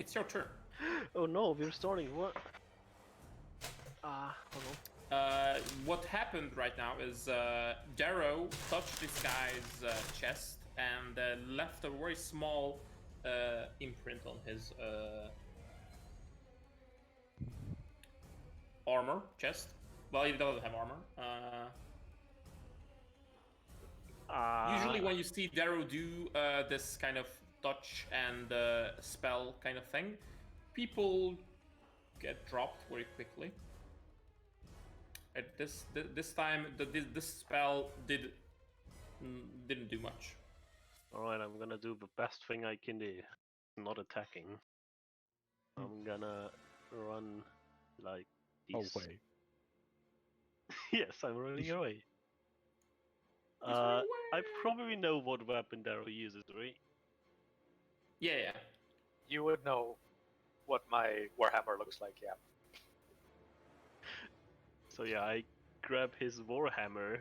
it's your turn. Oh no, we're starting. What? Hold on. What happened right now is Darrow touched this guy's chest and left a very small imprint on his armor chest. Well, he doesn't have armor. Usually when you see Darrow do this kind of touch and spell kind of thing, people get dropped very quickly. At this time, this spell didn't do much. Alright, I'm gonna do the best thing I can do. Not attacking. I'm gonna run like this. Away. Yes, I'm running away. running I probably know what weapon Darrow uses, right? Yeah. You would know what my Warhammer looks like, yeah. So yeah, I grab his Warhammer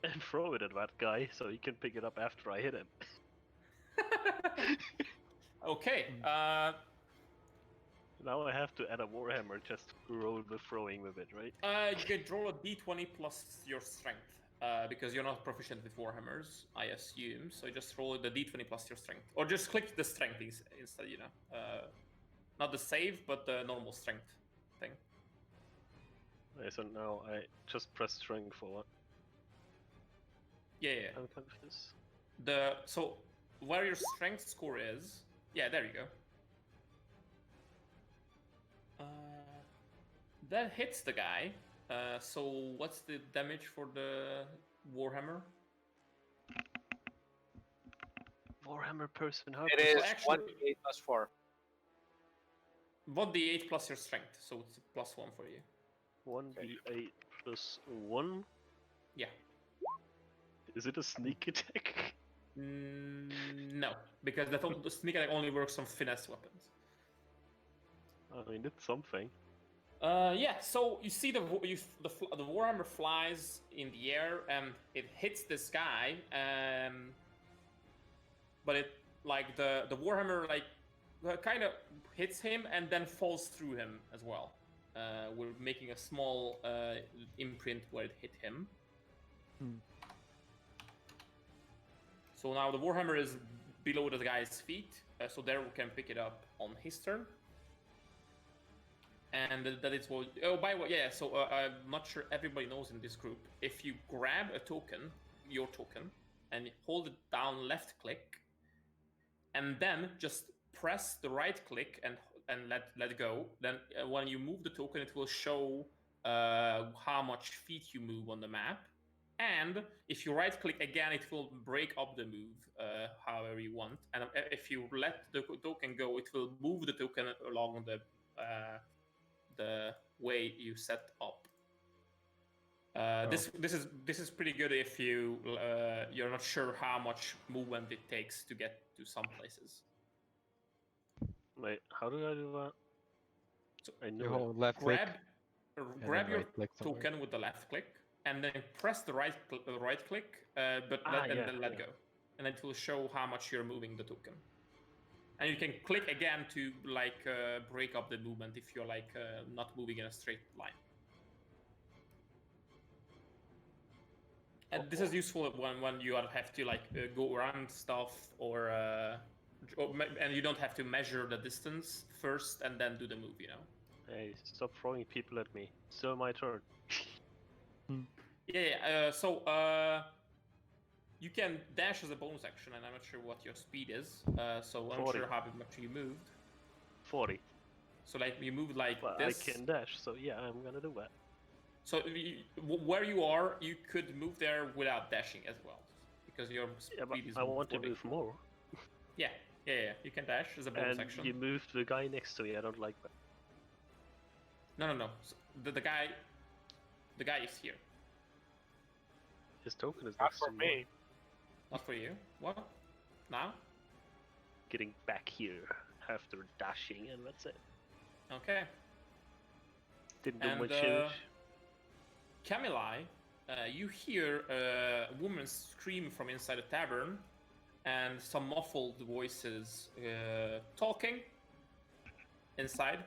and throw it at that guy so he can pick it up after I hit him. Okay. Now I have to add a Warhammer just to roll the throwing with it, right? You can roll a d20 plus your strength. Because you're not proficient with Warhammers, I assume. So just roll the d20 plus your strength. Or just click the strength instead, you know. Not the save, but the normal strength thing. Okay, so now I just press strength for what? Yeah. I'm confused. So where your strength score is, yeah, there you go. That hits the guy. So what's the damage for the Warhammer? Warhammer person, how It is actually- 1d8 plus 4. 1d8 plus your strength, so it's plus 1 for you. 1d8 plus 1? Yeah. Is it a sneak attack? No, because the sneak attack only works on finesse weapons. I mean, it's something. Yeah, so you see the Warhammer flies in the air and it hits this guy, but it like the Warhammer like kind of hits him and then falls through him as well. We're making a small imprint where it hit him. So now the Warhammer is below the guy's feet, so Daryl can pick it up on his turn. And that is what. Oh, by the way, yeah. So I'm not sure everybody knows in this group. If you grab a token, your token, and hold it down, left click, and then just press the right click and let go. Then when you move the token, it will show how much feet you move on the map. And if you right click again, it will break up the move however you want. And if you let the token go, it will move the token along the way you set up. This is pretty good if you're not sure how much movement it takes to get to some places. Wait, how do I do that? So I You know hold left click. grab your right-click somewhere. token with the left click, and then press the right click, but then let go, and it will show how much you're moving the token. And you can click again to like break up the movement if you're like not moving in a straight line. And this is useful when you have to like go around stuff and you don't have to measure the distance first and then do the move, you know. Hey, stop throwing people at me. So my turn. So you can dash as a bonus action, and I'm not sure what your speed is. So I'm not 40. sure how much you moved. 40. So like you moved like But this. I can dash, so yeah, I'm gonna do that. So where you are, you could move there without dashing as well, because your speed Yeah, but is I want 40. to move more. Yeah. You can dash as a bonus And action. you moved the guy next to me, I don't like that. No. So the guy is here. His token is Not next for to me. Not for you. What? Now? Getting back here after dashing, and that's it. Okay. Didn't do And, much damage. Camilai, you hear a woman scream from inside the tavern, and some muffled voices talking inside.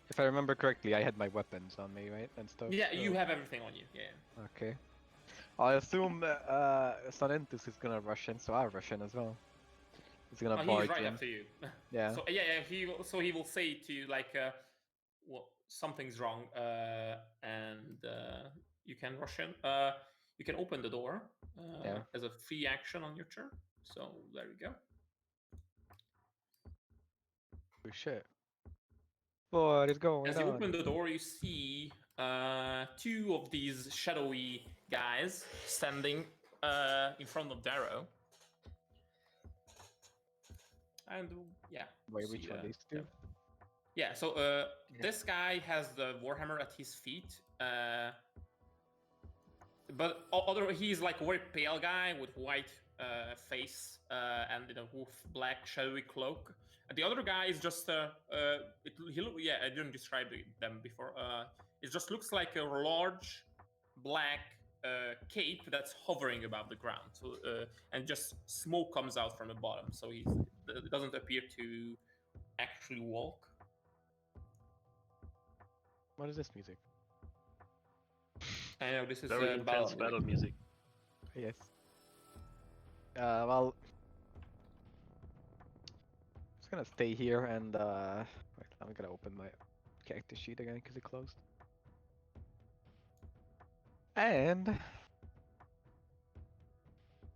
If I remember correctly, I had my weapons on me, right, and stuff. Yeah, you so- have everything on you. Yeah. Okay. I assume Sonentus is gonna rush in, so I'll rush in as well. He's gonna He's barge right in. after you. Yeah. So he will say to you like, well, something's wrong, and you can rush in. You can open the door Yeah. as a free action on your turn. So there you go. Oh shit. What is going As you on? open the door, you see two of these shadowy guys standing in front of Darrow. And yeah. Wait, see, which one? These two? them. Yeah, so this guy has the Warhammer at his feet. But he's like a very pale guy with white face and with black shadowy cloak. And the other guy is just I didn't describe them before. It just looks like a large black cape that's hovering above the ground. So and just smoke comes out from the bottom. So it doesn't appear to actually walk. What is this music? I know this is Very intense battle music. Yes. Well, I'm just gonna stay here and wait, I'm gonna open my character sheet again because it closed. And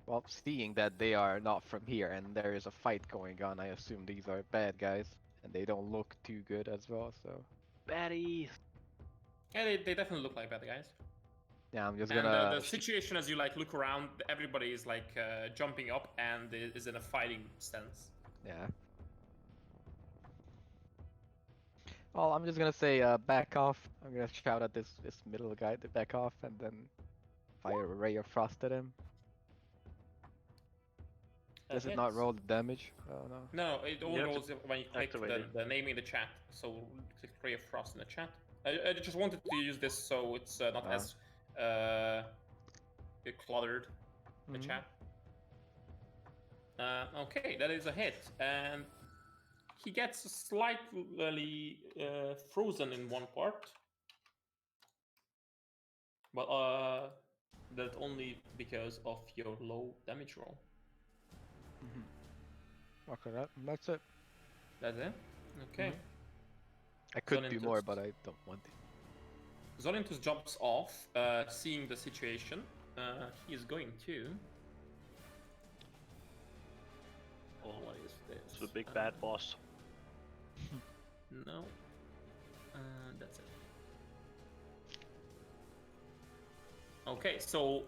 well, seeing that they are not from here and there is a fight going on, I assume these are bad guys and they don't look too good as well. So Baddies! Yeah, they definitely look like bad guys. yeah, I'm just And gonna. the situation as you like look around, everybody is like jumping up and is in a fighting stance. Yeah. Well, I'm just gonna say back off. I'm gonna shout at this middle guy to back off and then fire a ray of frost at him. Does it not hits. roll the damage? Oh no. No, it only You have to rolls when you click activate it. the name in the chat. So click Ray of Frost in the chat. I just wanted to use this so it's not Ah. as cluttered, the Mhm. chat. Okay, that is a hit. And he gets slightly frozen in one part. But that's only because of your low damage roll. Okay, that's it. That's it? Okay. I could do more, Zonintus. but I don't want to. Zonintus jumps off, seeing the situation. He is going to. Oh, What is this? it's the big bad boss. No. That's it. Okay, so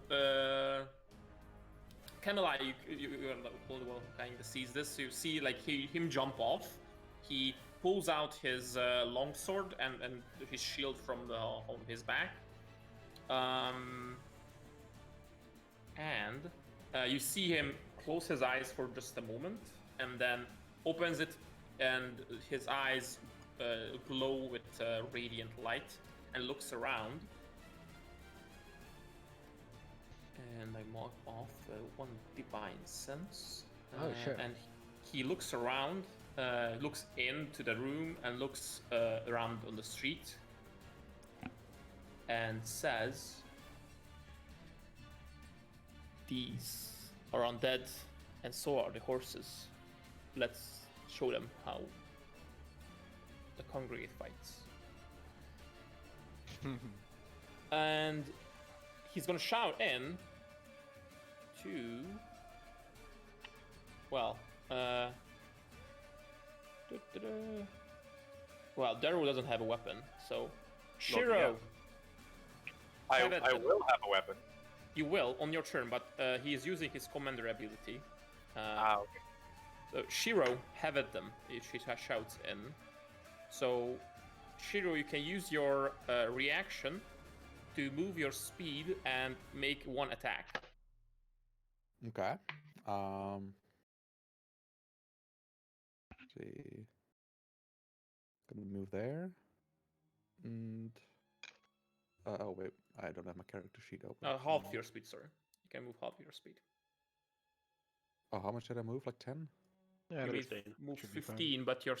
Camilla, you're the only one who kind of sees this. You see, like him jump off. He pulls out his longsword and his shield from his back. And you see him close his eyes for just a moment, and then opens it, and his eyes glow with radiant light, and looks around. And I mark off one divine sense. Oh, sure. And he looks around, looks into the room, and looks around on the street, and says, "These are undead, and so are the horses. Let's show them how the congregate fights." And he's gonna shout in to, well, well, Daryl doesn't have a weapon, so Shiro, I Have it. will have a weapon. you will on your turn, but he is using his commander ability. Okay. So Shiro, have at them if she shouts in. So Shiro, you can use your reaction to move your speed and make one attack. Okay. See. Gonna move there. And oh wait, I don't have my character sheet open. Half your speed, sorry. You can move half your speed. Oh, how much did I move? Like 10? Yeah, You that's, may 15. move should be fine. 15, but you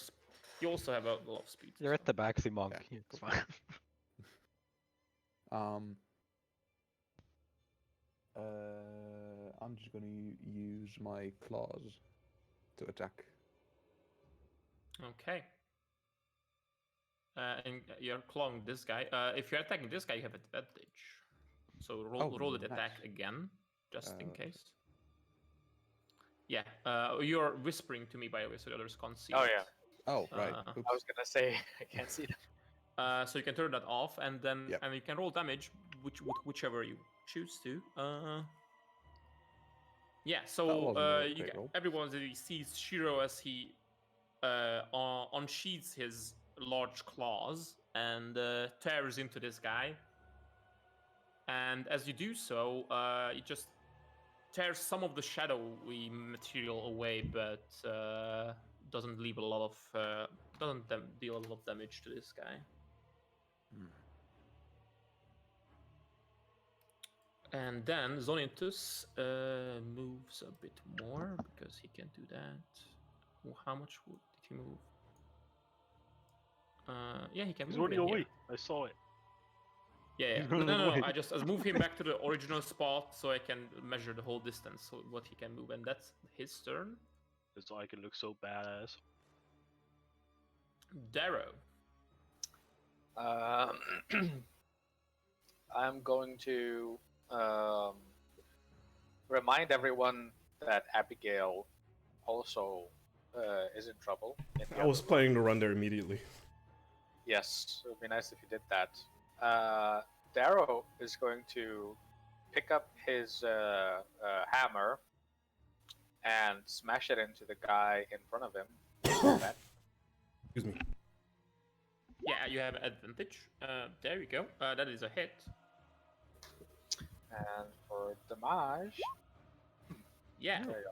also have a lot of speed. you're at the Baxi monk. Yeah, It's cool. fine. I'm just gonna use my claws to attack. Okay. And you're clawing this guy. If you're attacking this guy, you have advantage. So roll the attack nice. again, just in Okay. case. Yeah. You're whispering to me, by the way, so the others can't see. Oh it. yeah, Oh, right. Uh, Oops. I was gonna say I can't see them. So you can turn that off, and then Yep. and you can roll damage, whichever you choose to. Yeah. So wasn't a great roll. everyone sees Shiro as he unsheathes his large claws and tears into this guy. And as you do so, it just tears some of the shadowy material away, but doesn't leave a lot of deal a lot of damage to this guy. And then Zonitus moves a bit more because he can do that. How much did he move? Yeah, he can He's move running in here. away. I saw it. Yeah, He's no, running no, away. I just move him back to the original spot so I can measure the whole distance, so what he can move, and that's his turn. So I can look so badass. Darrow. I'm going to remind everyone that Abigail also is in trouble. In the I was other room. planning to run there immediately. Yes, it would be nice if you did that. Darrow is going to pick up his hammer and smash it into the guy in front of him. Excuse me. Yeah, you have advantage. There you go. That is a hit. And for damage, Yeah. there you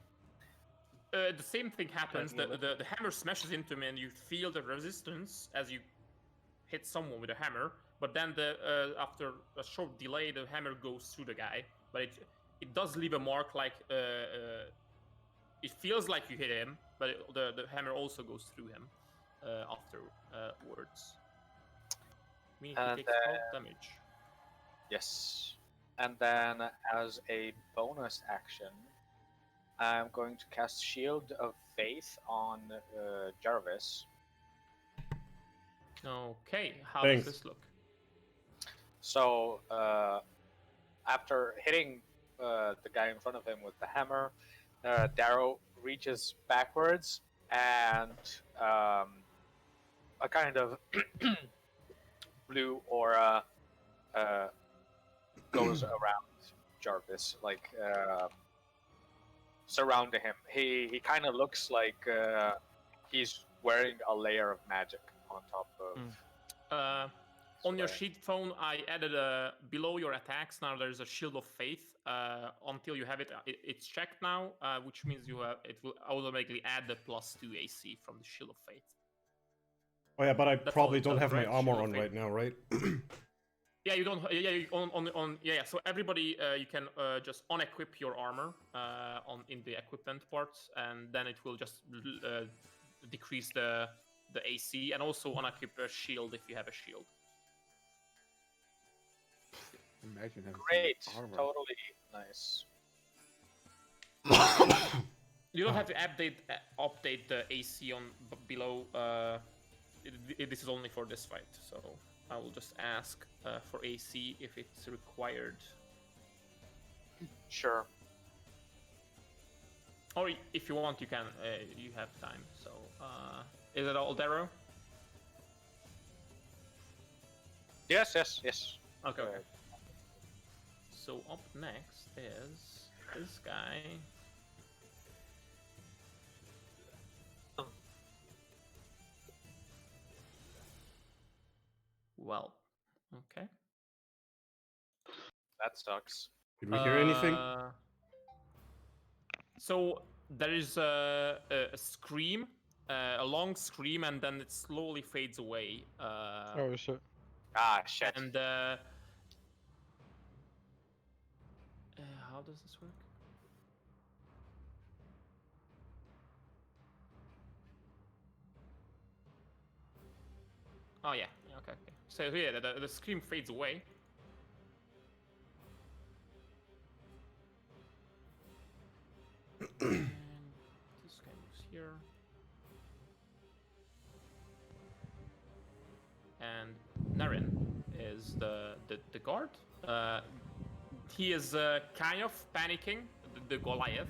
go. The same thing happens. Can you The hammer smashes into him, and you feel the resistance as you hit someone with a hammer. But then after a short delay, the hammer goes through the guy. But it does leave a mark. Like it feels like you hit him, but the hammer also goes through him afterwards. Meaning he And takes 12 damage. Yes. And then, as a bonus action, I'm going to cast Shield of Faith on Jarvis. Okay, how Thanks. does this look? So, after hitting the guy in front of him with the hammer, Darrow reaches backwards and a kind of blue aura goes around Jarvis, like surrounding him. He kind of looks like he's wearing a layer of magic on top of. On your swearing. sheet phone, I added below your attacks. Now there's a Shield of Faith. Until you have it, it's checked now, which means it will automatically add the +2 AC from the Shield of Faith. Oh yeah, but I That's probably all it don't does, have my right? armor Shield on of right now, right? Yeah, you don't. Yeah. So everybody, you can just unequip your armor in the equipment part, and then it will just decrease the AC, and also unequip a shield if you have a shield. Imagine having Great, armor. totally nice. You don't have to update the AC on below. This is only for this fight, so I will just ask for AC if it's required. Sure. Or if you want, you can. You have time. So, is it all, Darrow? Yes. Okay. So up next is this guy. Well, okay. That sucks. Did we hear anything? So there is a scream, a long scream, and then it slowly fades away. Oh shit. Ah, shit. And how how does this work? Oh yeah, okay. So yeah, the scream fades away. And this guy moves here. And Naren is the guard. He is kind of panicking. The Goliath.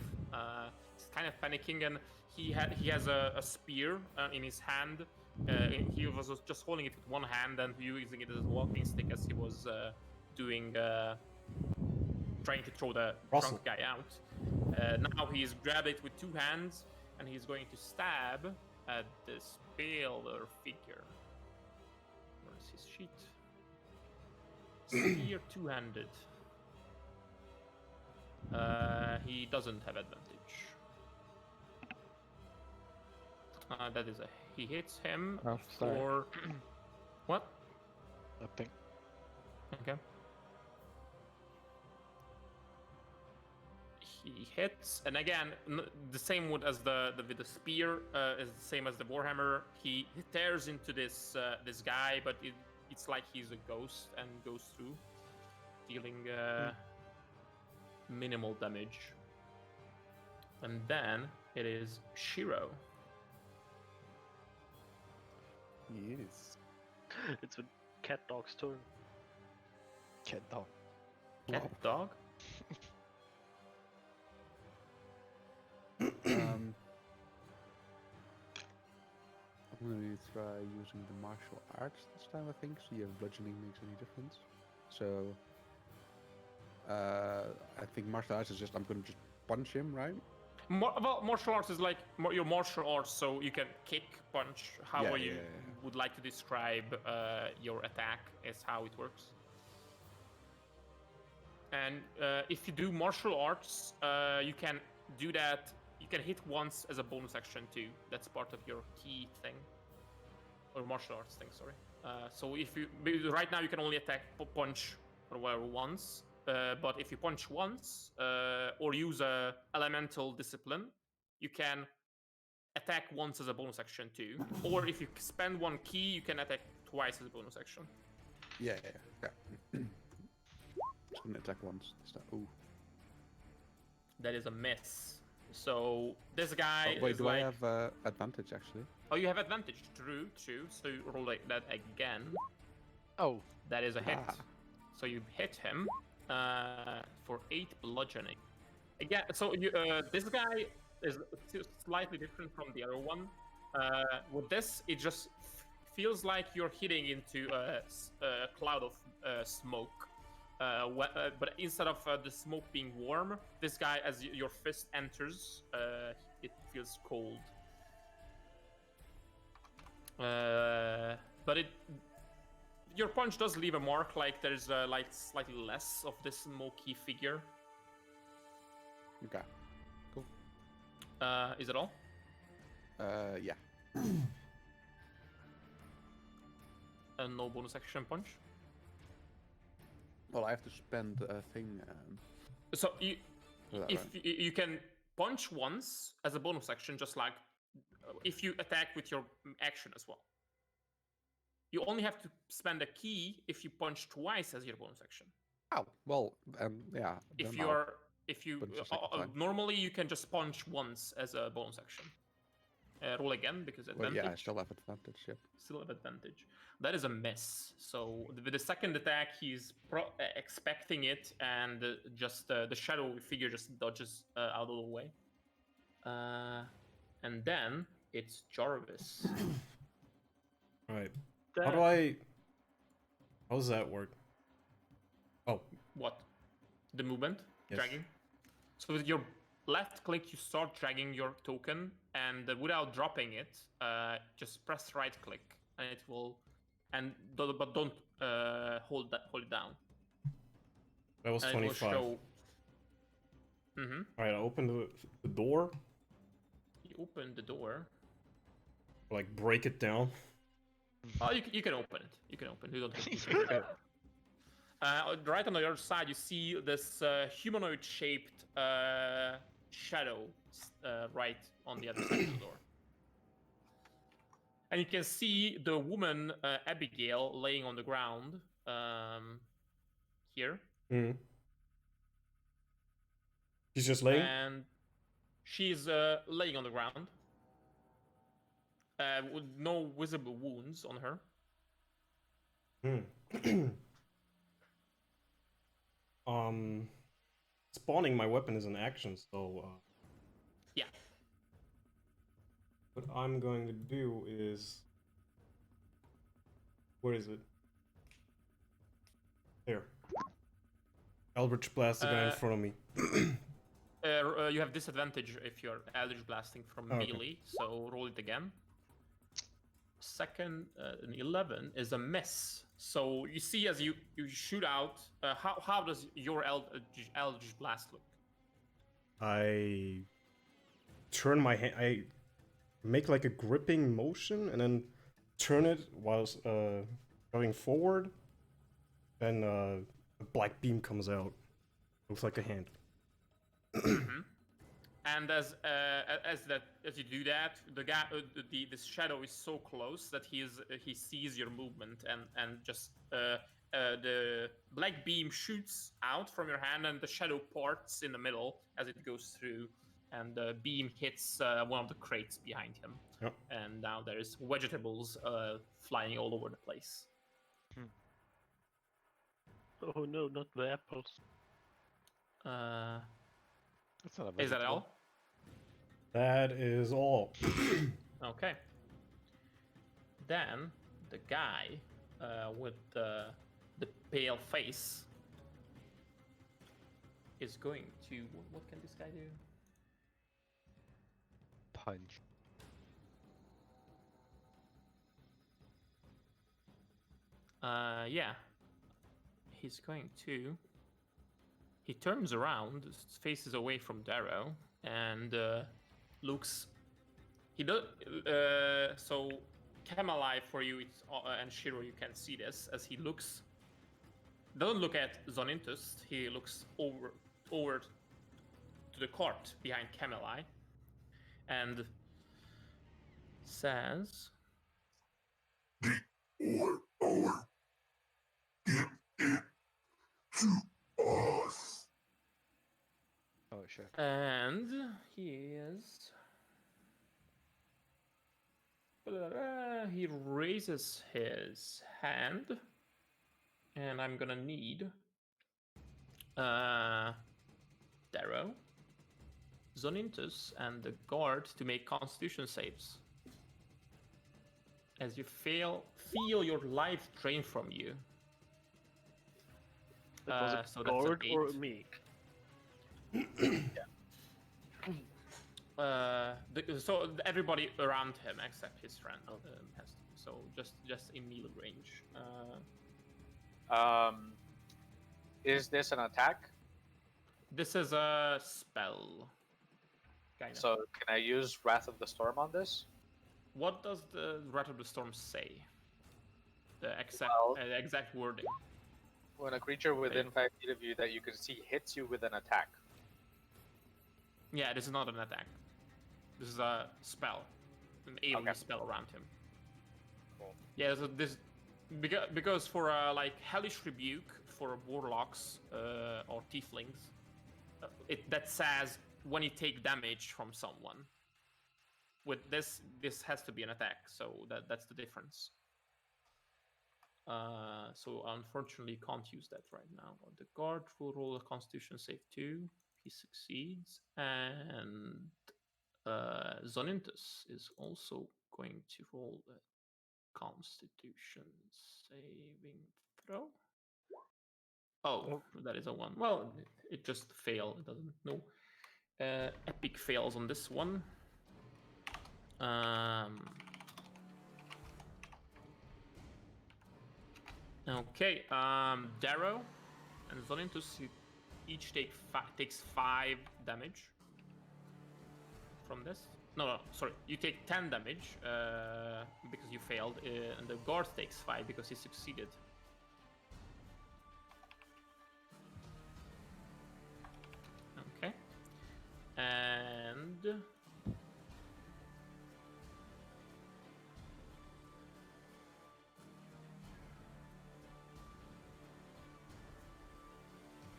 He's kind of panicking, and he has a spear in his hand. He was just holding it with one hand and using it as a walking stick as he was doing, trying to throw the Russell. drunk guy out. Now he's grabbed it with two hands, and he's going to stab at this paler figure. Where's his sheet? Spear two-handed. He doesn't have advantage. That is he hits him Oh, sorry. for what? Nothing. Okay. He hits, and again, the same wood as with the spear is the same as the warhammer. He tears into this this guy, but it's like he's a ghost and goes through, dealing minimal damage. And then it is Shiro. Yes. It's a cat dog's turn. Cat dog. Cat dog. I'm gonna try using the martial arts this time, I think. See if bludgeoning makes any difference. So, I think martial arts is just I'm gonna just punch him, right? Well, martial arts is like your martial arts, so you can kick, punch, however you yeah. would like to describe your attack is how it works. And if you do martial arts, you can do that. You can hit once as a bonus action too. That's part of your key thing, or martial arts thing. Sorry. So if you right now you can only attack punch or whatever once. But if you punch once or use a elemental discipline, you can attack once as a bonus action too. Or if you spend one key, you can attack twice as a bonus action. Yeah. Just gonna attack once. Ooh. That is a miss. So this guy Oh, wait, is do like... I have advantage actually? Oh, you have advantage. True. So you roll like that again. Oh, That is a hit. Ah. So you hit him for 8 bludgeoning. Again, so you, this guy is slightly different from the other one. With this, it just feels like you're hitting into a cloud of smoke. But instead of the smoke being warm, this guy, as your fist enters, it feels cold. But your punch does leave a mark, like there's like slightly less of this smoky figure. Okay. Cool. Is it all? Yeah. And no bonus action punch? Well, I have to spend a thing. So you, for that, if right? you can punch once as a bonus action, just like if you attack with your action as well. You only have to spend a key if you punch twice as your bonus action. Oh, well, yeah. If then I'll you punch a second time. normally you can just punch once as a bonus action. Roll again because Well, advantage. yeah, I still have advantage. Yep. Still have advantage. That is a miss. So with the second attack, he's expecting it, and just the shadow figure just dodges out of the way. And then it's Jarvis. Alright. How does that work? Oh, What? The movement? Yes. Dragging? So with your left click, you start dragging your token, and without dropping it, just press right click, and it will. But don't hold it down. that was And it will 25. show. Mm-hmm. Alright, I open the door, You open the door. like break it down. Oh, you can open it. You can open it. You don't have to. Right on the other side, you see this humanoid-shaped shadow right on the other side of the door. And you can see the woman, Abigail, laying on the ground here. Hmm. She's just laying. And she's laying on the ground with no visible wounds on her. Spawning my weapon is an action, so Yeah. what I'm going to do is, where is it? Here. Eldritch Blast the guy in front of me. You have disadvantage if you're Eldritch Blasting from Okay. melee, so roll it again. Second, an 11 is a miss. So you see as you shoot out, how does your Eldritch Blast look? I turn my hand. I make like a gripping motion and then turn it whilst going forward. Then a black beam comes out. Looks like a hand. And as you do that, the guy, this shadow is so close that he sees your movement and just the black beam shoots out from your hand and the shadow parts in the middle as it goes through, and the beam hits one of the crates behind him. Yep. And now there's vegetables flying all over the place. Oh no, not the apples. That's not a Is that vegetable. all? That is all. Okay. Then the guy with the pale face is going to. What can this guy do? Punch. Yeah. He's going to. He turns around, faces away from Darrow, and looks. He does. So, Camelai for you, it's, and Shiro, you can see this as he looks. Doesn't look at Zonintus. He looks over to the cart behind Camelai, and says. Oh shit. And he is. He raises his hand, and I'm gonna need Darrow, Zonintus, and the guard to make Constitution saves. As you feel your life drain from you. That was a So that's an guard or 8. me? So everybody around him except his friend has to. So just in melee range. Is this an attack? This is a spell. Kind of. So can I use Wrath of the Storm on this? What does the Wrath of the Storm say? The Well- exact wording. When a creature within 5 feet of you that you can see hits you with an attack. Yeah, this is not an attack. This is a spell, an AoE spell around him. Cool. Yeah, so this because for like Hellish Rebuke for warlocks or tieflings, that says when you take damage from someone. With this has to be an attack, so that's the difference. So unfortunately can't use that right now. The guard will roll a Constitution save 2. He succeeds, and Zonintus is also going to roll a Constitution saving throw. Oh, that is a 1. Well, it just failed. It doesn't know. Epic fails on this one. Okay, Darrow and Zonintus each takes 5 damage from this. No, sorry. You take 10 damage because you failed, and the guard takes 5 because he succeeded.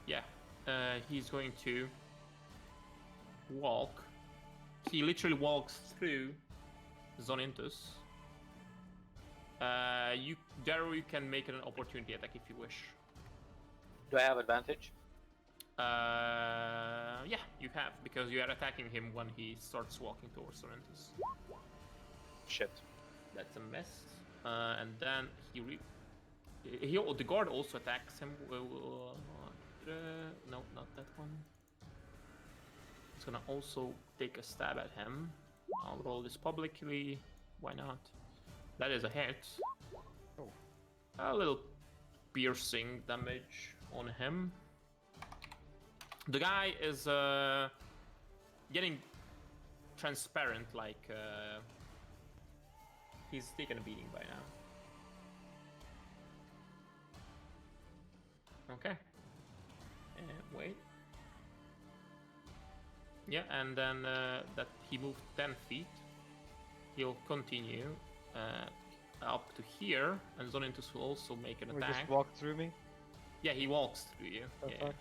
Yeah, he's going to walk. He literally walks through Zonintus. Daryl, you can make it an opportunity attack if you wish. Do I have advantage? Yeah, you have, because you are attacking him when he starts walking towards Zonintus. Shit. That's a miss. And then the guard also attacks him. No, not that one. It's gonna also take a stab at him. I'll roll this publicly. Why not? That is a hit. Oh. A little piercing damage on him. The guy is getting transparent, like he's taken a beating by now. Okay. Wait. Yeah, and then that he moved 10 feet. He'll continue up to here, and Zonintus will also make an We attack. just walk through me. Yeah, he walks through you. Oh, Yeah. fuck.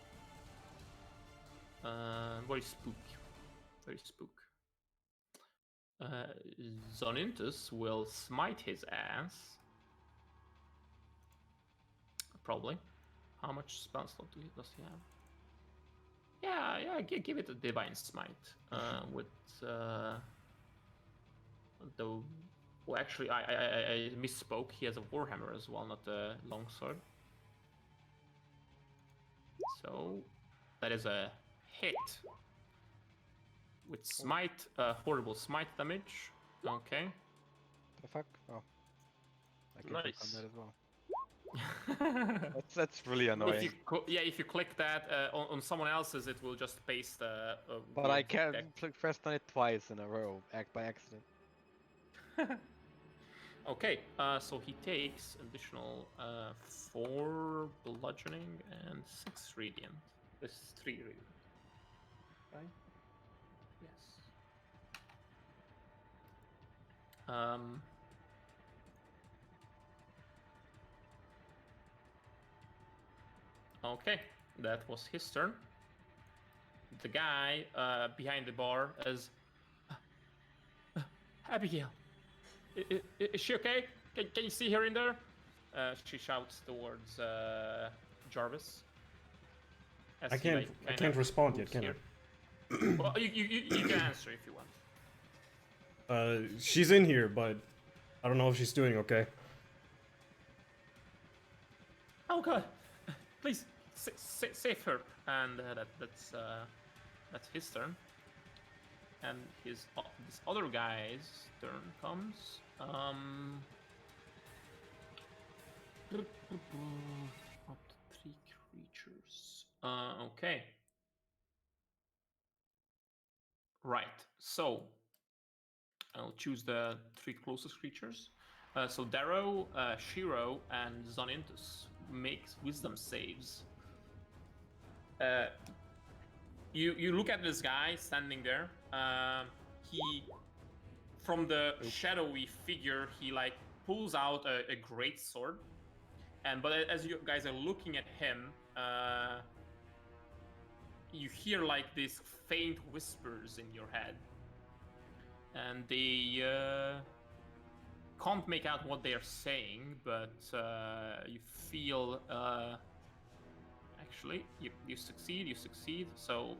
Very spook. Very spook. Zonintus will smite his ass. Probably. How much spell slot does he have? Yeah, give it a divine smite. With the. Well, actually, I misspoke. He has a warhammer as well, not a longsword. So that is a hit with smite, horrible smite damage. Okay. The fuck? Oh. I can click on Nice. that as well. That's really annoying. If you click that on someone else's, it will just paste. But I weird can't text. press on it twice in a row, by accident. Okay, so he takes additional 4 bludgeoning and 6 radiant. This is 3 radiant. Right? Yes. Okay, that was his turn. The guy behind the bar is Abigail. Is she okay? Can you see her in there? She shouts towards Jarvis. As I he, can't. like, I kind can't of respond yet, moves can here. I? Well, you can answer if you want. She's in here, but I don't know if she's doing okay. Oh god! Please save her. And that's his turn. And this other guy's turn comes. Up to 3 creatures. Okay. Right. So I'll choose the 3 closest creatures. So Darrow, Shiro, and Zonintus makes wisdom saves. You look at this guy standing there. He, from the shadowy figure, he like pulls out a great sword. But as you guys are looking at him, you hear like these faint whispers in your head, and they can't make out what they are saying, but you feel. Actually, you succeed. So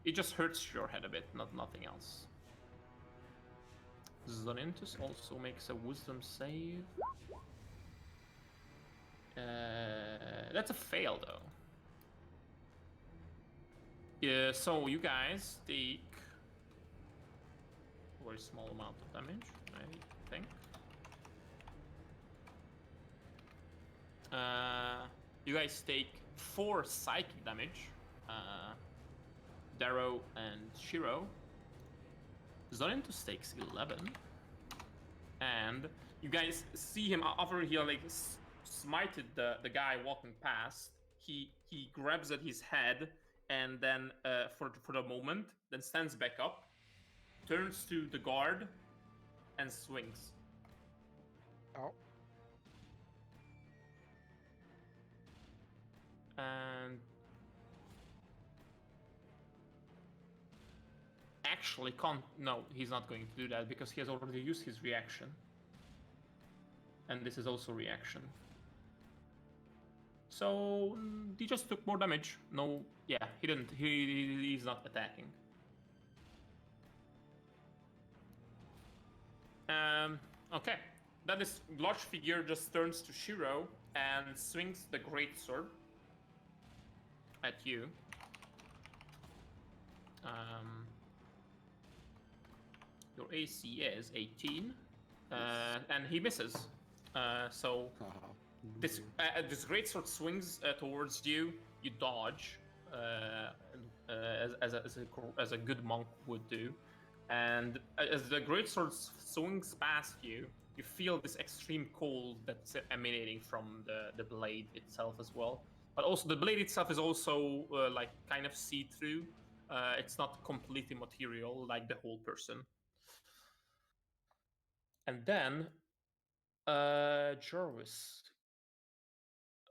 it just hurts your head a bit, nothing else. Zonintus also makes a wisdom save. That's a fail, though. Yeah, so you guys take a very small amount of damage, I think. You guys take 4 psychic damage. Darrow and Shiro. Zonintus takes 11. And you guys see him after he like smited the guy walking past. He grabs at his head and then for the moment, then stands back up, turns to the guard, and swings. Oh. And actually can't. No, he's not going to do that because he has already used his reaction. And this is also reaction. So he just took more damage. No, yeah, he didn't. He's not attacking. Okay. Then this large figure just turns to Shiro and swings the greatsword at you. Your AC is 18, and he misses. So this greatsword swings towards you. You dodge, as a good monk would do. And as the greatsword swings past you, you feel this extreme cold that's emanating from the blade itself as well. But also the blade itself is also like kind of see-through. It's not completely material like the whole person. And then, Jarvis,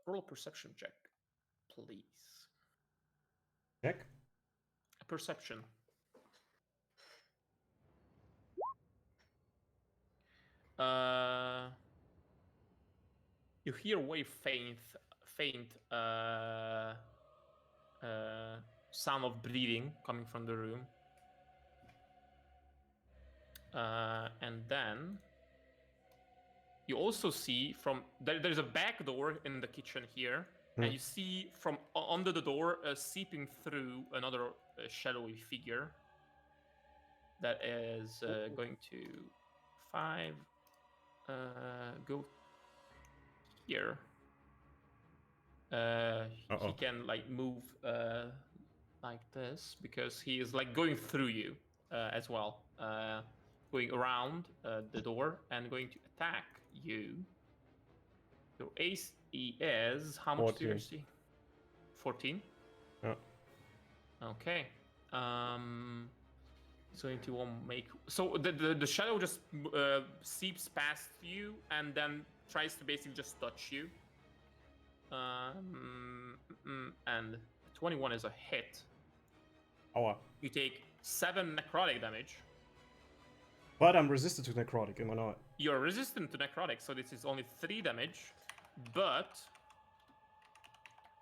roll a perception check, please. Check. Perception. You hear way faint sound of breathing coming from the room. And then you also see from there's a back door in the kitchen here, and you see from under the door seeping through another shadowy figure that is going to 5 go here. He can like move like this because he is like going through you as well, going around the door and going to attack you. Your AC is how much? 14. AC? 14. Yeah. Okay. He's going to make. So the shadow just seeps past you and then tries to basically just touch you. And 21 is a hit. Aua. You take 7 necrotic damage. But I'm resistant to necrotic, am I not? You're resistant to necrotic, so this is only 3 damage. But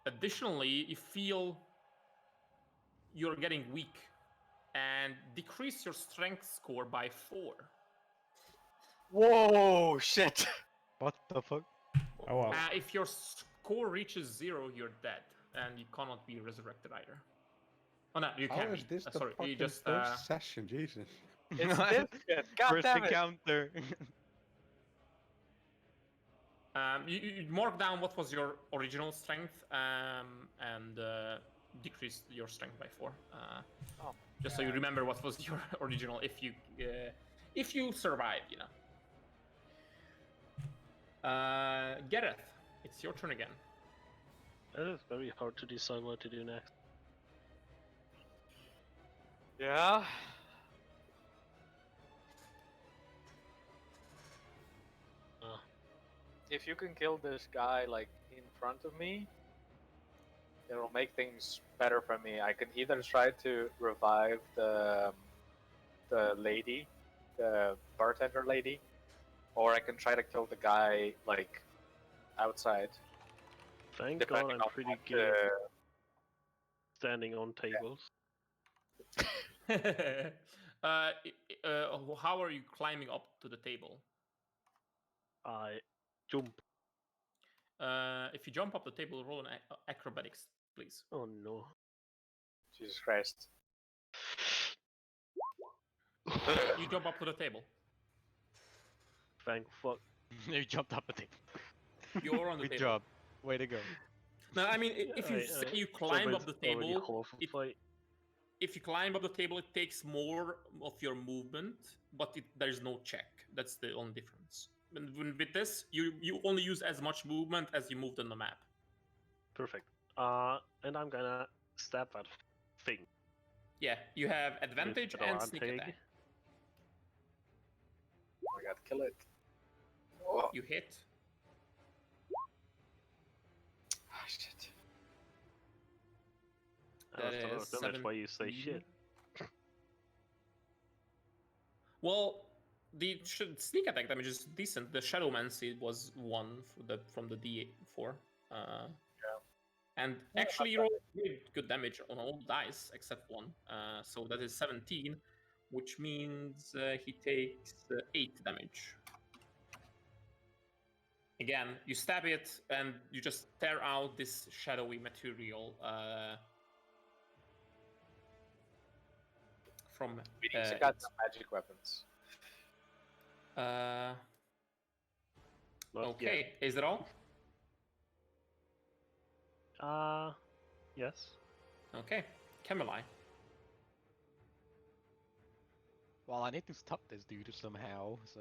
additionally, you feel you're getting weak and decrease your strength score by 4. Whoa, shit! What the fuck? Oh wow. If your score reaches 0, you're dead, and you cannot be resurrected either. Oh no, you How can. is this the Sorry, you fucking just first session? Jesus. It's this shit. God First damn it! encounter. you mark down what was your original strength, and decrease your strength by 4. Just so you remember what was your original. If you survive, you know. Gareth, it's your turn again. It is very hard to decide what to do next. Yeah. If you can kill this guy like in front of me, it'll make things better for me. I can either try to revive the lady, the bartender lady, or I can try to kill the guy like outside. Thank Depending God I'm on pretty what good at standing on tables. How are you climbing up to the table? I jump. If you jump up the table, roll an acrobatics, please. Oh no. Jesus Christ. You jump up to the table. Thank fuck. You jumped up a thing. You're on the Good table. job. Way to go. No, I mean, if you say you climb up the table, if you climb up the table, it takes more of your movement, but there's no check. That's the only difference. And with this, you only use as much movement as you moved on the map. Perfect. And I'm gonna stab at thing. Yeah, you have advantage With and advantage. sneak attack. Oh my god, kill it. Oh, You hit. shit. That That's a lot is of damage. Why you say 17. shit? Well, the sneak attack damage is decent. The Shadowmancy was 1 from the D4. And actually, you rolled really good damage on all dice except 1. So that is 17, which means he takes 8 damage. Again, you stab it and you just tear out this shadowy material from. Meaning she got some magic weapons. Uh, Not okay, is that all? yet. Yes. Okay, Camelai. Well, I need to stop this dude somehow, so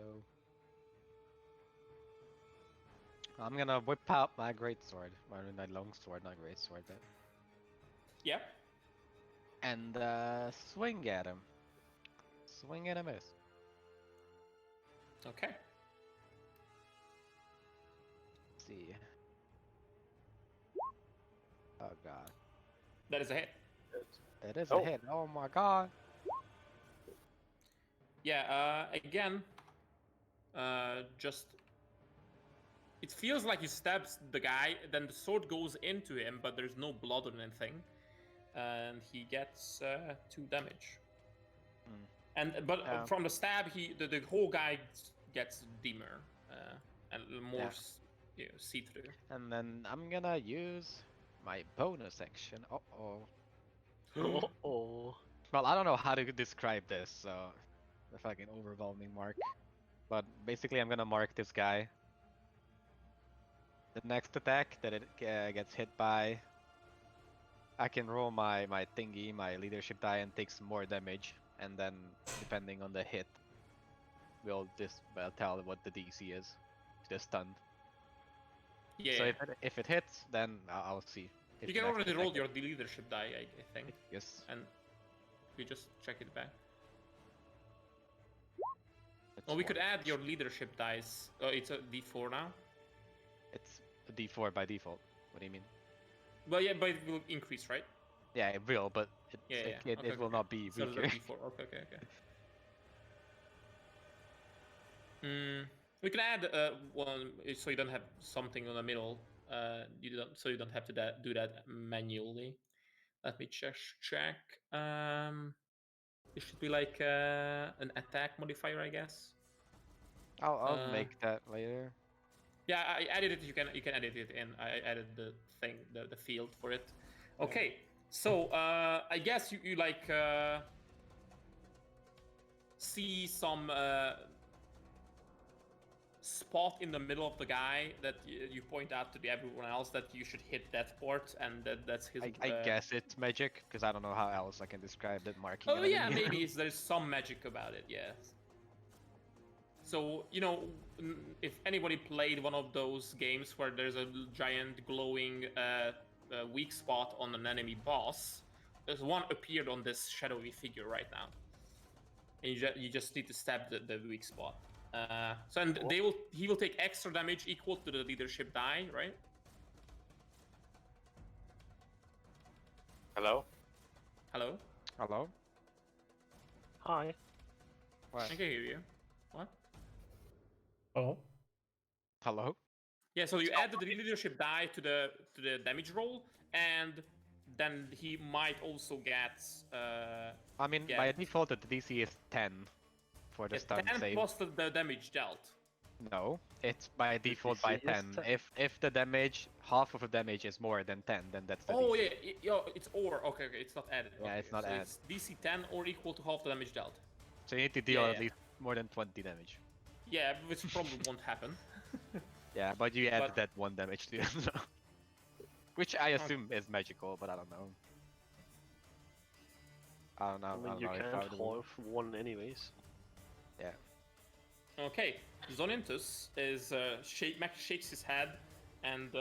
I'm gonna whip out my greatsword, my longsword, not greatsword, but Yeah. and swing at him. Swing and a miss. Okay. Let's see. Oh god, That is a hit. it is Oh. a hit. Oh my god. Yeah, again, just. It feels like he stabs the guy, then the sword goes into him, but there's no blood or anything. And he gets 2 damage. But Yeah. from the stab, the whole guy gets dimmer and more Yeah. see-through. And then I'm gonna use my bonus action. Uh-oh. Oh. Well, I don't know how to describe this, so the fucking overwhelming mark. But basically, I'm gonna mark this guy. The next attack that it gets hit by, I can roll my thingy, my leadership die, and takes more damage. And then, depending on the hit, we'll tell what the DC is. The stun. Yeah. So if it hits, then I'll see. If You the can next already attack roll hits. your leadership die, I think. Yes. And we just check it back. It's Well, we could one. add your leadership dice. Oh, it's a D4 now. It's a D4 by default. What do you mean? Well, yeah, but it will increase, right? Yeah, it will, but Yeah, it okay, will okay. not be So the weaker. D4. Okay. We can add one so you don't have something in the middle. You don't have to do that manually. Let me check. It should be like an attack modifier, I guess. I'll make that later. Yeah, I added it. You can edit it in. I added the thing, the field for it. Okay, so I guess you like see some spot in the middle of the guy that you point out to everyone else that you should hit that port, and that's his. I guess it's magic because I don't know how else I can describe that marking. Oh an yeah, enemy. maybe there's some magic about it. Yes. So, if anybody played one of those games where there's a giant glowing weak spot on an enemy boss, there's one appeared on this shadowy figure right now. And you just need to stab the weak spot. And he will take extra damage equal to the leadership die, right? Hello? Hello? Hello? Hi. What? I can hear you. What? Oh. Hello? Yeah, so you add the leadership die to the damage roll, and then he might also get. I mean, Yeah. by default, the DC is 10 for the stun 10 save. plus the damage dealt. No, it's by default by DC is 10. 10. If the damage, half of the damage is more than 10, then that's the Oh DC. yeah, it's or. Okay, it's not added. Yeah, Okay, it's not so added. It's DC 10 or equal to half the damage dealt. So you need to deal Yeah, at yeah. least more than 20 damage. Yeah, which probably won't happen. Yeah, but you added But- that 1 damage to it. So. Which I assume is magical, but I don't know. I don't know. I I mean, don't you know if I can't would- half one anyways. Okay, Zonintus is shakes his head and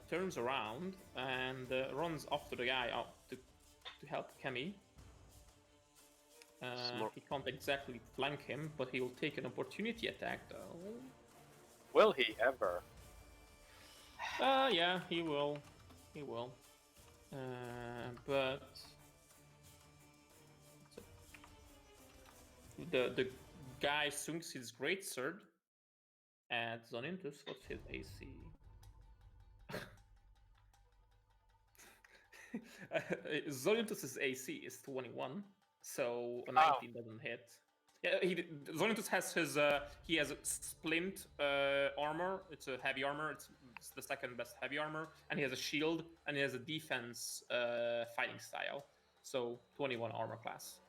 turns around and runs after the guy out to help Kemi. Smart. He can't exactly flank him, but he will take an opportunity attack though. Will he ever? Yeah, he will. He will. But the guy swings his greatsword at Zonintus. What's his AC? Zonintus's AC is 21, so a 19 doesn't hit. Yeah, Zonintus has his he has a splint armor. It's a heavy armor. It's the second best heavy armor, and he has a shield, and he has a defense fighting style. So 21 armor class.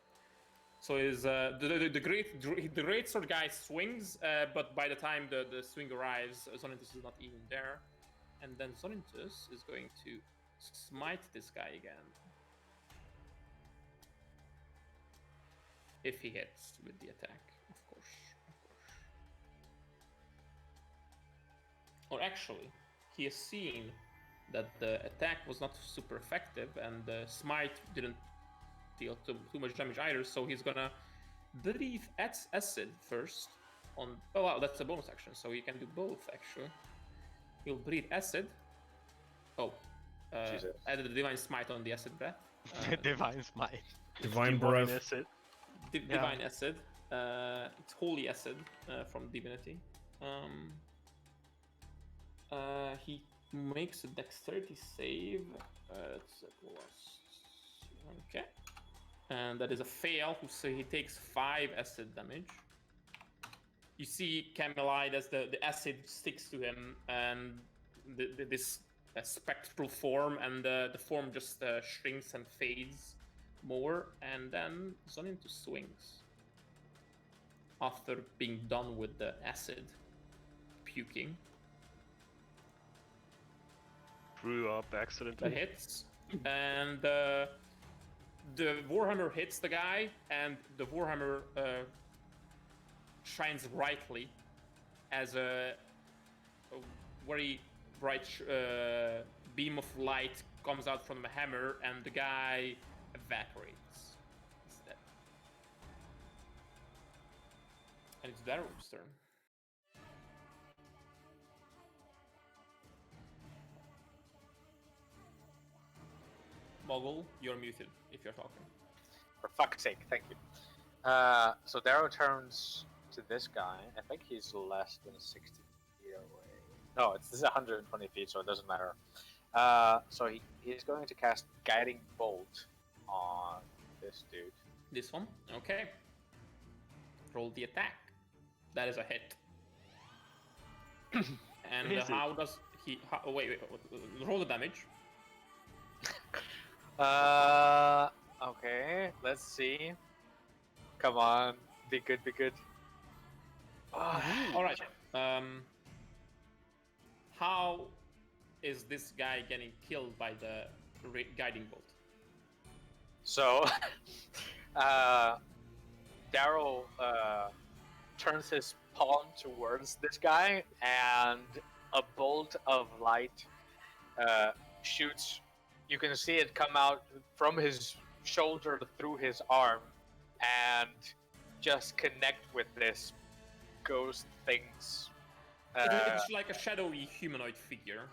So is the great sword guy swings, but by the time the swing arrives, Zonintus is not even there, and then Zonintus is going to smite this guy again. If he hits with the attack, of course. Or actually, he has seen that the attack was not super effective and the smite didn't deal too much damage either, so he's gonna breathe acid first on... Oh wow, that's a bonus action, so he can do both actually. He'll breathe acid. Oh, added the divine smite on the acid breath. Divine smite. Divine breath. Acid. Divine acid. It's holy acid from divinity. He makes a dexterity save. It's a plus. Okay. And that is a fail, so he takes 5 acid damage. You see Camelide as the acid sticks to him, and this spectral form, and the form just shrinks and fades more, and then Zonintus swings. After being done with the acid puking. Threw up accidentally. That hits, and the Warhammer hits the guy, and the Warhammer shines brightly as a very bright beam of light comes out from the hammer, and the guy evaporates. He's dead. And it's Darrow's turn. Mogul, you're muted if you're talking. For fuck's sake, thank you. So Darrow turns to this guy. I think he's less than 60 feet away. No, this is 120 feet, so it doesn't matter. So he's going to cast Guiding Bolt on this dude. This one? Okay. Roll the attack. That is a hit. And Is it? how does he... wait, roll the damage. Okay, let's see. Come on, be good, be good. All right. How is this guy getting killed by the guiding bolt? So, Daryl turns his palm towards this guy, and a bolt of light shoots. You can see it come out from his shoulder through his arm, and just connect with this ghost thing's. It's like a shadowy humanoid figure.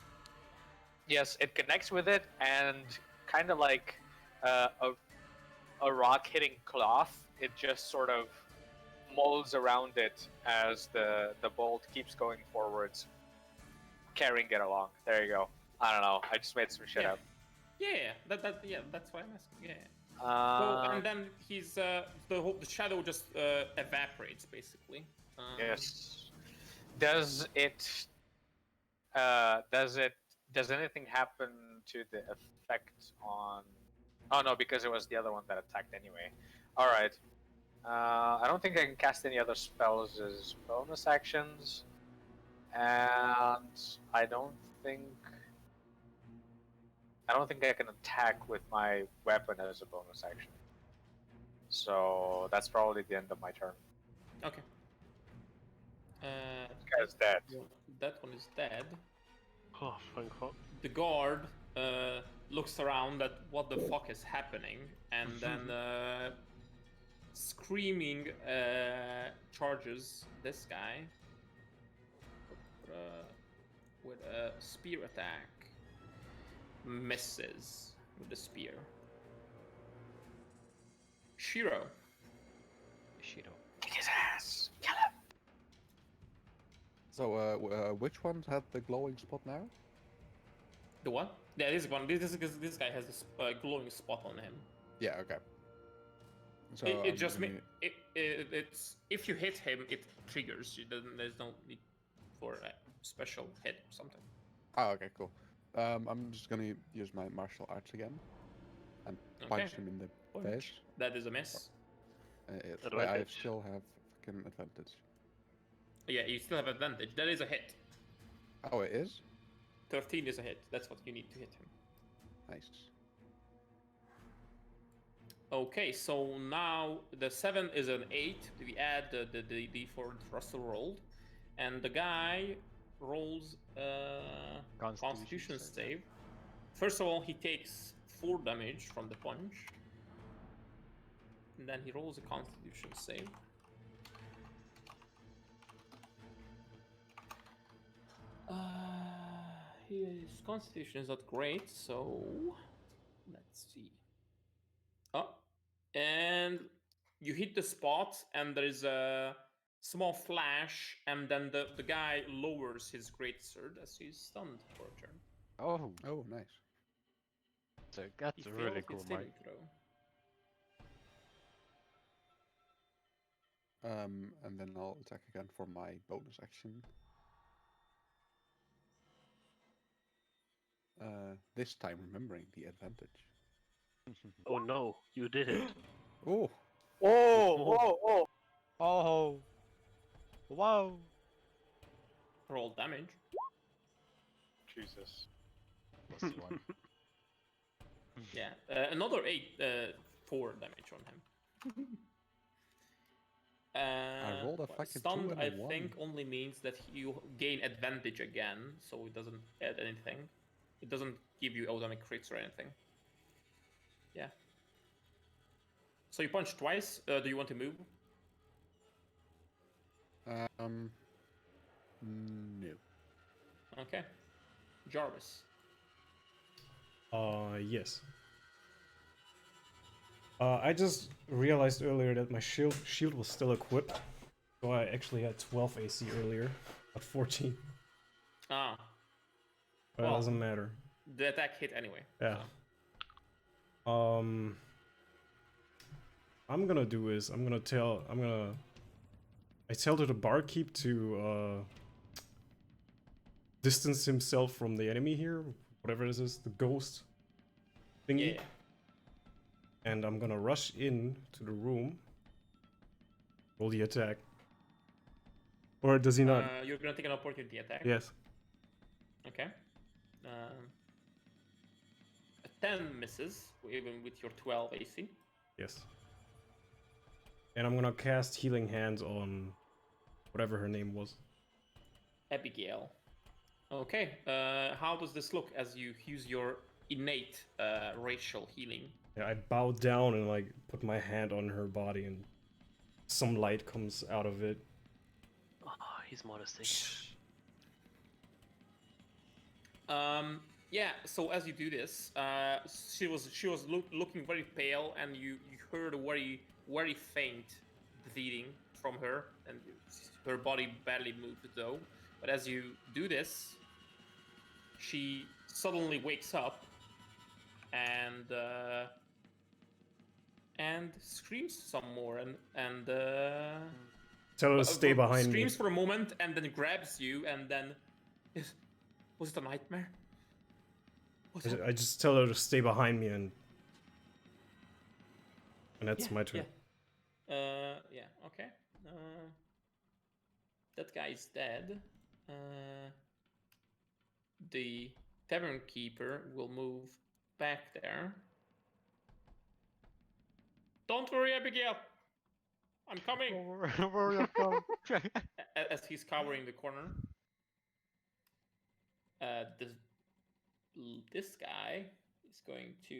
Yes, it connects with it, and kind of like a rock hitting cloth, it just sort of molds around it as the bolt keeps going forwards, carrying it along. There you go. I don't know. I just made some shit up. Yeah, that's why I'm asking. Yeah. So, and then he's the shadow just evaporates basically. Yes. Does anything happen to the effect on? Oh no, because it was the other one that attacked anyway. All right. I don't think I can cast any other spells as bonus actions, and I don't think I can attack with my weapon as a bonus action. So that's probably the end of my turn. Okay. This guy's dead. That one is dead. Oh, thank God. The guard looks around at what the fuck is happening, and then screaming charges this guy with a spear attack. Misses with the spear. Shiro. Shiro. Kick his ass. Kill him. So, which ones had the glowing spot now? The what? Yeah, this one. This guy has a glowing spot on him. Yeah, okay. So It I'm just gonna- it's if you hit him, it triggers. There's no need for a special hit or something. Oh, okay, cool. I'm just gonna use my martial arts again and punch Okay. him in the Punch. face. That is a miss. Wait, I Advantage. still have fucking advantage. Yeah, you still have advantage. That is a hit. Oh, it is? 13 is a hit. That's what you need to hit him. Nice. Okay, so now the 7 is an 8. We add the d4 Russell rolled, and the guy rolls Constitution save. First of all, he takes 4 damage from the punch, and then he rolls a Constitution save. His Constitution is not great, so let's see. Oh, and you hit the spot, and there is a small flash, and then the guy lowers his greatsword as he's stunned for a turn. Oh, Oh, nice. so that's He a failed really his cool saving mark. throw. And then I'll attack again for my bonus action. This time remembering the advantage. Oh no, you did it. Oh, Oh. Oh, wow. Roll damage. Jesus. Plus 1. Yeah, another 4 damage on him. I rolled a fucking 2 stunned, and I a 1. think, only means that you gain advantage again, so it doesn't add anything. It doesn't give you automatic crits or anything. Yeah. So you punch twice. Do you want to move? No. Okay. Jarvis. Yes. I just realized earlier that my shield was still equipped, so I actually had 12 AC earlier, at 14. Ah, But Well- it doesn't matter. the attack hit anyway. Yeah. I'm gonna do is I tell to the barkeep to distance himself from the enemy here, whatever this is, the ghost thingy. Yeah. And I'm gonna rush in to the room. Roll the attack. Or does he not? You're gonna take an opportunity attack. Yes. Okay. A 10 misses, even with your 12 AC. Yes. And I'm gonna cast Healing Hands on whatever her name was. Abigail. Okay. How does this look as you use your innate racial healing? Yeah, I bow down and like put my hand on her body, and some light comes out of it. Oh, he's modesty. Yeah. So as you do this, she was looking very pale, and you heard a very faint breathing from her, and her body barely moved though. But as you do this, she suddenly wakes up and screams some more, and Tell her to stay behind me. screams for a moment, and then grabs you, and then was it a nightmare? I just tell her to stay behind me, and that's my turn. Yeah. Okay. That guy is dead. The tavern keeper will move back there. Don't worry, Abigail. I'm coming. As he's covering the corner. This guy is going to.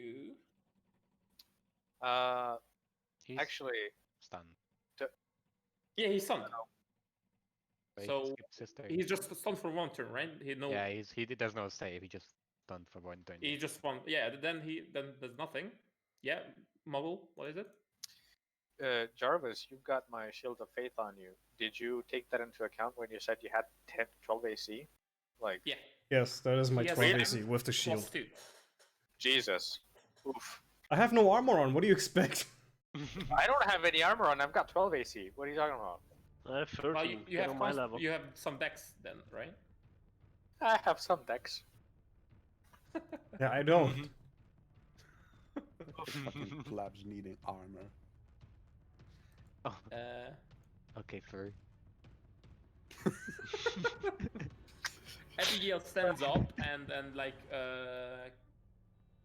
He's Actually, stunned. Yeah, he's stunned. But he So skips his turn. he's just stunned for one turn, right? Yeah, does no save. He just stunned for 1 turn. He just one. Yeah, then there's nothing. Yeah, Muggle. What is it? Jarvis, you've got my Shield of Faith on you. Did you take that into account when you said you had 12 AC? Like, Yeah. Yes, that is my He has 12 10 AC with the shield. +2. Jesus. Oof. I have no armor on. What do you expect? I don't have any armor on. I've got 12 AC. What are you talking about? I have 13. Well, you Get have on my level. you have some decks then, right? I have some decks. Yeah, I don't. Fucking plebs needing armor. Oh, Uh, okay, furry. Abigail stands up and like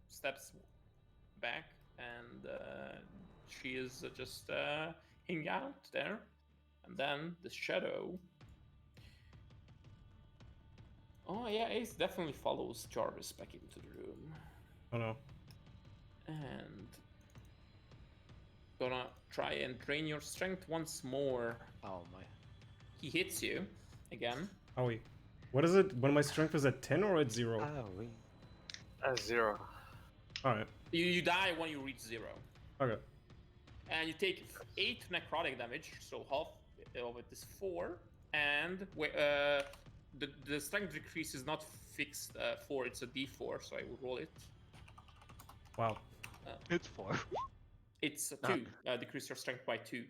steps back, and she is just hanging out there. And then the shadow. Oh yeah, Ace definitely follows Jarvis back into the room, Oh no. and gonna try and drain your strength once more. Oh my. He hits you again. Owie. What is it when my strength is at 10 or at 0? Oh, we. 0. Alright. You die when you reach 0. Okay. And you take 8 necrotic damage, so half of it is 4. And the strength decrease is not fixed 4, it's a d4, so I will roll it. Wow. It's 4. It's 2. Decrease your strength by 2,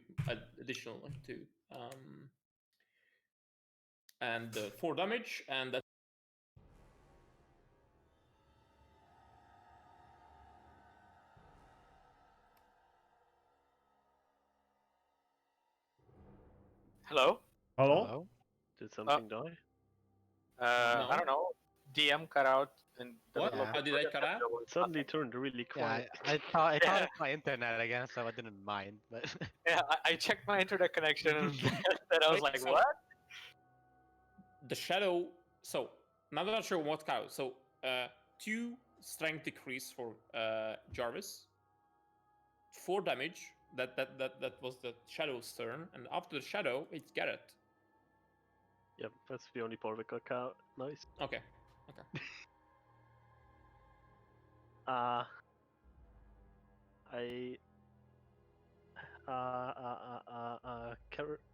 additional 2. And 4 damage, and that. Hello? Hello? Did something die? No. I don't know. DM cut out in the What? middle of How did I cut out? It suddenly turned really Yeah, quiet. I thought it's my internet again, so I didn't mind. But Yeah, I checked my internet connection and then I was like, So- what? The shadow. So now I'm not sure what counts. So 2 strength decrease for Jarvis. 4 damage. That was the shadow's turn, and after the shadow, it's Garrett. Yep, that's the only part that got out. Nice. Okay.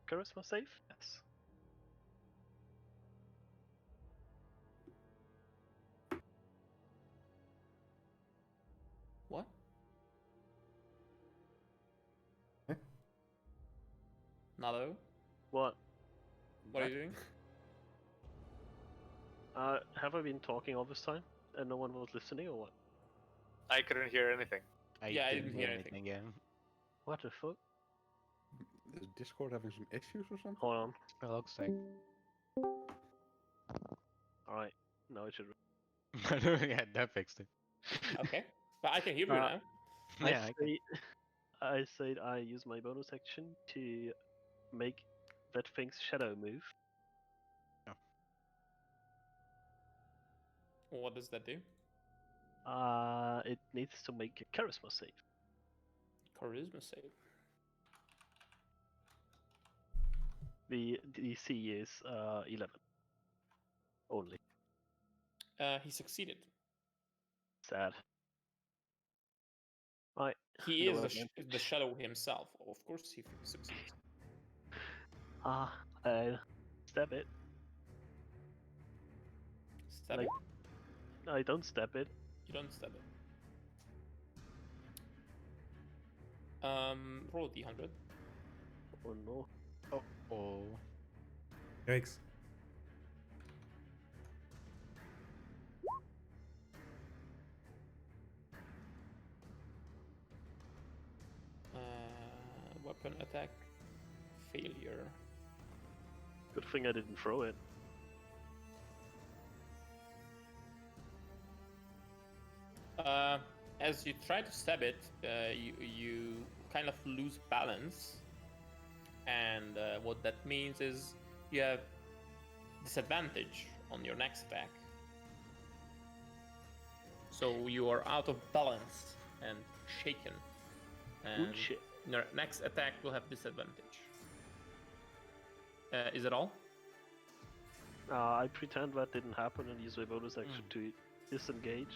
Charisma save? Yes. What? Eh? Nalo, What? what are you doing? Have I been talking all this time and no one was listening or what? I couldn't hear anything. Yeah, I didn't hear anything. again. What the fuck? Is Discord having some issues or something? Hold on. It looks like. Alright, now it should. Yeah, that fixed it. Okay, but I can hear you Uh, now. Yeah, I said I use my bonus action to make that thing's shadow move. What does that do? It needs to make a charisma save. Charisma save. The DC is 11 only. He succeeded. Sad. Right. He No is advantage. the shadow himself. Of course, he succeeds. Stab it. Stab Like- it. I don't stab it. You don't stab it. Roll a d100. Oh no. Oh. Yikes. Weapon attack failure. Good thing I didn't throw it. As you try to stab it, you kind of lose balance, and what that means is you have disadvantage on your next attack So you are out of balance and shaken. And Good shit. your next attack will have disadvantage. Is it all? I pretend that didn't happen and use my bonus action to disengage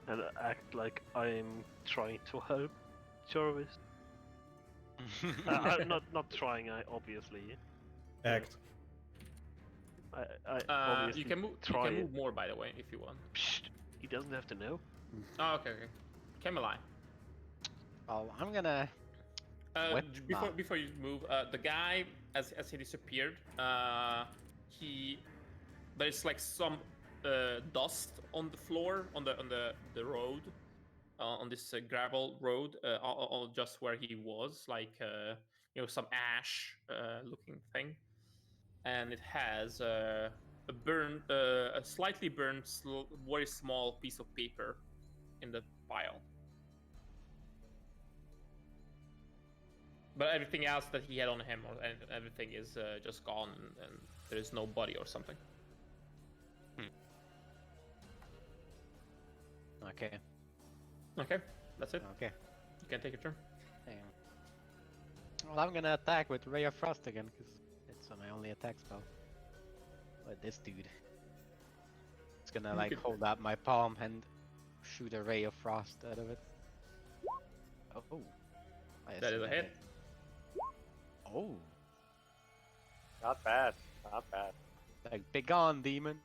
and act like I'm trying to help Jarvis. I'm not trying, obviously. Act. I obviously You can move. You try can it. move more, by the way, if you want. Psst, he doesn't have to know. Oh, okay. Camelai. Oh, I'm gonna. What? Before you move, the guy as he disappeared, there's like some dust on the floor on the road, on this gravel road, just where he was, like some ash looking thing, and it has a slightly burned, very small piece of paper in the pile. But everything else that he had on him, and everything is just gone, and there is no body or something. Okay. Okay, that's it. Okay. You can take your turn. Damn. Well, I'm gonna attack with Ray of Frost again, because it's my only attack spell. But this dude. It's gonna You like could- hold out my palm and shoot a Ray of Frost out of it. Oh. I That is assume a hit. hit. Oh. Not bad. Not bad. Like, begone, demon.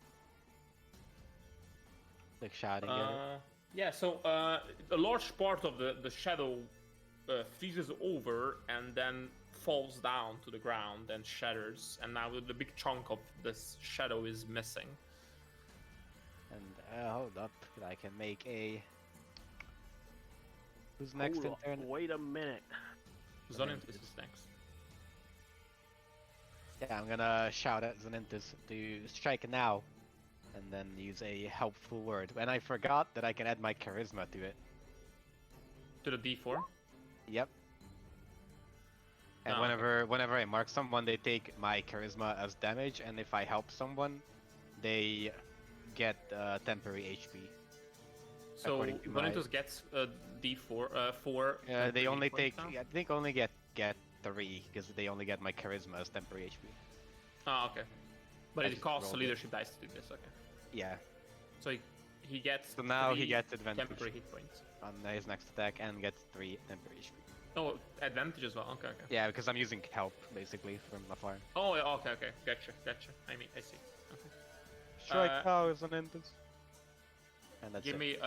Like shouting at it. Yeah, so a large part of the shadow freezes over and then falls down to the ground and shatters, and now the big chunk of this shadow is missing. And hold up, I can make a. Who's next in Hold turn? on, wait a minute. Zonintus is next. Yeah, I'm gonna shout at Zonintus to strike now, and then use a helpful word. And I forgot that I can add my charisma to it. To the D4. Yep. And Ah, okay. whenever I mark someone, they take my charisma as damage, and if I help someone, they get temporary HP. So According to my- Zonintus gets a D4. 4. They temporary only hit points take, now? I think, only get 3 because they only get my charisma as temporary HP. Ah, okay. But I it just costs a rolled it. leadership dice to do this. Okay. Yeah. So he gets. So now he 3 gets advantage temporary hit points. on his next attack and gets 3 temporary HP. Oh, advantage as well. Okay. Yeah, because I'm using help basically from afar. Oh, yeah, okay. Gotcha. I see. Okay. Strike now is an entrance. And that's Give it. me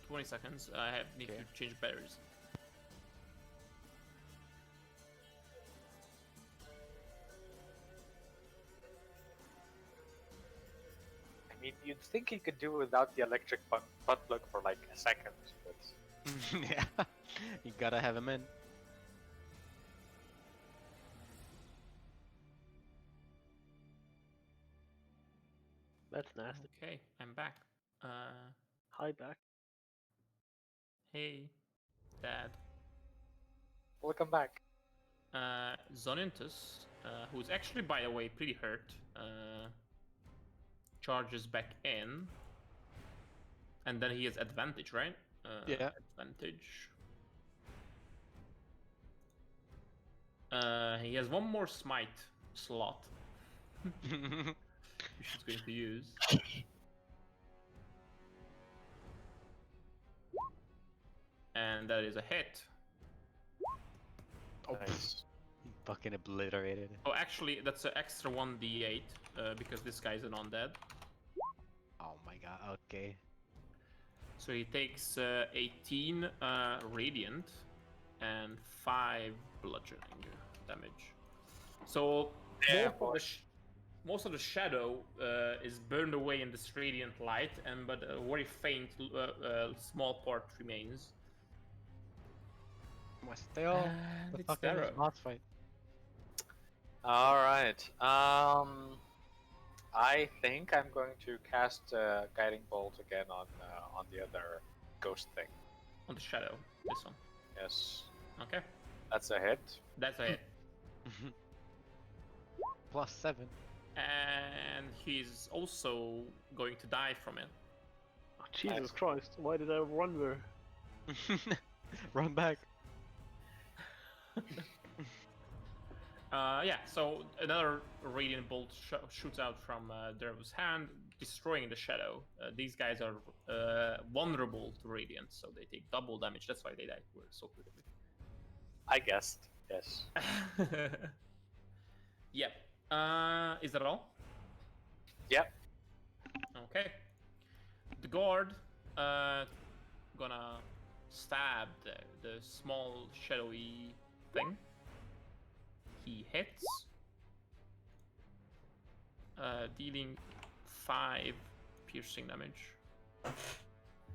20 seconds. I need Okay. to change batteries. I mean, you'd think he could do without the electric butt plug for like a second, but Yeah, you gotta have him in. That's nasty. Okay, I'm back. Hi back. Hey, Dad. welcome back. Zonintus, who's actually, by the way, pretty hurt, charges back in. And then he has advantage, right? Yeah. Advantage. He has one more smite slot, which he's going to use. And that is a hit. Oh, Nice. fucking obliterated. Oh, actually, that's an extra 1d8 because this guy's an undead. Oh my god, okay. So he takes 18 radiant and 5 bludgeoning damage. So Yeah, most of the shadow is burned away in this radiant light, but a very faint small part remains. We're still And the it's fucking Darrow. boss fight. All right. I think I'm going to cast Guiding Bolt again on the other ghost thing. On the shadow, this one. Yes, Okay, that's a hit. that's a hit. +7. And he's also going to die from it. Jesus Nice. Christ, why did I run there? Run back. Yeah, so another radiant bolt shoots out from Derva's hand, destroying the shadow. These guys are vulnerable to radiant, so they take double damage. That's why they died so quickly. I guessed. Yes. Yep. Is that all? Yep. Okay. The guard gonna stab the small shadowy thing. He hits, dealing 5 piercing damage.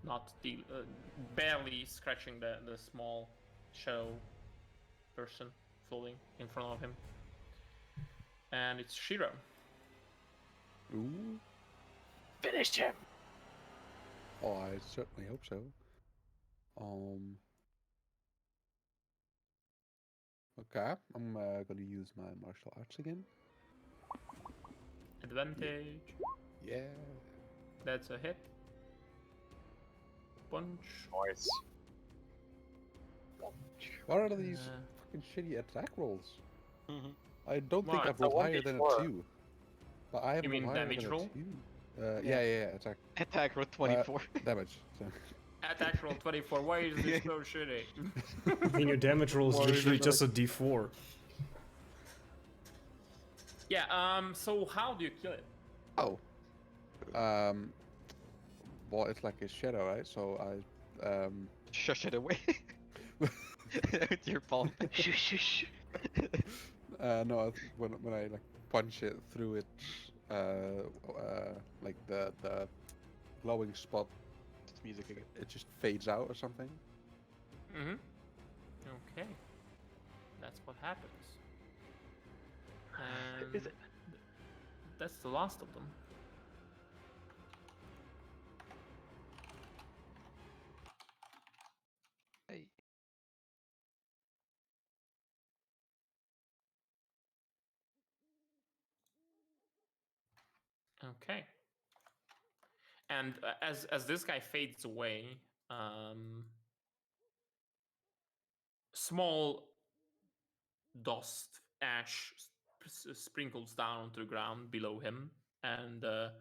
Not barely scratching the small shadow person floating in front of him. And it's Shiro. Ooh. Finished him. Oh, I certainly hope so. Okay, I'm gonna use my martial arts again. Advantage. Yeah. That's a hit. Punch. Nice. What are these Uh, fucking shitty attack rolls? Mhm. I don't think What? I've rolled A higher than a 1d4. 2. But I have You mean rolled higher damage than roll? a 2. Yeah, attack Attack roll 24. damage. So. Attack roll 24. Why is this so shitty? I mean, your damage roll is More literally than just a d4. Yeah. So how do you kill it? Oh. Well, it's like a shadow, right? So I Shush it away. With your palm. Shush, shush. no, when I like punch it through it, like the glowing spot, It's music again. it just fades out or something. Mm-hmm. Okay. That's what happens. And Is it? that's the last of them. Hey. Okay. And as this guy fades away, small dust ash sprinkles down onto the ground below him, and a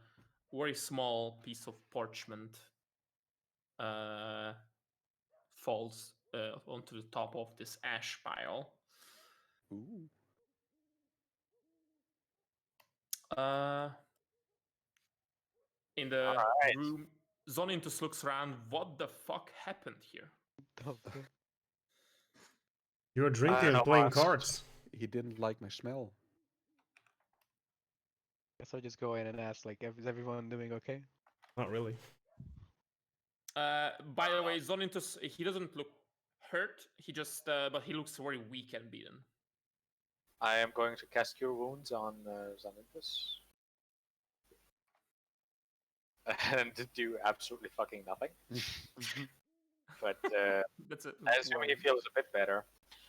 very small piece of parchment falls onto the top of this ash pile. Ooh. In the Alright. room, Zonintus looks around. What the fuck happened here? You were drinking know, and playing Mars. cards. He didn't like my smell. Guess I'll just go in and ask, like, is everyone doing okay? Not really. By the way, Zonintus, he doesn't look hurt. He just, but he looks very weak and beaten. I am going to cast Cure Wounds on Xanthus. And do absolutely fucking nothing. But That's a. I assume he feels a bit better.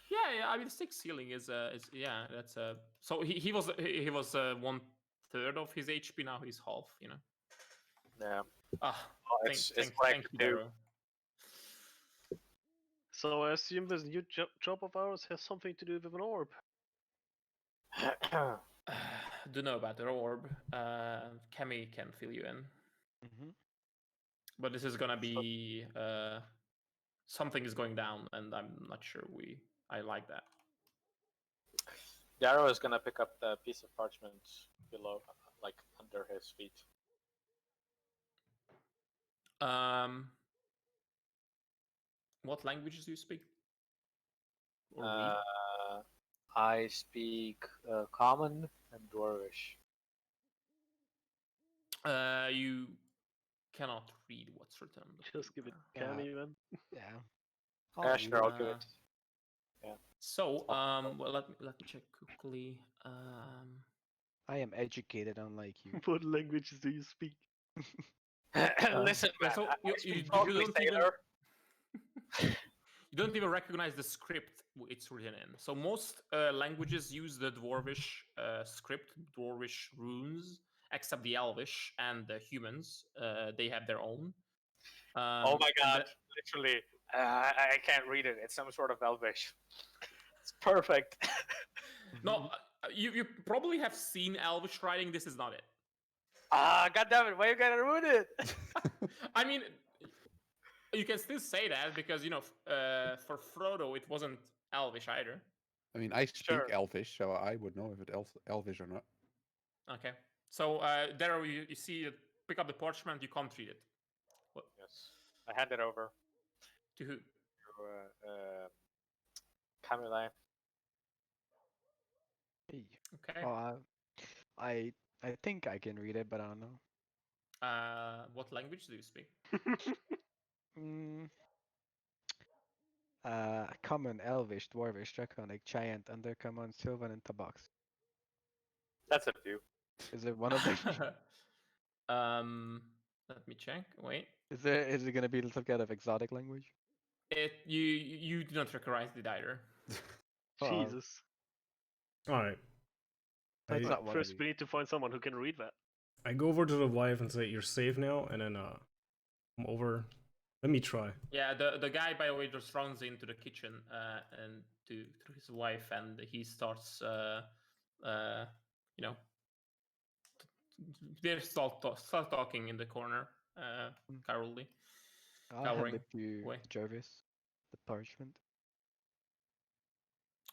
Yeah, yeah. I mean, 6 healing is yeah. That's So he was 1/3 of his HP. Now he's half. You know. Yeah. Ah, It's thank like you, to Darrow. So I assume this new job of ours has something to do with an orb. Do know about the orb. Kemi can fill you in, Mm-hmm. but this is gonna be something is going down, and I'm not sure I like that. Darrow is gonna pick up the piece of parchment below, like under his feet. What languages do you speak? Or read? I speak Common and Dwarvish. You cannot read what's written on the Just give it paper. Cammy then. Yeah. Yeah, sure, I'll give Uh, it. So, well, let me check quickly. I am educated, unlike you. What languages do you speak? Listen, yeah, man, so I you speak totally don't even sailor. you don't even recognize the script it's written in. So most languages use the Dwarvish script, Dwarvish runes, except the Elvish and the humans. They have their own. Oh my and god! Literally, I can't read it. It's some sort of Elvish. It's perfect. No, you probably have seen Elvish writing. This is not it. God damn it! Why you gotta ruin it? I mean, you can still say that because for Frodo it wasn't Elvish either. I mean, I speak Sure. Elvish, so I would know if it's Elvish or not. Okay, so there you see it. Pick up the parchment. You can't read it. Yes, I hand it over To who? to Camille. Hey. Okay. Oh, I think I can read it, but I don't know. What language do you speak? Mm, Common, Elvish, Dwarvish, Draconic, Giant, Undercommon, Sylvan, and Tabax. That's a few. Is it one of them? Let me check. Wait. Is it gonna be some kind of exotic language? You do not recognize it either. Oh, Jesus. Alright. That's I, not one of First, these. we need to find someone who can read that. I go over to the wife and say, "You're safe now," and then come over. Let me try. Yeah, the guy by the way just runs into the kitchen and to his wife, and he starts you know they start talking in the corner, cowardly. I'll hand Cowering it to away. Jarvis, the parchment.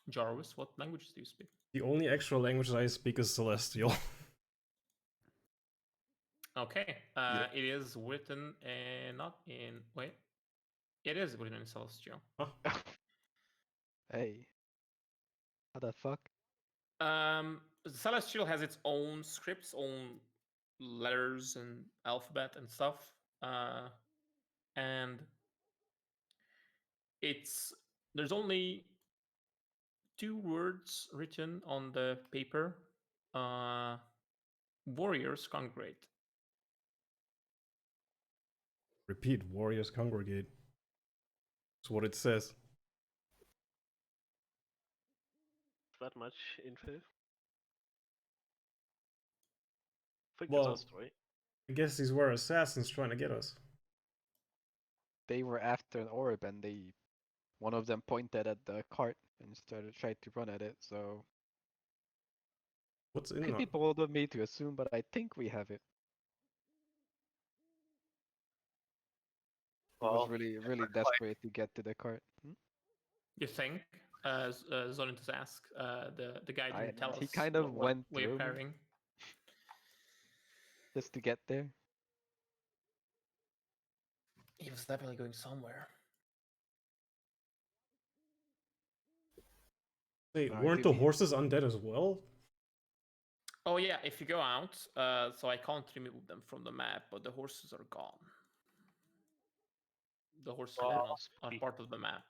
Jarvis, what languages do you speak? The only extra language I speak is Celestial. Okay, Yeah. it is written not in wait. It is written in Celestial. Hey. How the fuck? Celestial has its own scripts, own letters and alphabet and stuff, and there's only 2 words written on the paper. Warriors congregate. Repeat, warriors congregate. That's what it says. That much info. I think Well- it's us, right? I guess these were assassins trying to get us. They were after an orb and one of them pointed at the cart and tried to run at it, so What's in could that? be bold of me to assume, but I think we have it. He was Well, really looks like- desperate to get to the cart. You think? Zonintus asked. The guy didn't tell us. He kind of what went way you're through me. carrying. Just to get there. He was definitely going somewhere. Wait, Alright, weren't do the we- horses undead as well? Oh yeah, if you go out, so I can't remove them from the map, but the horses are gone. The horses Well, are part of the map.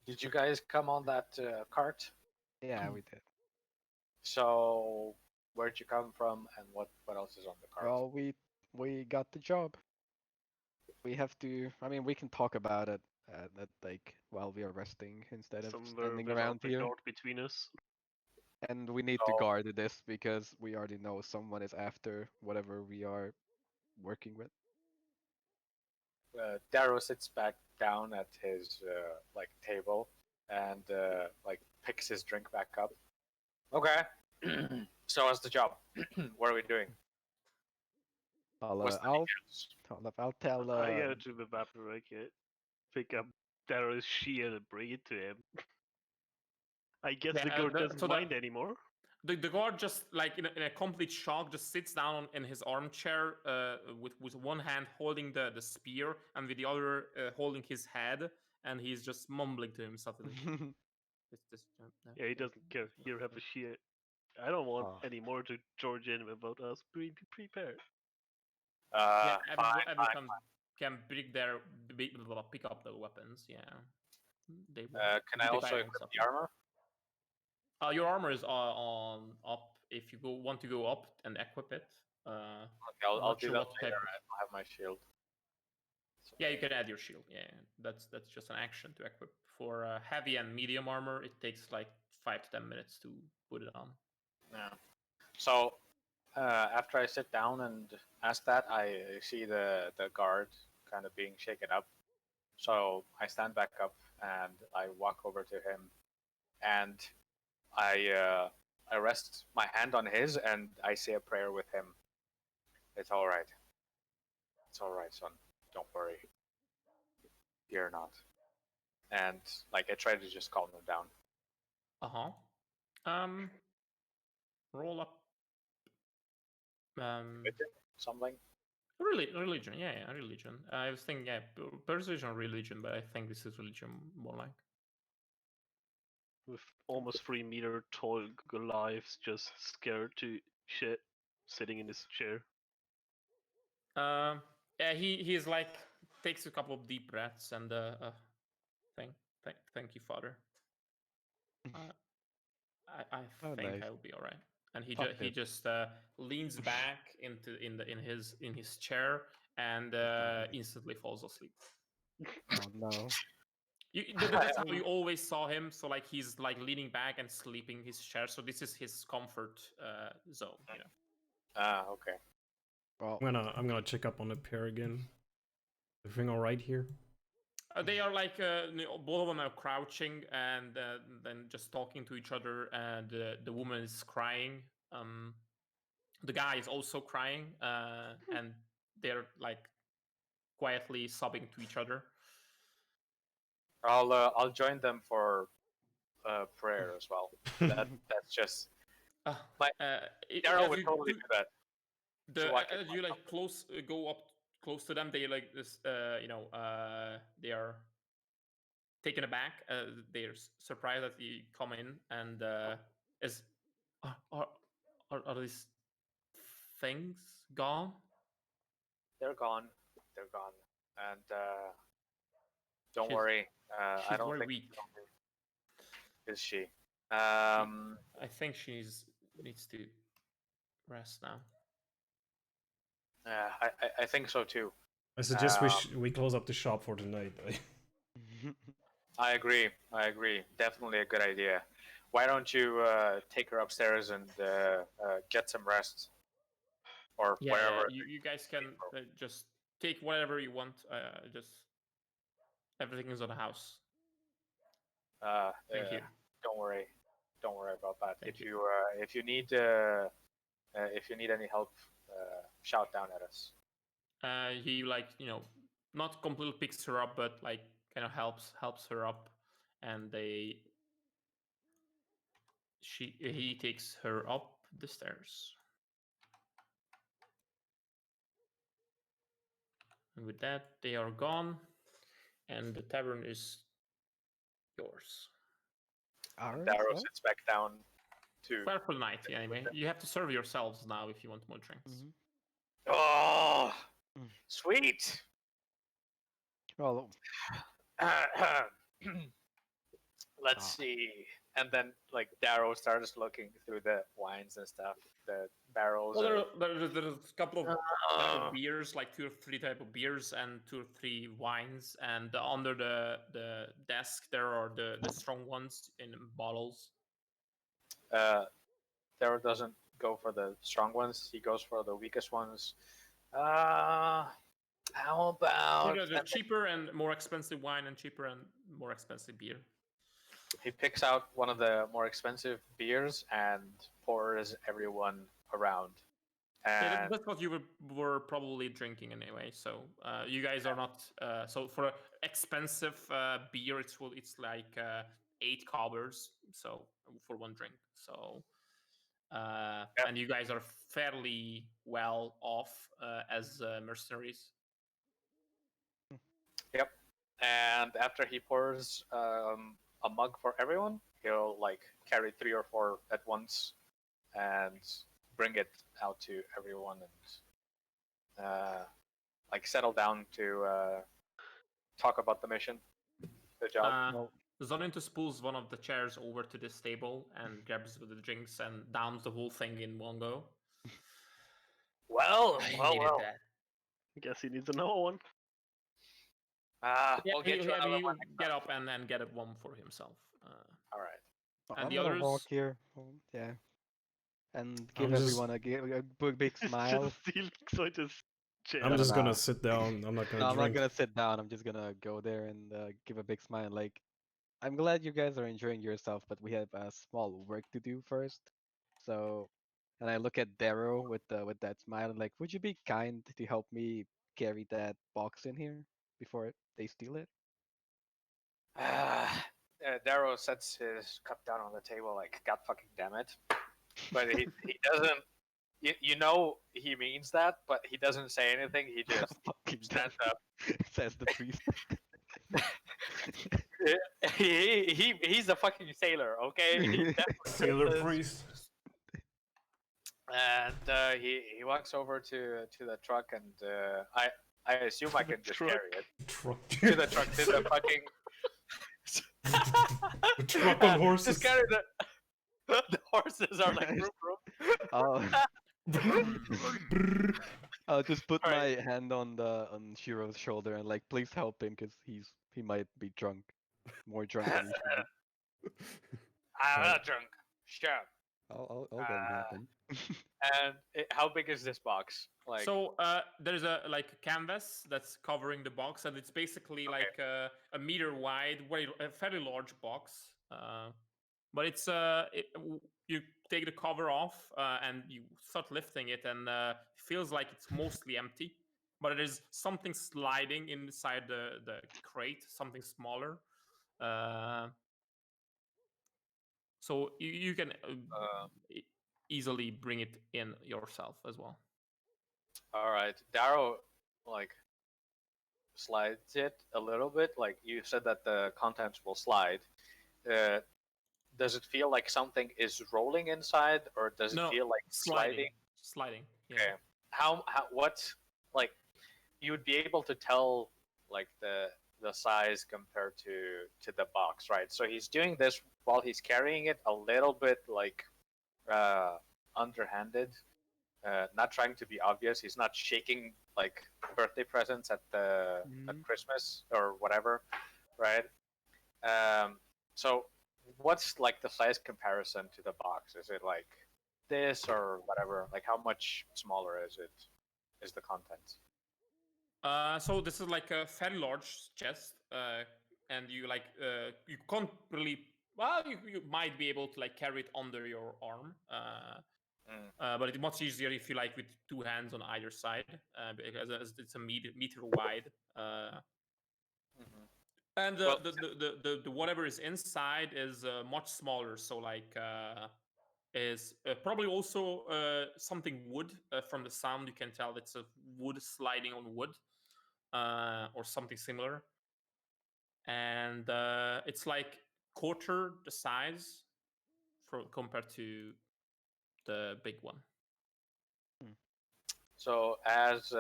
Did you guys come on that cart? Yeah, we did. So where'd you come from, and what else is on the cart? Well, we got the job. We have to. I mean, we can talk about it while we are resting instead of Somewhere standing without around the here. guard between us. And we need to So- guard this because we already know someone is after whatever we are working with. Darrow sits back down at his table and picks his drink back up. Okay. So what's the job? What are we doing? What's the details? I'll tell. I go to the map right here, pick up Darrow's shield and bring it to him. I guess the Yeah, guard doesn't so mind anymore. The guard just like in a complete shock just sits down in his armchair with one hand holding the spear and with the other holding his head, and he's just mumbling to himself. Yeah, he doesn't care. Here, have a shield. I don't want Oh. any more to charge in without us being prepared. Yeah, Fine, everyone can pick up the weapons. Yeah, they. Can I they also buy equip themselves. the armor? Your armor is on up. If you want to go up and equip it. Okay, I'm I'll not do sure that what type later. of- I'll have my shield. So- Yeah, you can add your shield. Yeah, that's just an action to equip. For heavy and medium armor, it takes like 5 to 10 minutes to put it on. Yeah. So after I sit down and ask that, I see the guard kind of being shaken up. So I stand back up and I walk over to him, and I rest my hand on his and I say a prayer with him. It's all right. It's all right, son. Don't worry. Fear not. And like I try to just calm him down. Roll up. Something. Religion, yeah, religion. I was thinking, yeah, persuasion or religion, but I think this is religion more like. With almost 3-meter tall Goliath just scared to shit, sitting in his chair. Yeah, he's like takes a couple of deep breaths and thank you, Father. I Oh, think nice. I'll be all right. And he Fuck he it. just leans back in his chair and instantly falls asleep. Oh no. That's how you always saw him. So like he's like leaning back and sleeping in his chair. So this is his comfort zone. You know. Ah, okay. Well, I'm gonna check up on the pair again. Everything all right here? They are like both of them are crouching and then just talking to each other. And the woman is crying. The guy is also crying, and they're like quietly sobbing to each other. I'll join them for prayer as well. That's just Daryl would totally do that. As you like close go up close to them, they like this they are taken aback. They're surprised that you come in, and are these things gone? They're gone. They're gone. And don't She's- worry. She's I don't very think weak. is she. I think she's needs to rest now. I think so too. I suggest we close up the shop for tonight. I agree. Definitely a good idea. Why don't you take her upstairs and get some rest, or wherever. You guys can just take whatever you want. Just everything is on the house. Thank you. Don't worry about that. Thank If you need any help, shout down at us. He like not completely picks her up, but like kind of helps her up, and he takes her up the stairs. And with that, they are gone, and the tavern is yours. Darrow sits back down to. Well, for the night, yeah, anyway. You have to serve yourselves now if you want more drinks. Oh, sweet. well, Let's see. And then, like, Darrow starts looking through the wines and stuff, the barrels. Well, there's a couple of type of beers, like 2 or 3 type of beers and 2 or 3 wines, and under the desk there are the strong ones in bottles. Darrow doesn't go for the strong ones. He goes for the weakest ones. How about The cheaper and more expensive wine and cheaper and more expensive beer. he picks out one of the more expensive beers and pours everyone around. And That's what you were probably drinking anyway. So you guys are not. So for expensive beer, it's like 8 cobblers. So for one drink. So and you guys are fairly well off as mercenaries. Yep. And after he pours a mug for everyone, he'll like carry 3 or 4 at once and bring it out to everyone and like settle down to talk about the mission, the job. Zonintus pulls one of the chairs over to this table and grabs the drinks and downs the whole thing in one go. Well. I guess he needs another one. We'll get you another one. Get up and then get one for himself. All right. And I'm the gonna others? walk here. Yeah. And give just- everyone a big smile. Just stealing Zointus' I'm just gonna Nah. sit down. I'm not No, gonna I'm not drink. gonna sit down. I'm just gonna go there and give a big smile. Like, I'm glad you guys are enjoying yourself, but we have a small work to do first. So, and I look at Darrow with that smile and like, would you be kind to help me carry that box in here before they steal it? Darrow sets his cup down on the table like, God fucking damn it. But he doesn't. You know he means that, but he doesn't say anything. He just Fucking stands up. says the priest. He's a fucking sailor, okay? He definitely Sailor is. priest. And he walks over to the truck, and I assume I can just truck. carry it Truck. to the truck to the fucking The truck on horses. Just carry the horses are like vroom, vroom. Oh, I'll just put Alright. my hand on Shiro's shoulder and like, please help him because he might be drunk, more drunk than he should be. I'm not drunk. Shut up. I'll let it happen. And how big is this box? Like, So there's a canvas that's covering the box, and it's basically Okay. like a meter wide, a fairly large box. But it's you take the cover off and you start lifting it, and it feels like it's mostly empty. But it is something sliding inside the crate, something smaller. So you can easily bring it in yourself as well. all right, Darrow, like, slides it a little bit. Like you said that the contents will slide. Does it feel like something is rolling inside, or does it No, feel like sliding? Sliding. Yeah. Okay. How what like you would be able to tell like the size compared to the box, right? So he's doing this while he's carrying it a little bit like underhanded, not trying to be obvious. He's not shaking like birthday presents at at Christmas or whatever, right? So what's like the size comparison to the box? Is it like this or whatever? Like how much smaller is it? Is the content? So this is like a fairly large chest, and you you can't really. Well, you might be able to like carry it under your arm, but it's much easier if you like with two hands on either side, because it's a meter wide. And Well- the whatever is inside is much smaller. So like is probably also something wood. From the sound, you can tell it's a wood sliding on wood, or something similar. And it's like quarter the size compared to the big one. So as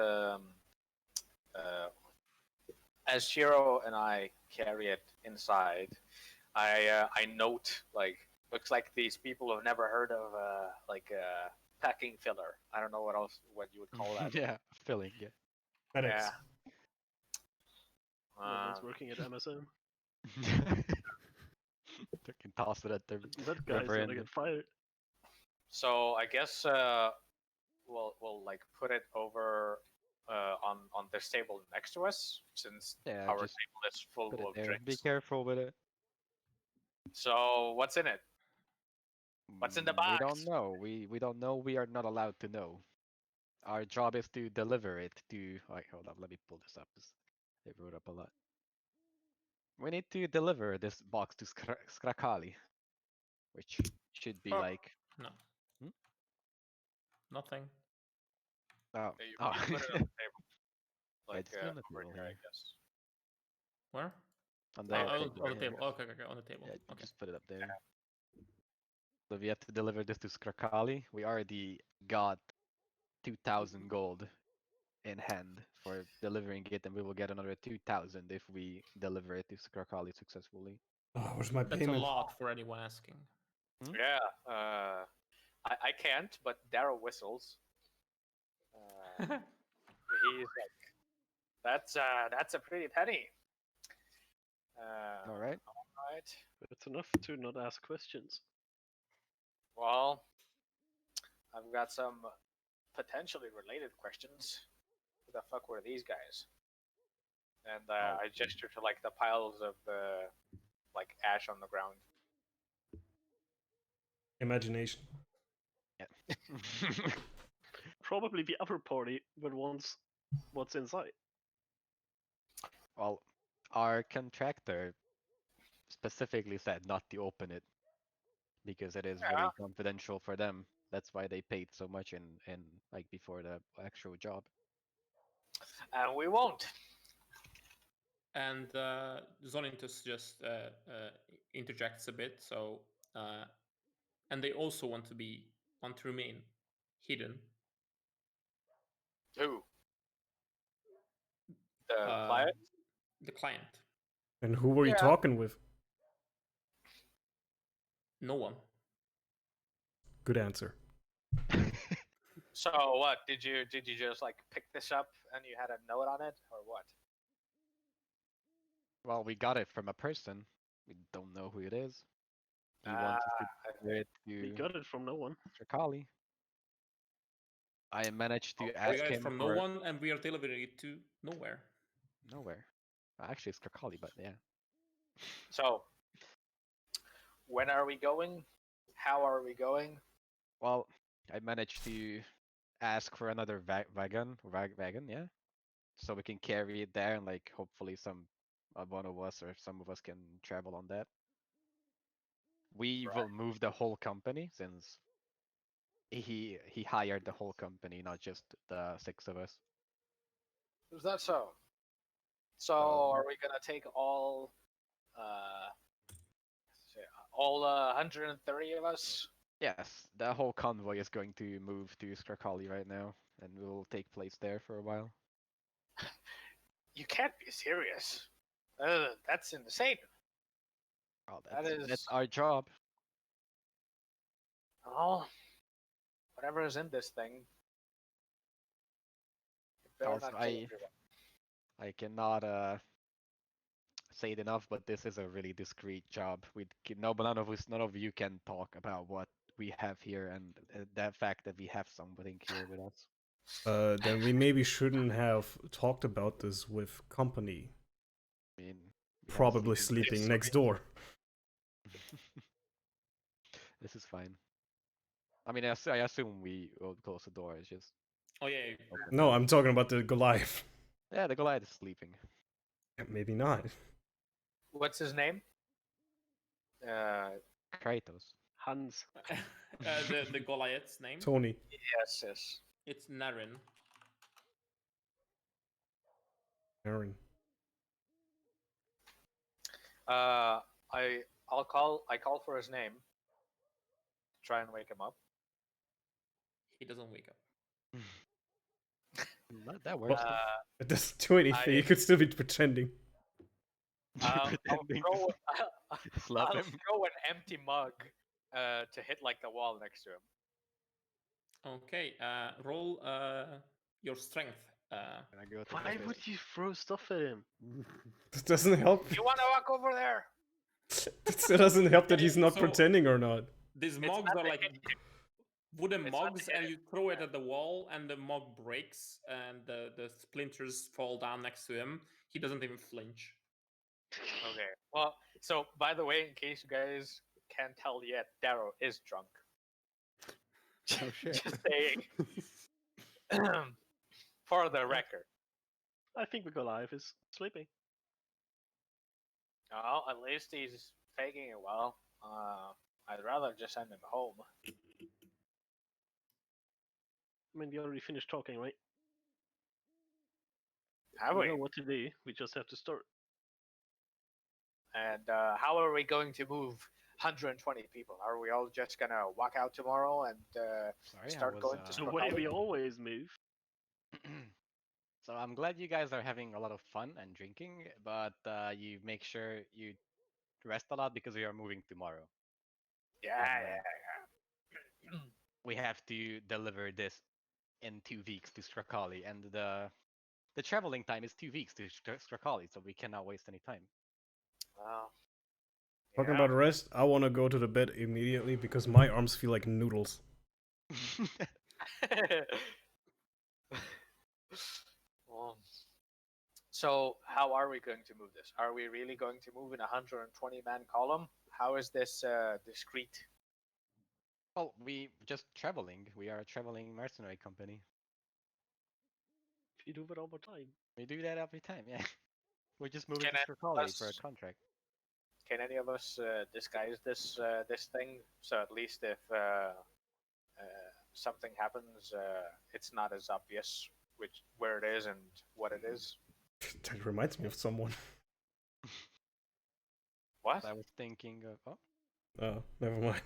Shiro and I carry it inside, I note like looks like these people have never heard of packing filler. I don't know what you would call that. Yeah, filling. Yeah. FedEx. Yeah. No one's working at Amazon. Fucking toss it at them. That guy's Never gonna ending. get fired. So I guess we'll like put it over on this table next to us since Yeah, our just table is full put it of there. drinks. Be careful with it. So what's in it? What's in the We box? don't know. We don't know. We are not allowed to know. Our job is to deliver it to. Like, hold up. Let me pull this up. They wrote up a lot. We need to deliver this box to Skrakali, which should be Oh. like. No. Hmm? Nothing. Oh, You oh. put it on the table. Like just put it on the over table here, I here. guess. Where? on Oh, the on table. the yeah. table. Okay, on the table. Yeah, Okay. just put it up there. So we have to deliver this to Skrakali. We already got 2,000 gold in hand for delivering it, and we will get another 2,000 if we deliver it to Skrakali successfully. Oh, where's my That's payment? a lot for anyone asking. Yeah. I can't, but Darrow whistles. He's like, that's a pretty penny. All right. Alright. It's enough to not ask questions. Well, I've got some potentially related questions the fuck were these guys? And Oh. I gesture to like the piles of like ash on the ground. Imagination. Yeah. Probably the other party would want what's inside. Well, our contractor specifically said not to open it because it is Yeah. really confidential for them. That's why they paid so much in like before the actual job. And we won't. And Zonintus just interjects a bit. So, and they also want to remain hidden. Who? The client? The client. And who were you Yeah. talking with? No one. Good answer. So what? Did you just like pick this up and you had a note on it, or what? Well, we got it from a person. We don't know who it is. He wants us to give it We to got it from no one. Strakali. I managed to Okay. We ask got it him from no one, and we are delivering it to nowhere. nowhere. Actually, it's Strakali, but yeah. So, when are we going? How are we going? Well, I managed to ask for another wagon, yeah, so we can carry it there, and like hopefully one of us or some of us can travel on that. We Right. will move the whole company since he hired the whole company, not just the 6 of us. Is that so? So, are we gonna take all 130 of us? Yes, the whole convoy is going to move to Strakali right now, and will take place there for a while. You can't be serious. That's insane. Oh, That that's is- our job. Oh, whatever is in this thing. it better Also, not kill everyone. I cannot say it enough, but this is a really discreet job. None of you can talk about what we have here and the fact that we have somebody here with us. Then we maybe shouldn't have talked about this with company. I mean, we have Probably secret- sleeping next door. This is fine. I mean, I assume we will close the door. It's just Oh yeah. open No, it. I'm talking about the Goliath. Yeah, the Goliath is sleeping. Maybe not. What's his name? Kratos. Hans. The Goliath's name. Tony. Yes. It's Naren. Aaron. I call for his name. Try and wake him up. He doesn't wake up. That works. It doesn't do anything. You could still be pretending. I'll Pretending throw, to slap I'll him. throw an empty mug to hit like the wall next to him. Okay. Roll your strength. And I go to Why the- would you throw stuff at him? This doesn't help. You want to walk over there? It doesn't help that he's not So- pretending or not. These It's mugs not are to like hit you. wooden It's not to mugs, hit and him. you throw it at the wall, and the mug breaks, and the splinters fall down next to him. He doesn't even flinch. Okay. Well, so by the way, in case you guys can't tell yet, Darrow is drunk. Oh shit. Just saying. For the record. I think the Goliath is sleeping. Well, at least he's faking it well. I'd rather just send him home. I mean, we already finished talking, right? Have We we? know what to do. We just have to start. And how are we going to move 120 people? Are we all just gonna walk out tomorrow and Sorry, start going to The way Strakali? we always move. So I'm glad you guys are having a lot of fun and drinking, but you make sure you rest a lot because we are moving tomorrow. Yeah. We have to deliver this in 2 weeks to Strakali, and the traveling time is 2 weeks to Strakali, so we cannot waste any time. Well, Talking yeah. about rest, I want to go to the bed immediately because my arms feel like noodles. So how are we going to move this? Are we really going to move in a 120-man column? How is this discreet? Well, we just traveling. We are a traveling mercenary company. If you do it all the time. We do that every time, yeah. We're just moving Can to any of Stricali for a us- contract. Can any of us disguise this thing so at least if something happens, it's not as obvious where it is and what it is? That reminds me of someone. What? I was thinking of Oh, never mind.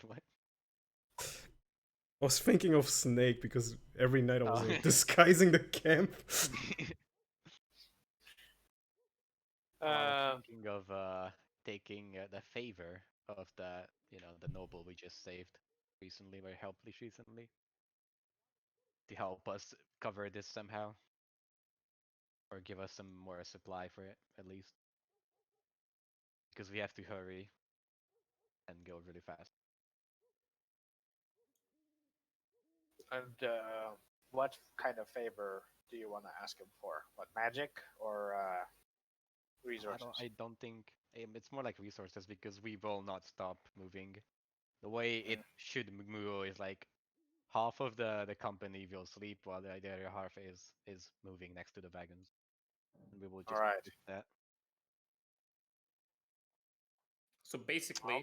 what? I was thinking of Snake because every night I was Oh. disguising the camp. I was Uh, thinking of taking the favor of the noble we just saved recently, very helpless recently, to help us cover this somehow, or give us some more supply for it at least, because we have to hurry and go really fast. and what kind of favor do you want to ask him for? What, magic or resources? I don't think it's more like resources because we will not stop moving. The way it should move is like half of the company will sleep while the other half is moving next to the wagons, and we will just Alright. do that. So basically,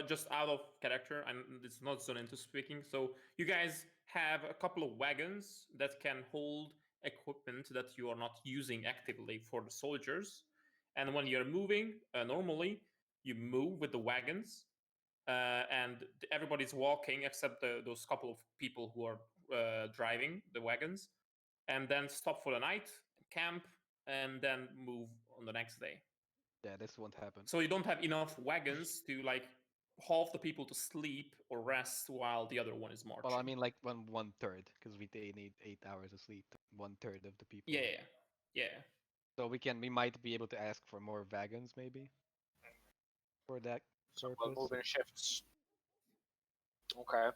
just out of character, it's not Zonento speaking. So you guys have a couple of wagons that can hold equipment that you are not using actively for the soldiers. And when you're moving, normally you move with the wagons, and everybody's walking except those couple of people who are driving the wagons, and then stop for the night, camp, and then move on the next day. Yeah, this won't happen. So you don't have enough wagons to like half the people to sleep or rest while the other one is marching. Well, I mean like one third, because they need 8 hours of sleep. 1/3 of the people. Yeah. So we might be able to ask for more wagons maybe for that So we'll purpose. move in shifts. Okay.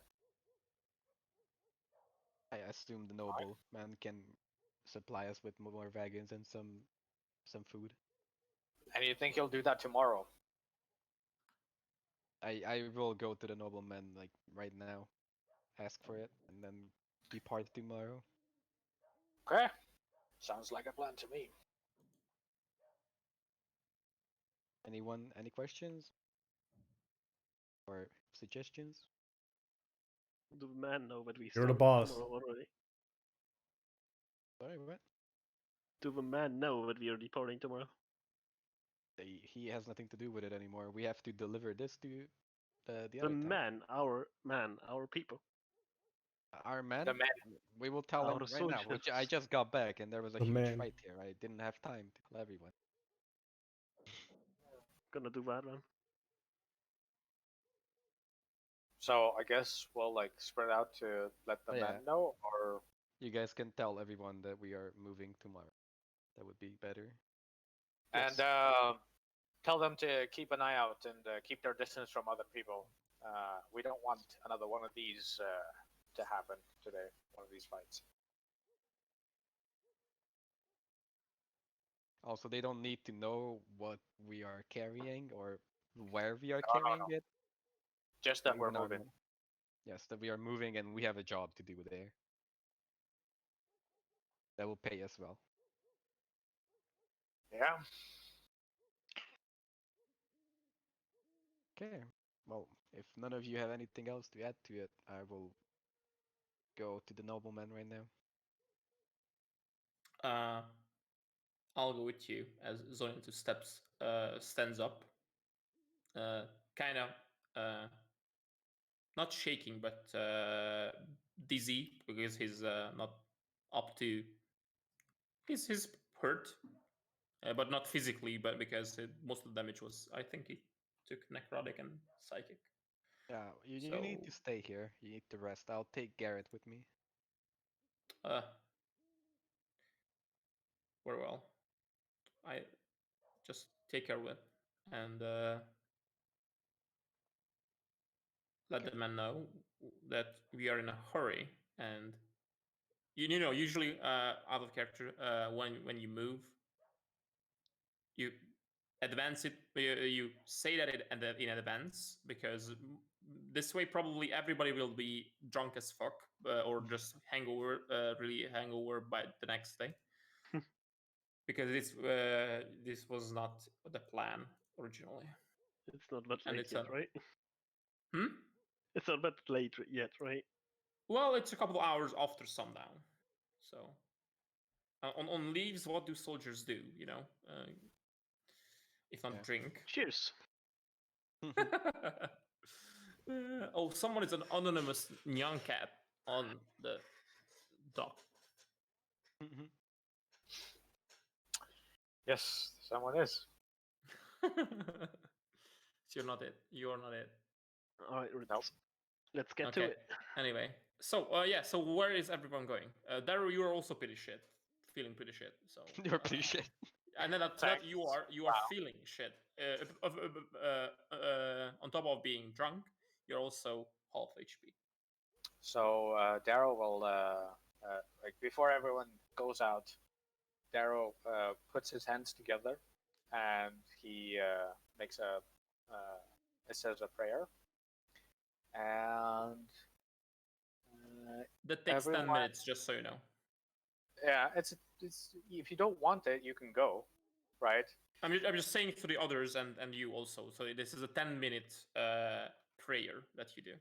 I assume the noble man can supply us with more wagons and some food. And you think he'll do that tomorrow? I will go to the nobleman like right now, ask for it, and then depart tomorrow. Okay. Sounds like a plan to me. Anyone, any questions or suggestions? Do the man know that we You're the start boss. tomorrow already? Sorry, what? Do the man know that we are departing tomorrow? He has nothing to do with it anymore. We have to deliver this to the The other town. our people. Our man. The man. We will tell him Our right now. I soldiers. just got back and there was a The huge man. fight here. I didn't have time to tell everyone. Gonna do that one. So I guess we'll like spread out to let the Yeah. men know, or You guys can tell everyone that we are moving tomorrow. That would be better. and tell them to keep an eye out and keep their distance from other people. We don't want another one of these to happen today. One of these fights. Also, they don't need to know what we are carrying or where we are No, carrying no. it. Just that we're Even our moving. men. Yes, that we are moving and we have a job to do there. That will pay us well. Yeah. Okay. Well, if none of you have anything else to add to it, I will go to the nobleman right now. I'll go with you as Zonito stands up, kind of not shaking but dizzy because he's not up to he's hurt, but not physically, but because most of the damage was, I think he took necrotic and psychic. Yeah, you So, need to stay here. You need to rest. I'll take Garrett with me. very well. I just take care of it and let Okay. the men know that we are in a hurry and you know, usually out of character, when you move, you advance it. You say that in advance because this way probably everybody will be drunk as fuck or just hangover, really hangover by the next day. Because this was not the plan originally. It's not that And late it's yet, a- right? Hmm? It's not that late yet, right? Well, it's a couple hours after sundown. So on leaves, what do soldiers do? You know, if not Yeah. drink. Cheers. Oh, someone is an anonymous young cat on the dock. Yes, someone is. So you're not it. You're not it. All right, Nope. let's get to Okay. it. Anyway, so yeah. So where is everyone going? Daryl, you're also pretty shit. Feeling pretty shit. So You're pretty shit. And then that Thanks. you are feeling shit. On top of being drunk, you're also half HP. So Daryl will, like before everyone goes out, Daryl puts his hands together and he makes it says a prayer, and That takes 10 everyone- minutes, just so you know. yeah, it's if you don't want it, you can go, right? I'm just saying for the others and you also. So this is a 10-minute prayer that you do.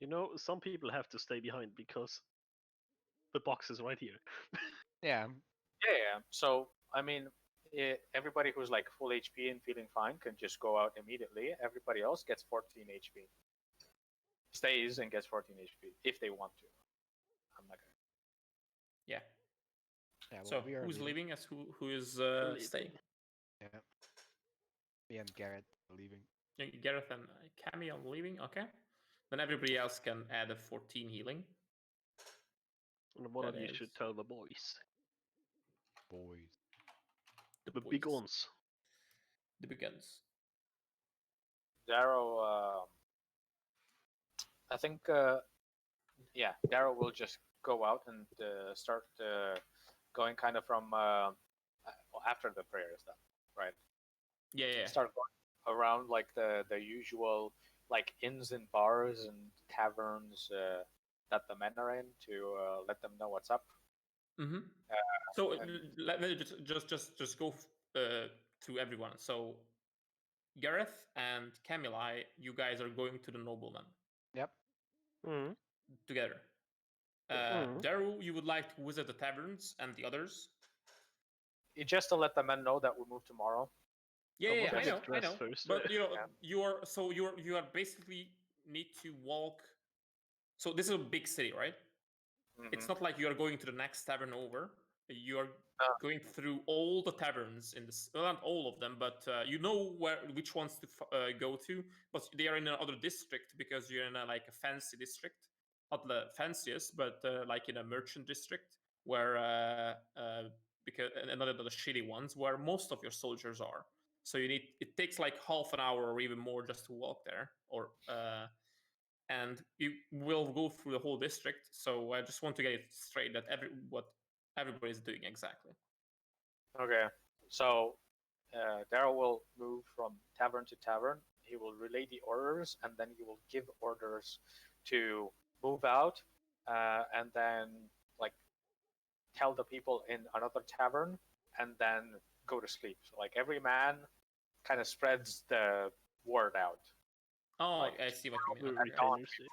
You know, some people have to stay behind because the box is right here. Yeah. Yeah. So I mean, everybody who's like full HP and feeling fine can just go out immediately. Everybody else gets 14 HP. Stays and gets 14 HP if they want to. I'm not gonna. Yeah. Yeah. Well, So we are who's leaving as who is Leaving. staying? Yeah. Me and Garrett are leaving. Gareth and Cammy are leaving. Okay. Then everybody else can add a 14 healing. And one of That you should is- tell the boys. Boys. The big boys. ones. The big guns. Daryl, I think, yeah, Daryl will just go out and start going kind of from after the prayer is done, right? Yeah. Start going around like the usual like inns and bars and taverns that the men are in to let them know what's up. Mm-hmm. So and- let me just go through everyone. So Gareth and Camille, you guys are going to the nobleman Yep. Mm-hmm. together. Mhm. Daryl, you would like to visit the taverns and the others. Just to let the men know that we move tomorrow. Yeah, want to I get know. dressed first. But you know, Yeah. you are basically need to walk. So this is a big city, right? It's Mhm. not like you are going to the next tavern over. You are going through all the taverns in this. Well, not all of them, but you know which ones to go to. But they are in another district because you're in like a fancy district, not the fanciest, but like in a merchant district where because another of the shitty ones where most of your soldiers are. So it takes like half an hour or even more just to walk there, or and you will go through the whole district. So I just want to get it straight that what everybody is doing exactly. Okay, so Daryl will move from tavern to tavern. He will relay the orders, and then he will give orders to move out, and then like tell the people in another tavern, and then go to sleep. So like every man kind of spreads the word out, Oh, Like, I see what you The mean. Okay. retainers do.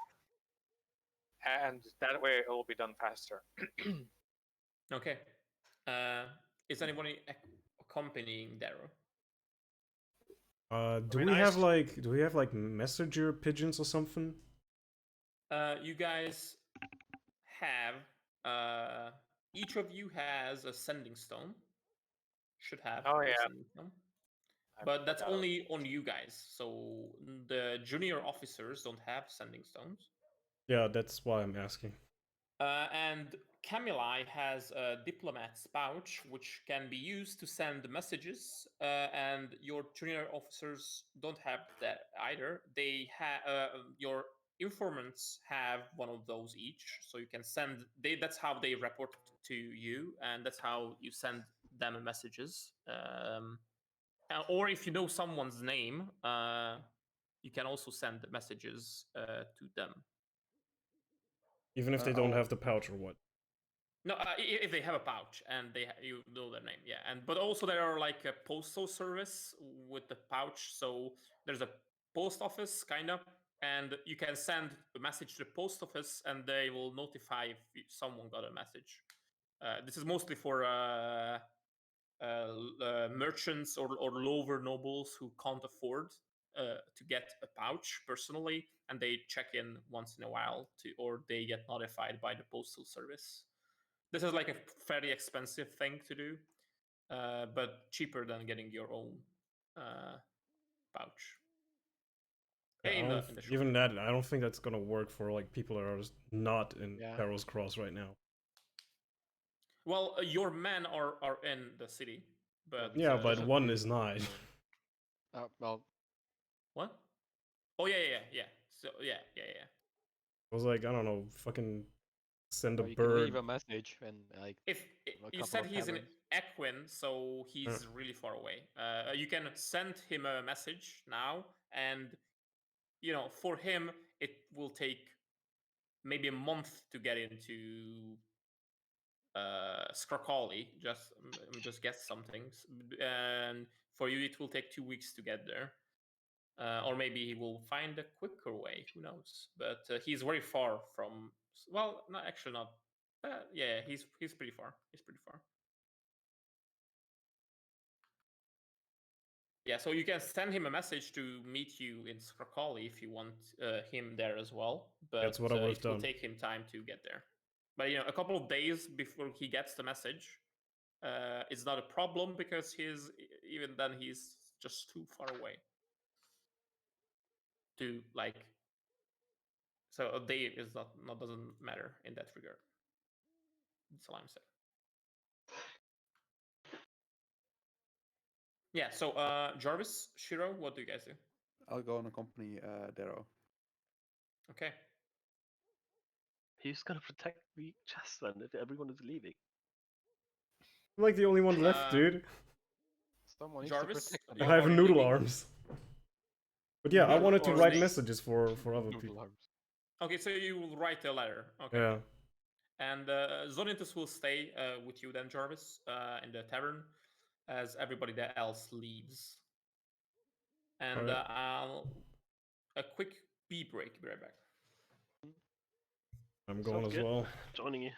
and that way it will be done faster. Okay. Is anybody accompanying Daryl? Do mean, we I have s- like messenger pigeons or something? You guys have each of you has a sending stone. Should have. Oh, a yeah. sending stone. I But that's forgot. only on you guys. So the junior officers don't have sending stones. Yeah, that's why I'm asking. And Camille has a diplomat's pouch, which can be used to send messages. And your junior officers don't have that either. They have your informants have one of those each, so you can send. That's how they report to you, and that's how you send them messages. Or if you know someone's name, you can also send messages to them. Even if they don't I'll- have the pouch or what? No, if they have a pouch and you know their name, yeah. And but also there are like a postal service with the pouch. So there's a post office kind of, and you can send a message to the post office, and they will notify if someone got a message. This is mostly for merchants or lower nobles who can't afford to get a pouch personally, and they check in once in a while or they get notified by the postal service. This is like a very expensive thing to do, but cheaper than getting your own pouch. Yeah, In the short even term. that, I don't think that's gonna work for like people that are just not in Yeah. Carol's Cross right now. Well, your men are in the city, but Yeah, but doesn't one really is not. well, what? Oh yeah. So yeah. I was like, I don't know, fucking send a you can bird. leave a message and like If a you couple said of he's in hammers. Equin, so he's really far away. You can send him a message now, and for him it will take maybe a month to get into Skrokali. Just guess some things, and for you it will take 2 weeks to get there. Or maybe he will find a quicker way. Who knows? But he's very far from. Well, no, actually not. Yeah, he's pretty far. He's pretty far. Yeah, so you can send him a message to meet you in Skrokali if you want him there as well. But That's what I would've it will done. take him time to get there. But a couple of days before he gets the message, it's not a problem because even then he's just too far away to like. So a day is not doesn't matter in that regard. That's all I'm saying. Yeah. So Jarvis, Shiro, what do you guys do? I'll go and accompany Darrow. Okay. Who's gonna protect the chest then if everyone is leaving? I'm like the only one left, Uh, dude. Someone needs Jarvis, to protect them. And you I have are noodle leaving? arms. But yeah, I Noodle wanted to or write snake? messages for other Noodle people. arms. Okay, so you will write a letter. Okay. Yeah. And Zonintus will stay with you then, Jarvis, in the tavern, as everybody else leaves. And Alright. I'll a quick pee break. Be right back. I'm going Sounds as good. well. Joining you.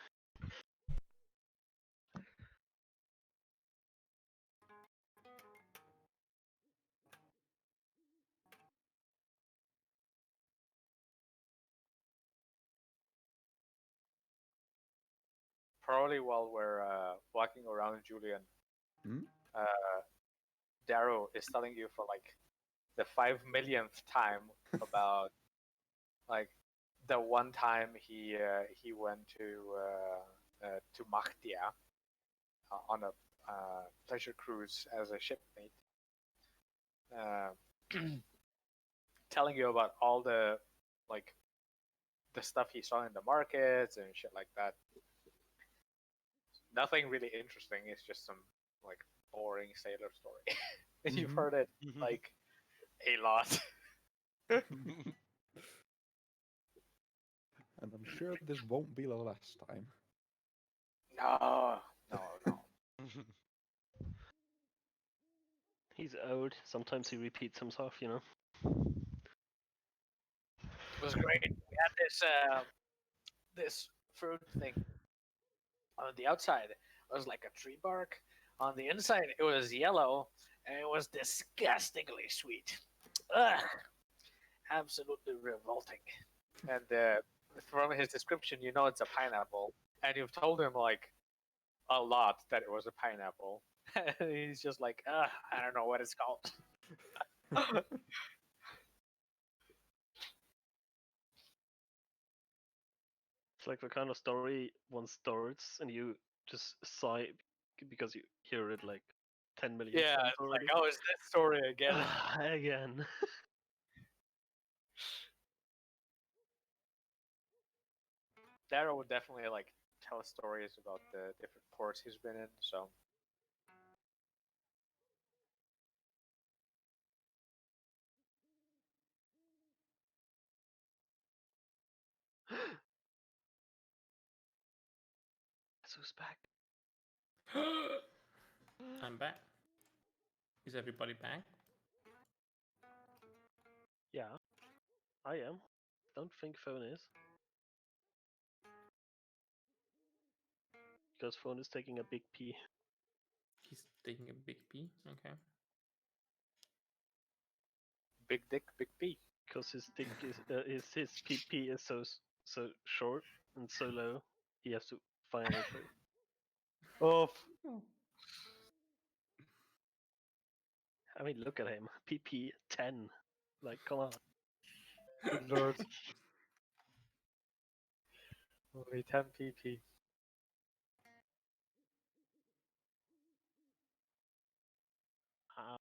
Probably while we're walking around, Julian, Hmm? Darrow is telling you for like the 5 millionth time about like the one time he went to Mahdia on a pleasure cruise as a shipmate, telling you about all the like the stuff he saw in the markets and shit like that. Nothing really interesting. It's just some like boring sailor story, and you've heard it like a lot. And I'm sure this won't be the last time. No. He's old. Sometimes he repeats himself, you know. It was great. We had this fruit thing. On the outside, it was like a tree bark. On the inside, it was yellow, and it was disgustingly sweet. Ugh, absolutely revolting. And from his description, you know it's a pineapple, and you've told him like a lot that it was a pineapple. And he's just like, I don't know what it's called. It's like the kind of story one starts and you just sigh because you hear it like 10 million Yeah, times it's already. like, oh, is this story again? Again. Darrow would definitely like tell stories about the different ports he's been in. So Who's back? I'm back. Is everybody back? Yeah, I am. Don't think phone is. Because phone is taking a big pee. He's taking a big pee. Okay. big dick, big P. Because his dick is his PP is so short and so low, he has to find it. Oh, I mean, look at him. PP 10. Like, come on. Good lord. Only 10 PP. Ah,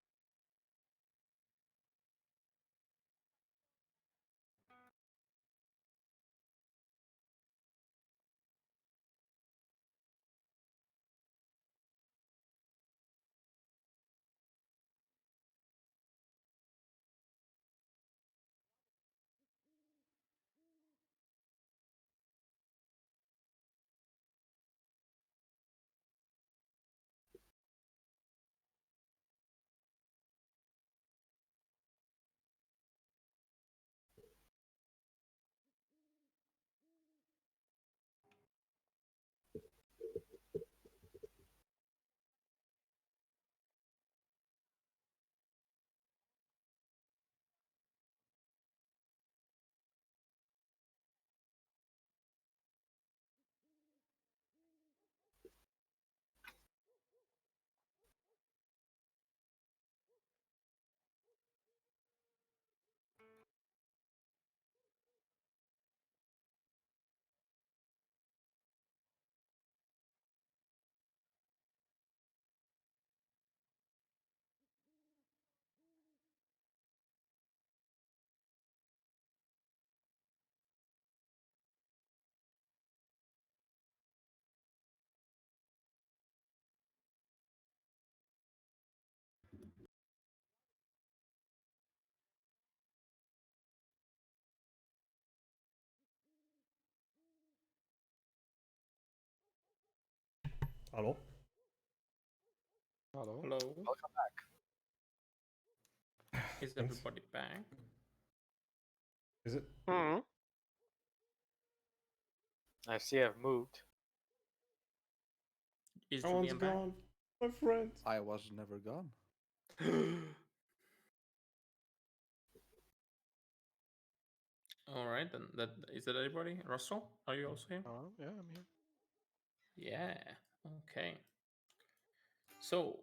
Hello? Hello. Hello. Welcome back. Is Thanks. everybody back? Is it? hmm. I see I've moved. Is Everyone's Julian back? gone. My friends. I was never gone. All right, then. That is that everybody? Russell, are you also here? Yeah, I'm here. Yeah. Okay. So,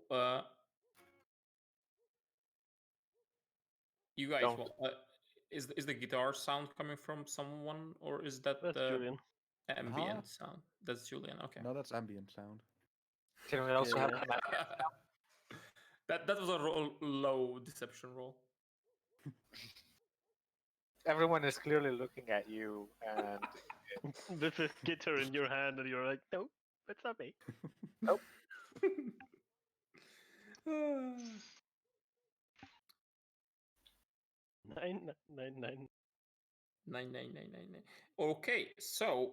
you guys, Don't. is the guitar sound coming from someone, or is that That's the Julian. ambient sound? That's Julian. Okay. No, that's ambient sound. Can we also Yeah, have yeah. that was a low deception roll. Everyone is clearly looking at you, and With a guitar in your hand, and you're like, no, that's not me. Nine, nine, nine. 99999. Okay, so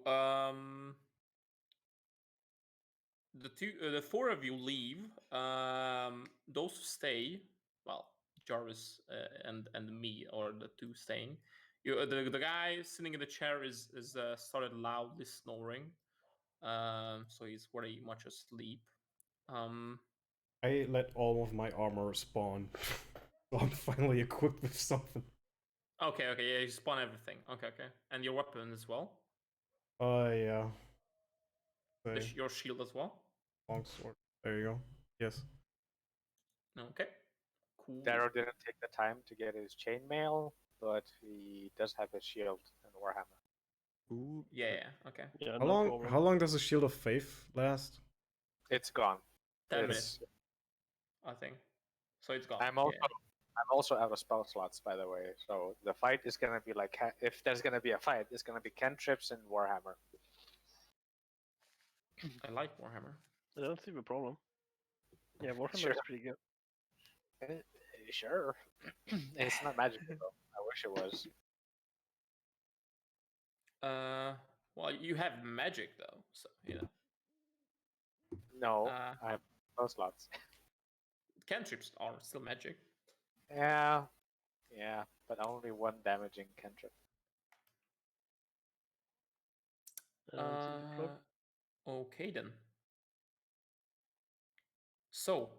the four of you leave. Those who stay, well, Jarvis and me are the two staying. The guy sitting in the chair is started loudly snoring. So he's very much asleep. I let all of my armor spawn. So I'm finally equipped with something. Okay, yeah, you spawn everything. Okay, and your weapon as well. Yeah. Your shield as well. Longsword. There you go. Yes. Okay, cool. Darrow didn't take the time to get his chainmail, but he does have his shield and Warhammer. Ooh. Yeah. Okay. Yeah, How no long? problem. How long does the Shield of Faith last? It's gone. 10 It's- minutes, I think. So it's gone. I'm also out of spell slots, by the way. So the fight is gonna be like if there's gonna be a fight, it's gonna be cantrips and Warhammer. I like Warhammer. I don't see the problem. Yeah, Warhammer Sure. is pretty good. Sure. It's not magical though. I wish it was. Well, you have magic though, so you know. No, Uh, I have no slots. Cantrips are still magic. Yeah, yeah, but only one damaging cantrip. I don't see the problem. Okay then. So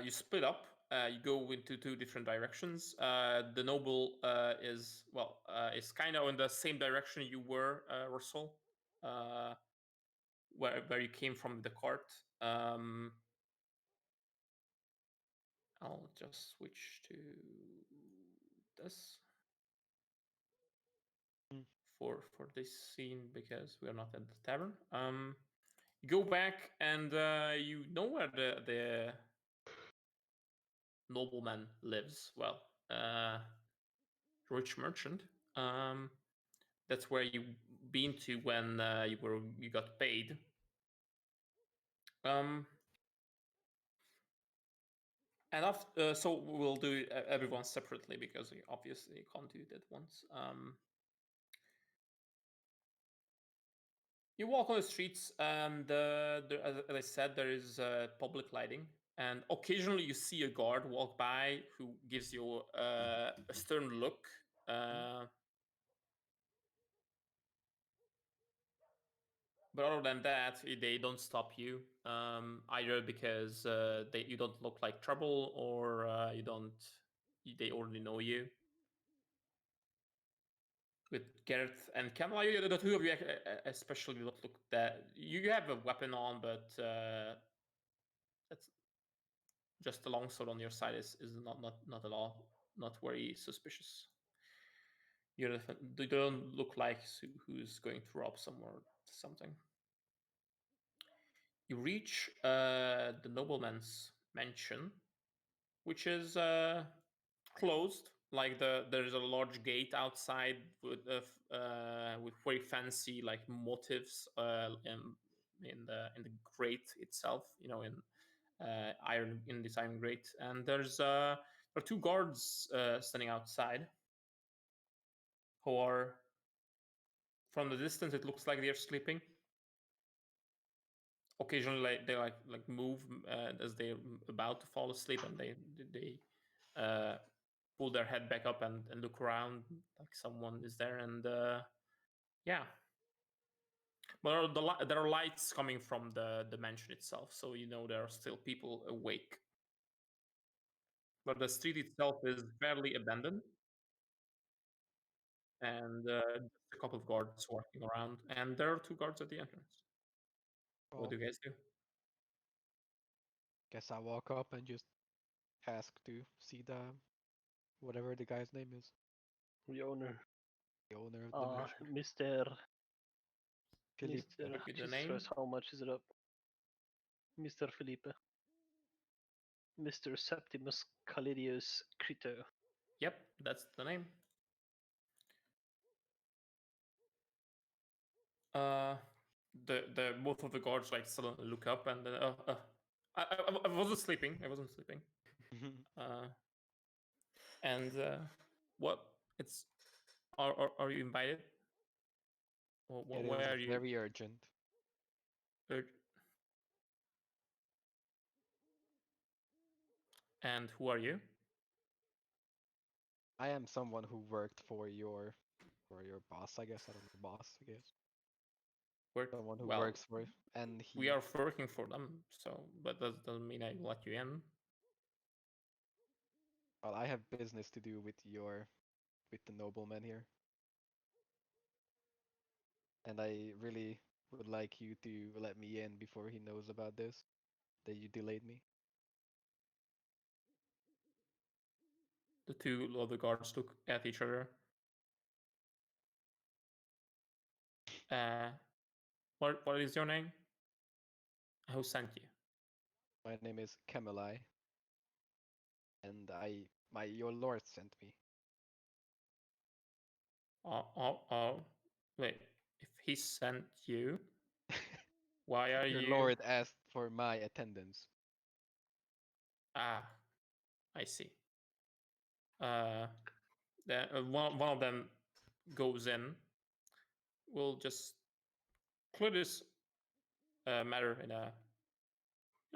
you split up. You go into two different directions. The noble is is kind of in the same direction you were, Russell, where you came from the cart. I'll just switch to this Mm. for this scene because we are not at the tavern. You go back and you know where the nobleman lives. Well, rich merchant. That's where you been to when you got paid. And after, so we'll do everyone separately because you obviously can't do it at once. You walk on the streets, and as I said, there is public lighting, and occasionally you see a guard walk by who gives you a stern look. But other than that, they don't stop you, either because you don't look like trouble, or you don't. They already know you. With Gareth and Kamala, the two of you especially don't look that. You have a weapon on, but that's just the longsword on your side is not at all, not very suspicious. They don't look like who's going to rob something. You reach the nobleman's mansion, which is closed. Like there's a large gate outside with very fancy like motifs in the grate itself. You know, in this iron grate, and there are two guards standing outside who are, from the distance, it looks like they're sleeping. Occasionally, they move as they're about to fall asleep, and they pull their head back up and look around like someone is there, and yeah. But there are lights coming from the mansion itself, so you know there are still people awake. But the street itself is fairly abandoned, and just a couple of guards walking around, and there are two guards at the entrance. What Well, do you guys do? guess I walk up and just ask to see the whatever the guy's name is, The owner. the owner of the mansion. Mr. Philippe. Mr. Repeat the Jesus name. Christ, how much is it up? Mr. Felipe. Mr. Septimus Calidius Crito. Yep, that's the name. The both of the guards like suddenly look up, and then I wasn't sleeping. I wasn't sleeping. And what? It's are you invited? Or It where is are you? very urgent. And who are you? I am someone who worked for your boss, I guess. I don't know, boss, I guess. Someone who works for, and he. We are working for them, so but that doesn't mean I let you in. Well, I have business to do with the nobleman here, and I really would like you to let me in before he knows about this, that you delayed me. The two other guards look at each other. What is your name? Who sent you? My name is Kemalai, and your lord sent me. Wait. If he sent you, Why are Your you? lord asked for my attendance. Ah, I see. Then one of them goes in. We'll just clear this matter in a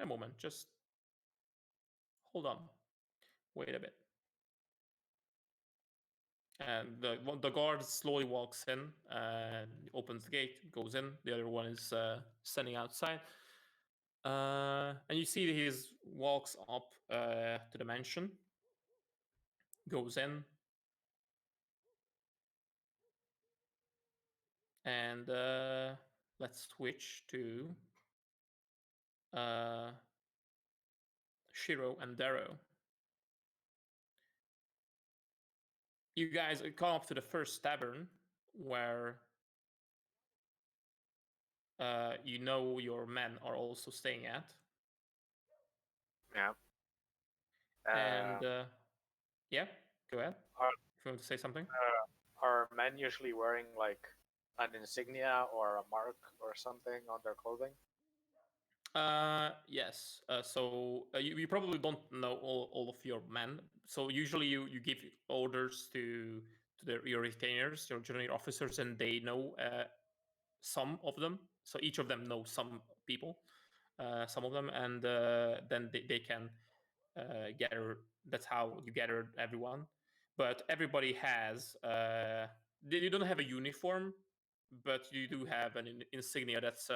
moment. Just hold on. Wait a bit. And the guard slowly walks in and opens the gate, goes in. The other one is standing outside. And you see that he walks up to the mansion, goes in, and let's switch to Shiro and Darrow. You guys come up to the first tavern where you know your men are also staying at. Yeah. And yeah, go ahead. Are, If you want to say something. are men usually wearing like an insignia or a mark or something on their clothing? Yes. So you probably don't know all of your men. So usually you give orders to your retainers, your junior officers, and they know some of them. So each of them knows some people, some of them, and then they can gather. That's how you gather everyone. But everybody has. You don't have a uniform, but you do have an insignia that's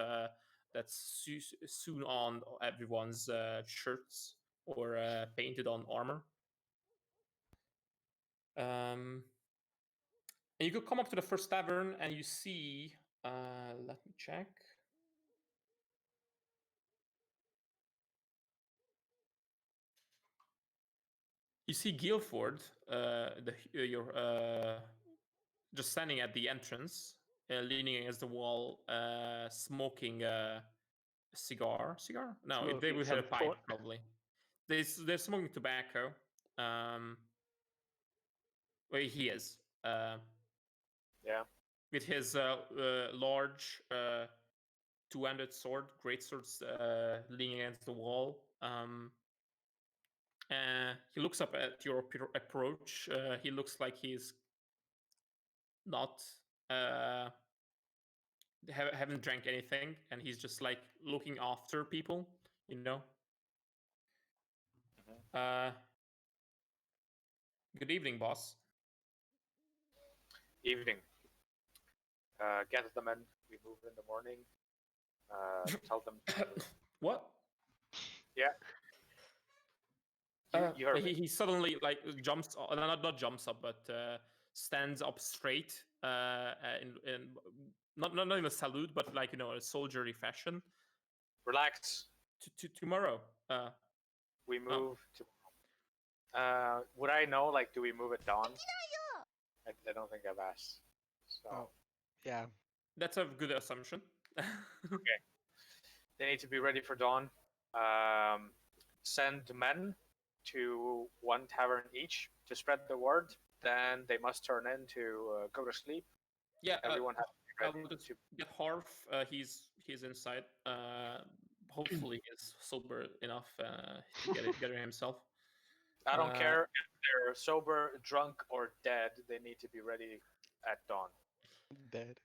sewn on everyone's shirts or painted on armor. And you could come up to the first tavern and you see. Let me check. You see Guilford, just standing at the entrance, leaning against the wall, smoking a cigar. Cigar? No, they Smoking would have a some pipe pork. probably. They're smoking tobacco. Well, he is. Yeah. With his large two-handed sword, great swords, leaning against the wall. He looks up at your approach. He looks like he's not haven't drank anything, and he's just like looking after people, you know. Good evening, boss. Evening. Gather the men. We move in the morning. Tell them. What? Yeah. You heard me. He suddenly like jumps, not jumps up, but stands up straight, in not in a salute, but like a soldierly fashion. Relax. Tomorrow. We move to. Would I know? Like, do we move at dawn? I don't think I've asked. So. Oh, yeah. That's a good assumption. Okay. They need to be ready for dawn. Send men to one tavern each to spread the word. Then they must turn in to go to sleep. Yeah, Everyone has I to be will ready just to. get Harf. He's inside. Hopefully he's sober enough to get it himself. I don't care if they're sober, drunk, or dead. They need to be ready at dawn. Dead.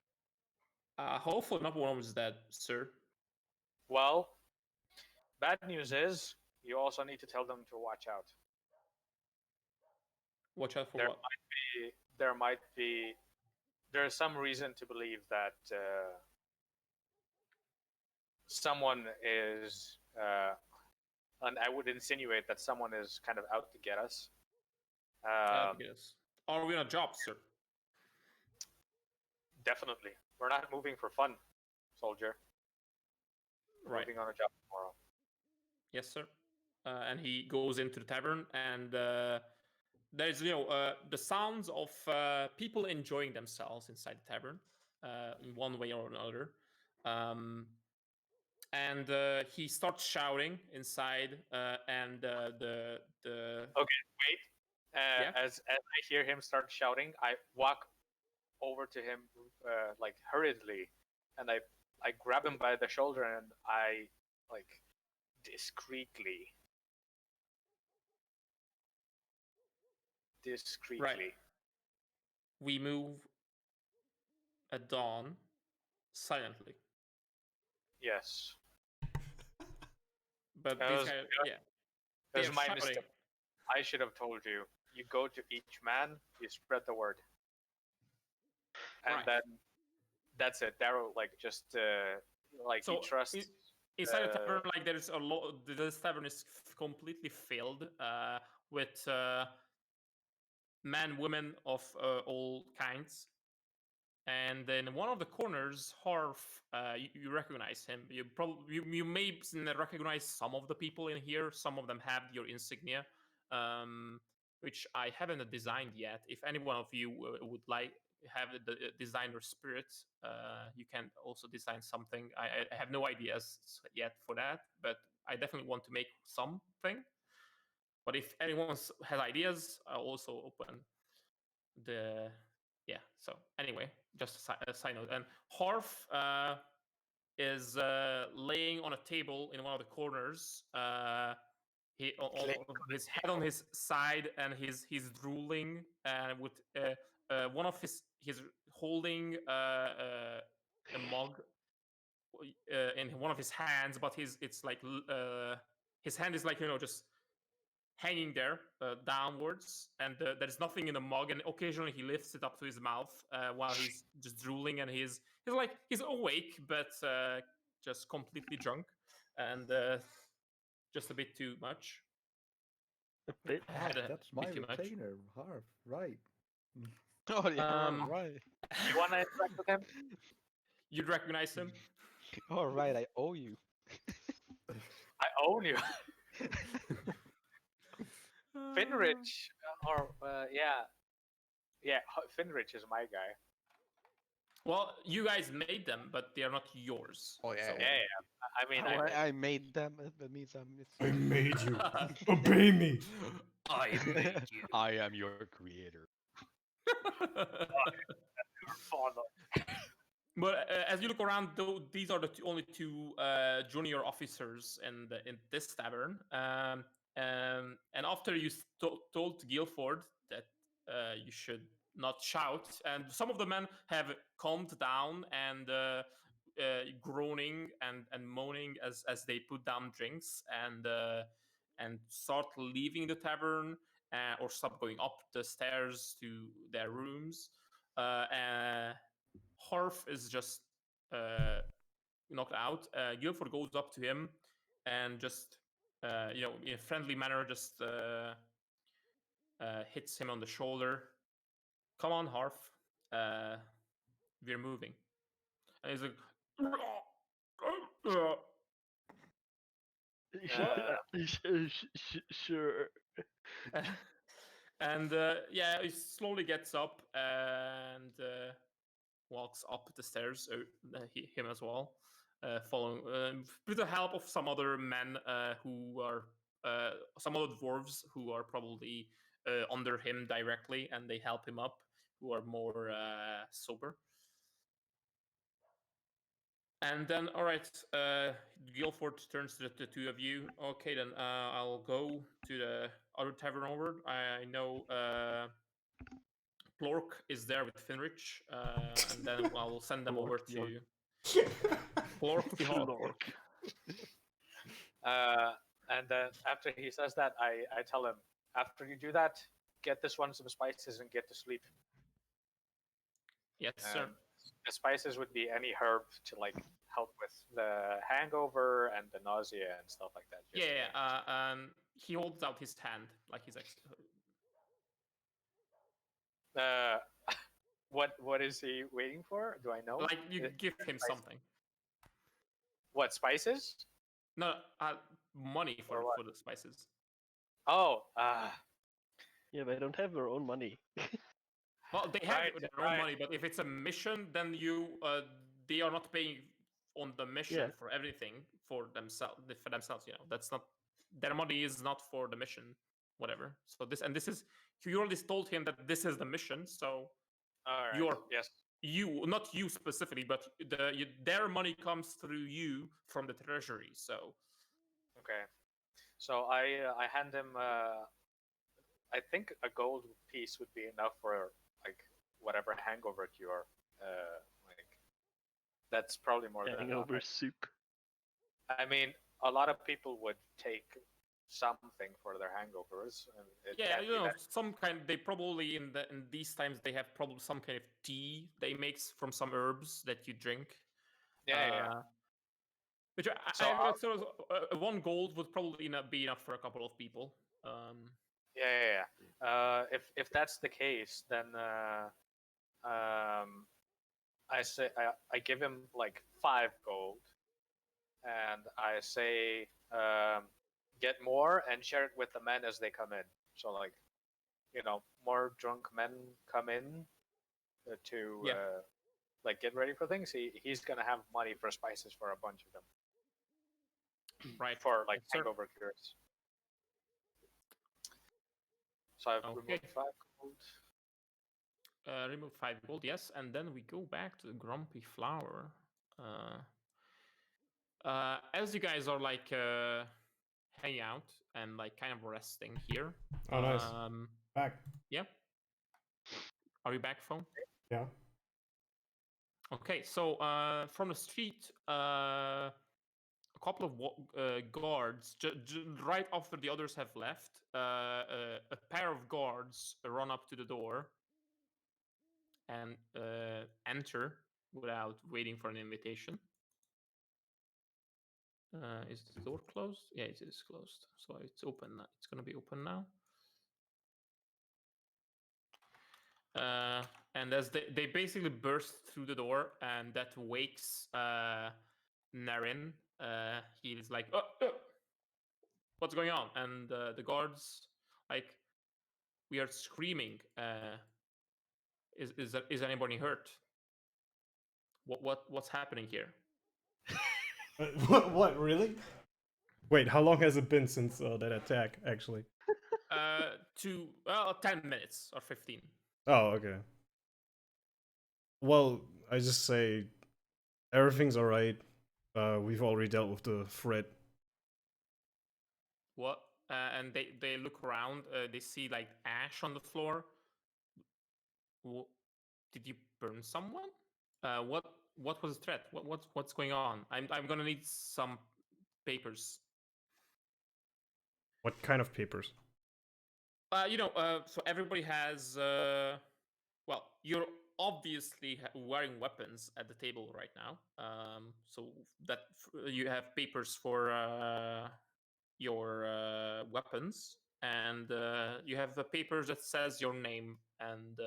Hopefully not one of them is dead, sir. Well, bad news is you also need to tell them to watch out. Watch out for There what? might be. There's some reason to believe that someone is, and I would insinuate that someone is kind of out to get us. Yes. Are we on a job, sir? Definitely. We're not moving for fun, soldier. We're Right. moving on a job tomorrow. Yes, sir. And he goes into the tavern, and there's the sounds of people enjoying themselves inside the tavern, in one way or another. And he starts shouting inside, and the Okay, wait. Yeah? As I hear him start shouting, I walk over to him like hurriedly, and I I grab him by the shoulder and I like discreetly. We move at dawn silently. Yes. But That these was- guys, yeah, That was they're my shouting. mistake. I should have told you. You go to each man, you spread the word. And Right. then that's it. Darrow just like So he trusts inside the tavern, like there's a lot. This tavern is completely filled with men, women of all kinds. And in one of the corners, Harf, you recognize him. You may recognize some of the people in here. Some of them have your insignia, which I haven't designed yet. If any one of you would like have the designer spirit, you can also design something. I have no ideas yet for that, but I definitely want to make something. But if anyone has ideas, I'll also open the so anyway, just a side note. And Harf is laying on a table in one of the corners. His head on his side, and he's drooling, and with one of he's holding a mug in one of his hands, but it's like his hand is like just hanging there downwards, and there's nothing in the mug, and occasionally he lifts it up to his mouth while he's just drooling, and he's awake but just completely drunk, and just a bit too much. A bit. Had a That's my bit too much. retainer, Harv. Right. Oh yeah, Um, right. You wanna interact with him? You'd recognize him. All right, I owe you. I own you. Finrich, or Finrich is my guy. Well, you guys made them, but they are not yours. Oh, yeah, so- Yeah. I mean, I made them. That means I it's. made you. Obey me. I made you. I am your creator. But as you look around, though, these are the only two junior officers in this tavern. And after you told Guilford that you should not shout, and some of the men have calmed down and groaning and moaning as they put down drinks and start leaving the tavern or stop going up the stairs to their rooms. Harf is just knocked out. Guilford goes up to him and just, in a friendly manner, just hits him on the shoulder. Come on, Harf. We're moving. And he's like, Sure. and he slowly gets up and walks up the stairs, him as well, following with the help of some other men who are some other dwarves who are probably under him directly, and they help him up, who are more sober. And then, all right, Guilford turns to the two of you. Okay, then I'll go to the other tavern over. I know Plork is there with Finrich, and then I'll send them over to you. Plork the Hawk. And then after he says that, I tell him, after you do that, get this one some spices and get to sleep. Yes, sir. The spices would be any herb to help with the hangover and the nausea and stuff like that. He holds out his hand like he's what is he waiting for? Do I know? like you give him something. What, spices? No, money For for what? the spices. Oh, Yeah, they don't have their own money. Well, they have Right, their own right. money, but if it's a mission, then they are not paying on the mission Yeah. for everything for themselves. That's not their money is not for the mission, whatever. So this is you already told him that this is the mission, so all right. You're- Yes. not you specifically, but their money comes through you from the treasury. So Okay. So I hand him. I think a gold piece would be enough for like whatever hangover cure. Like that's probably more than enough. Hangover soup. I mean, a lot of people would take something for their hangovers. And it yeah, can't you be know, that. some kind. They probably in these times they have probably some kind of tea they makes from some herbs that you drink. Yeah. Which So I I'll- sort of 1 gold would probably not be enough for a couple of people. Yeah. If that's the case, then I say I give him like 5 gold, and I say get more and share it with the men as they come in. So like, more drunk men come in to Yeah. like get ready for things. He's gonna have money for spices for a bunch of them Right. for like Yes, sir. hangover cures. So I've Okay. removed 5 gold. Remove 5 gold, yes, and then we go back to the Grumpy Flower. As you guys are like hanging out and like kind of resting here. Oh, nice. Back. Yeah. Are you back, phone? Yeah. Okay, so from the street, a couple of guards, right after the others have left, a pair of guards run up to the door and enter without waiting for an invitation. Is the door closed? Yeah, it is closed. So it's open. It's gonna be open now. And as they basically burst through the door, and that wakes Naren. He's like, oh, what's going on? And the guards like, we are screaming. Is anybody hurt? What's happening here? What? Really? Wait, how long has it been since that attack? Actually. 10 minutes or 15. Oh, okay. Well, I just say everything's alright. We've already dealt with the threat. What? And they look around. They see like ash on the floor. Did you burn someone? What was the threat? What's going on? I'm gonna need some papers. What kind of papers? So everybody has. Well, you're obviously wearing weapons at the table right now. So that you have papers for your weapons, and you have the papers that says your name and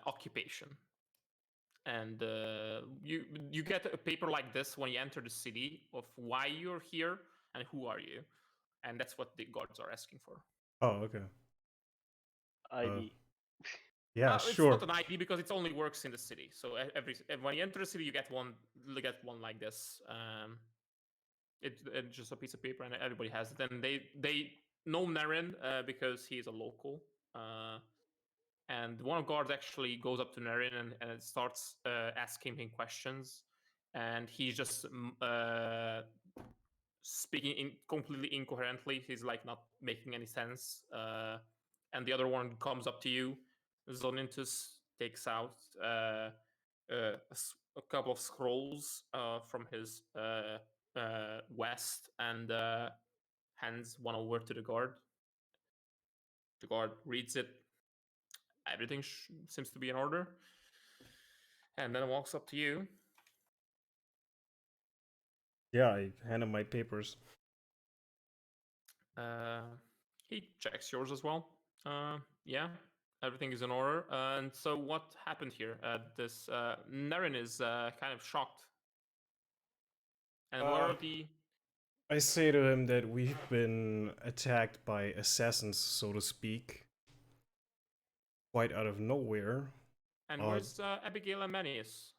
occupation. And you get a paper like this when you enter the city of why you're here and who are you, and that's what the guards are asking for. Oh, okay. ID. Yeah, It's sure. not an ID because it only works in the city. So when you enter the city, you get one like this. It's just a piece of paper, and everybody has it. And they know Naren because he is a local. And one of the guards actually goes up to Naren and starts asking him questions, and he's just speaking completely incoherently. He's like not making any sense. And the other one comes up to you. Zonintus takes out a couple of scrolls from his vest and hands one over to the guard. The guard reads it. Everything seems to be in order. And then walks up to you. Yeah, I hand him my papers. He checks yours as well. Yeah, everything is in order. And so what happened here? This Naren is kind of shocked. And what are the... I say to him that we've been attacked by assassins, so to speak. Quite out of nowhere. And where's Abigail and Manius?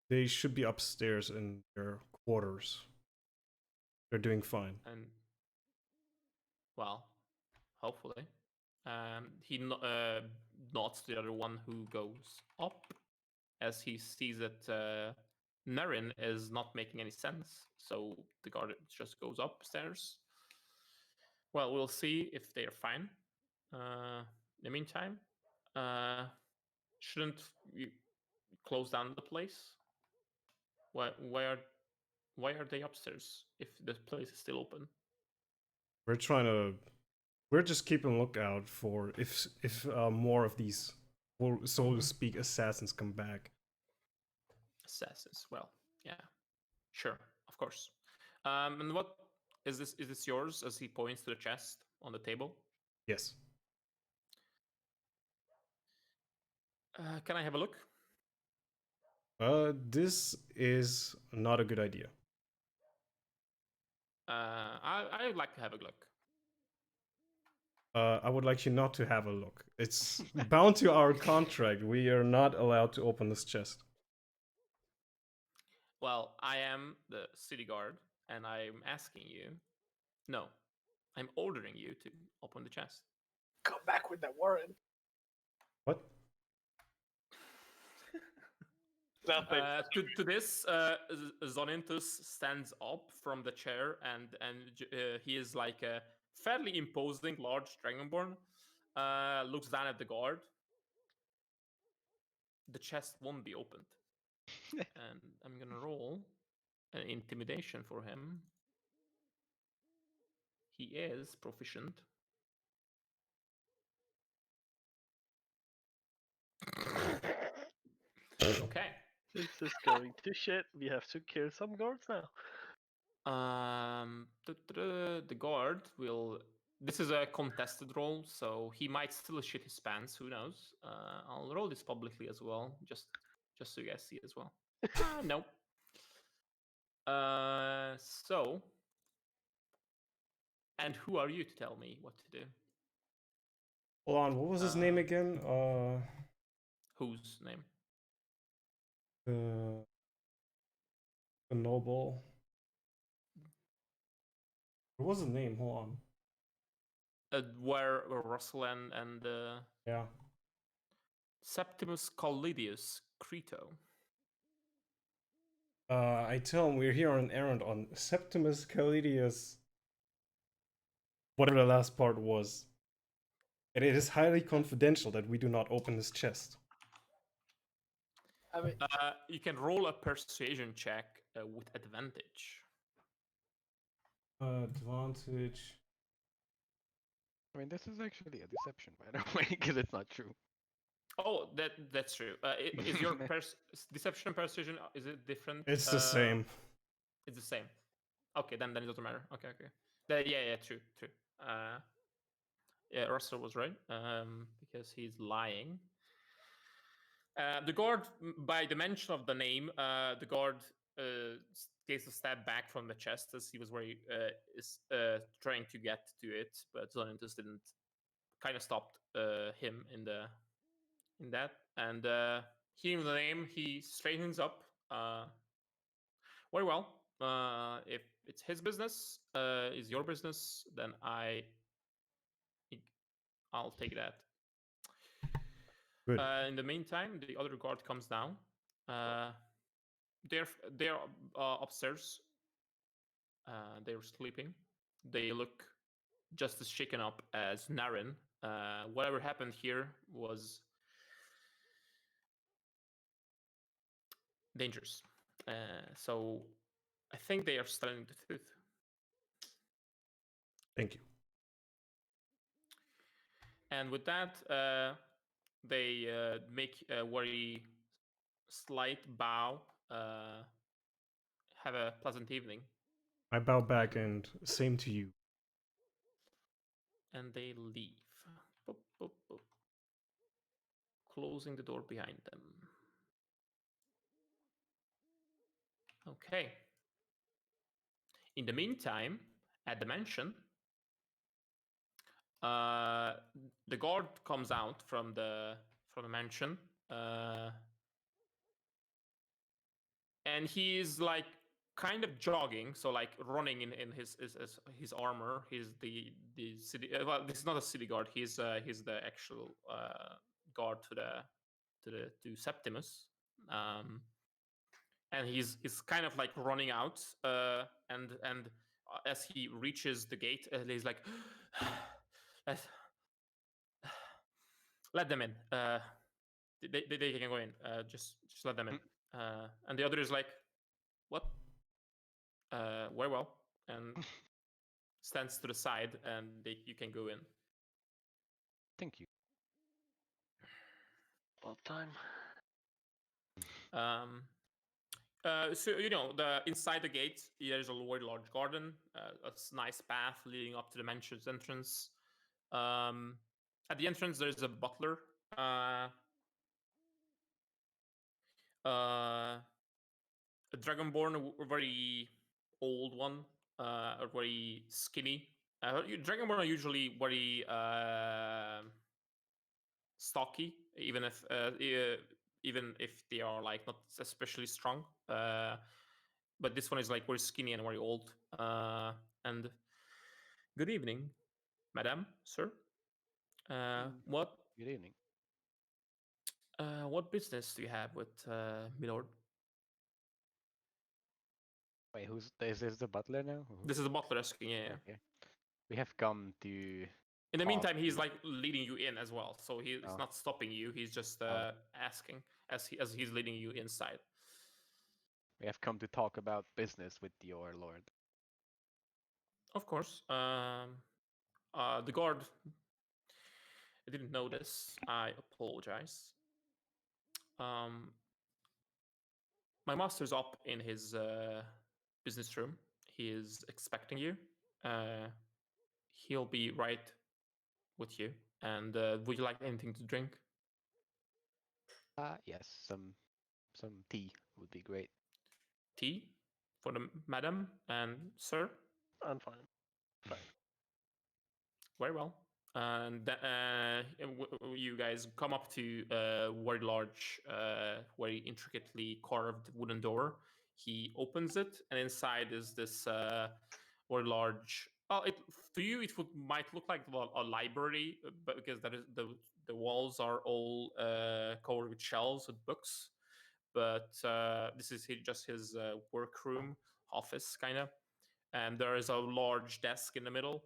They should be upstairs in their quarters. They're doing fine. And well, hopefully. He nods to the other one who goes up, as he sees that Narin is not making any sense. So the guard just goes upstairs. Well, we'll see if they're fine. In the meantime, shouldn't you close down the place? Why are they upstairs if the place is still open? We're just keeping lookout for if more of these, so to speak, assassins come back. Assassins. Well, yeah, sure, of course. And what is this? Is this yours? As he points to the chest on the table. Yes. Can I have a look? This is not a good idea. I would like to have a look. I would like you not to have a look. It's bound to our contract. We are not allowed to open this chest. Well, I am the city guard, and I'm asking you. No, I'm ordering you to open the chest. Come back with that warrant. What? Nothing. To this, Zonintus stands up from the chair, and he is like a fairly imposing, large dragonborn. Looks down at the guard. The chest won't be opened, and I'm gonna roll an intimidation for him. He is proficient. Okay. This is going to shit. We have to kill some guards now. The guard will. This is a contested roll, so he might still shit his pants. Who knows? I'll roll this publicly as well, just so you guys see as well. No. So. And who are you to tell me what to do? Hold on. What was his name again? Whose name? The noble. What was his name? Hold on. Where Russell and Yeah. Septimus Callidius Crito. I tell him we're here on an errand on Septimus Callidius. Whatever the last part was. And it is highly confidential that we do not open this chest. I mean, You can roll a persuasion check with advantage. Advantage. I mean, this is actually a deception, by the way, because it's not true. Oh, that's true. Is your deception and persuasion, is it different? It's the same. It's the same. Okay, then it doesn't matter. Okay. Yeah, true. Yeah, Russell was right. Because he's lying. The guard, by the mention of the name, the guard takes a step back from the chest as he was is trying to get to it, but Zonintus didn't. Kind of stopped him in that, and hearing the name, he straightens up. Very well. If it's his business, is your business, then I'll take that. Good. In the meantime, the other guard comes down. They're upstairs. They're sleeping. They look just as shaken up as Narin. Whatever happened here was dangerous. So I think they are telling the truth. Thank you. And with that, they make a very slight bow. Have a pleasant evening. I bow back and same to you. And they leave. Boop, boop, boop. Closing the door behind them. Okay. In the meantime, at the mansion, the guard comes out from the mansion, and he's like kind of jogging, so like running in his armor. He's the city. Well, this is not a city guard. He's the actual guard to Septimus, and he's kind of like running out, and as he reaches the gate, he's like, let them in. They can go in. Just let them in. And the other is like, what? Very well, and stands to the side, and you can go in. Thank you. About time. So the inside the gate, there's a very large garden, a nice path leading up to the mansion's entrance. At the entrance, there's a butler. A dragonborn, a very old one, a very skinny. Dragonborn are usually very stocky, even if they are like not especially strong. But this one is like very skinny and very old. And good evening, madam, sir. What Good evening. what business do you have with Milord? Wait, is this the butler now? This is the butler asking. Yeah. Okay. We have come to. In the talk meantime, he's to- like leading you in as well, so he's Oh. not stopping you. He's just asking as he's leading you inside. We have come to talk about business with your lord. Of course. The guard. I didn't notice. I apologize. My master's up in his business room. He is expecting you. He'll be right with you. And would you like anything to drink? Yes, some tea would be great. Tea for the madam and sir? I'm fine. Very well. And you guys come up to a very large, very intricately carved wooden door. He opens it, and inside is this very large. Well, to you it might look like a library, but because that is the walls are all covered with shelves with books. But this is just his workroom, office kind of, and there is a large desk in the middle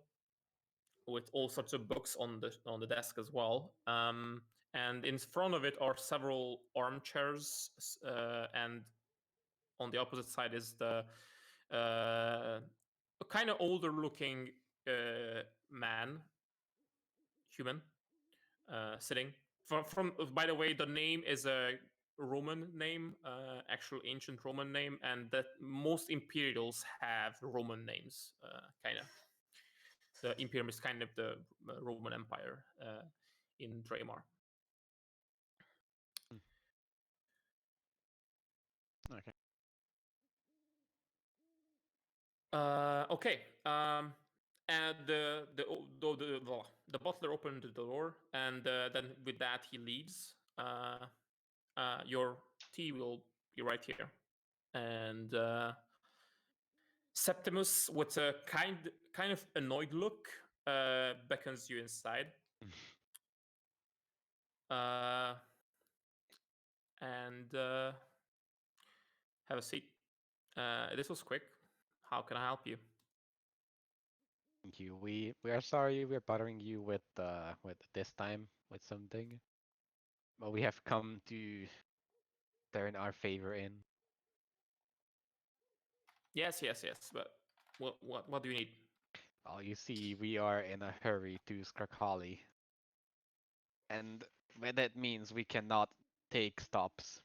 with all sorts of books on the desk as well. And in front of it are several armchairs, and on the opposite side is the a kind of older looking man, human, sitting. From by the way, the name is a Roman name, actual ancient Roman name, and that most Imperials have Roman names, kind of. The Imperium is kind of the Roman Empire in Draymar. Okay. Okay. And the butler opened the door, and then with that he leaves. Your tea will be right here. And Septimus, with a kind of annoyed look, beckons you inside. And have a seat. This was quick. How can I help you? Thank you. We are sorry we're bothering you with this time with something. But we have come to turn our favor in. Yes. But what do you need? Well, you see, we are in a hurry to Skrkhali. And that means we cannot take stops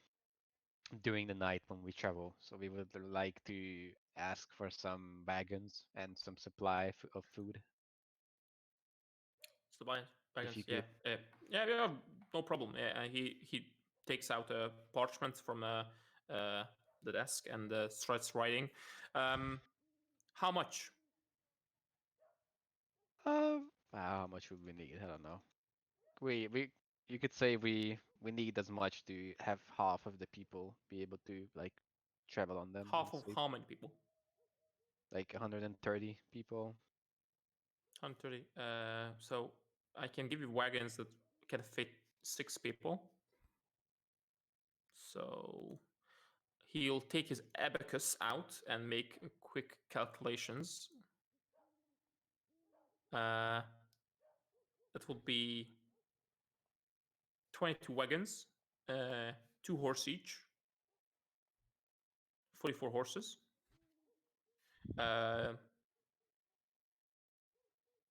during the night when we travel. So we would like to ask for some wagons and some supply of food. So wagons, you yeah. could. Yeah, no problem. Yeah, he takes out a parchment from the desk and starts writing. How much? How much would we need? I don't know. You could say we need as much to have half of the people be able to like travel on them. Half and of sleep. how many people? Like 130 people. 130. So I can give you wagons that can fit 6 people. So he'll take his abacus out and make quick calculations. That will be 22 wagons, 2 horse each, 44 horses.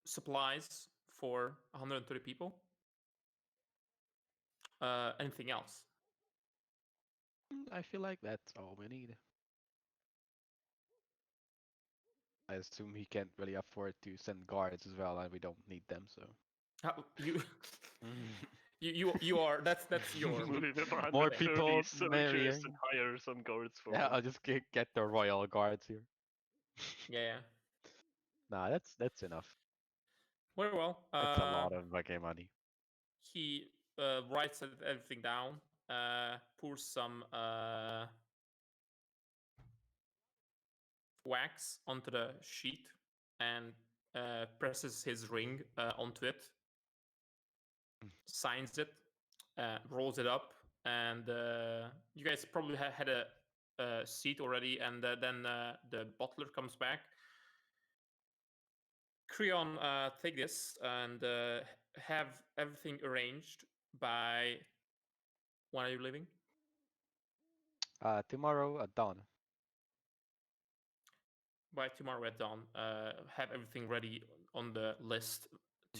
Supplies for 130 people. Anything else? I feel like that's all we need. I assume he can't really afford to send guards as well, and we don't need them, so. How, you, you are that's your Move it behind More the people, 30 soldiers merrier. and hire some guards for Yeah, them. I'll just get the royal guards here. yeah. Nah, that's enough. Very well. That's a lot of fucking money. He writes everything down, pours some wax onto the sheet, and presses his ring onto it, signs it, rolls it up, and you guys probably had a seat already, and then the butler comes back. Creon, take this and have everything arranged by. When are you leaving? Tomorrow at dawn. By tomorrow at dawn, have everything ready on the list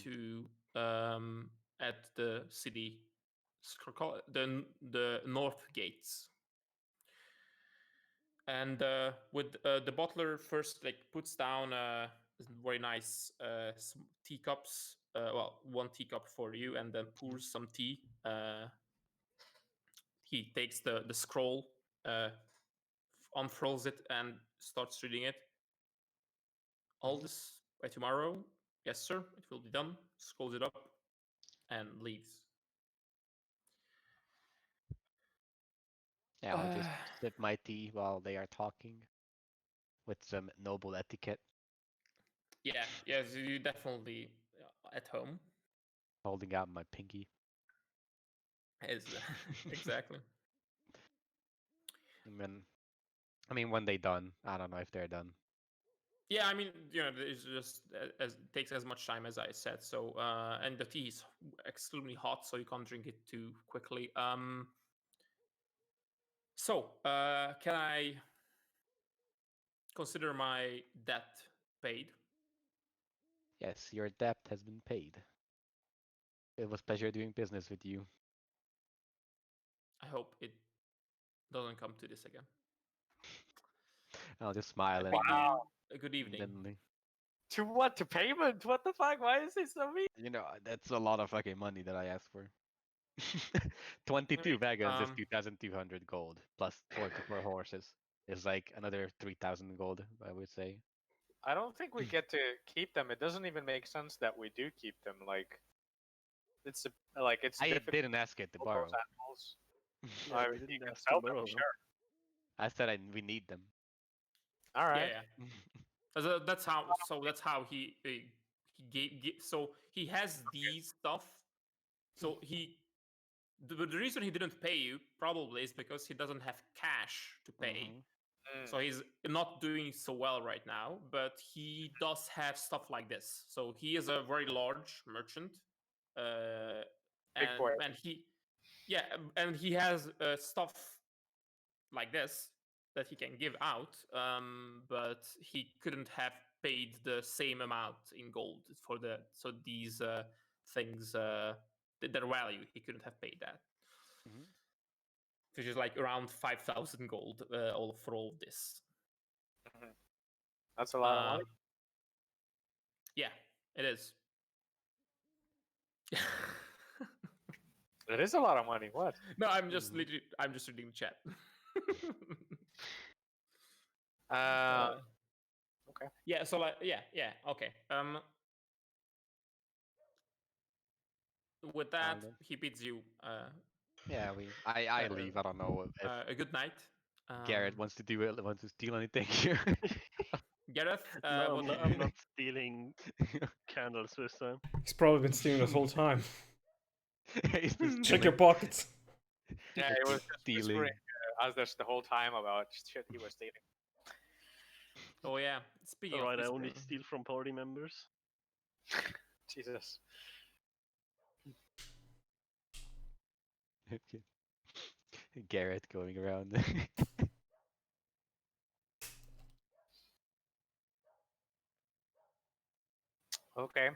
to at the city, the north gates. And with the butler first puts down very nice teacups. Well, 1 teacup for you, and then pours some tea. He takes the scroll, unfurls it, and starts reading it. All this by tomorrow? Yes, sir. It will be done. Scrolls it up and leaves. Yeah, I'll just sip my tea while they are talking, with some noble etiquette, Yeah, yes, you definitely at home. holding out my pinky. Is exactly. And then, I mean, when they done, I don't know if they're done. Yeah, I mean, it's just as it takes as much time as I said. So, and the tea is extremely hot, so you can't drink it too quickly. So, can I consider my debt paid? Yes, your debt has been paid. It was pleasure doing business with you. I hope it doesn't come to this again. I'll just smile and Wow. A good evening. then, To what? To payment? What the fuck? Why is he so mean? you know, that's a lot of fucking money that I asked for. 22 wagons is 2,200 gold, plus 44 horses is like another 3,000 gold, I would say. I don't think we get to keep them. It doesn't even make sense that we do keep them. Like, it's it's. I difficult didn't ask it to to borrow. those animals. Yeah, we You didn't can ask to sell them, borrow. sure. I said we need them. All right. Yeah. That's how. So that's how he gave. So he has these stuff. So the reason he didn't pay you probably is because he doesn't have cash to pay. So he's not doing so well right now, but he does have stuff like this. So he is a very large merchant, Big boy. and he has stuff like this that he can give out, but he couldn't have paid the same amount in gold for these things, their value. He couldn't have paid that. Mhm. Which is like around 5,000 gold for all of this. That's a lot of money. Yeah, it is. It is a lot of money. What? No, I'm just reading the chat. Okay. Yeah. So yeah. Okay. With that, then. he bids you Yeah, I leave. I don't know if a good night. Garrett wants to steal anything here. Gareth, No, what I'm not stealing candles this time. He's probably been stealing this whole time. He's been Check your pockets. Yeah, he was just stealing. whispering us the whole time about shit he was stealing. Oh yeah. Speaking of Alright, I only whispering, steal from party members. Jesus. Garrett going around. Okay.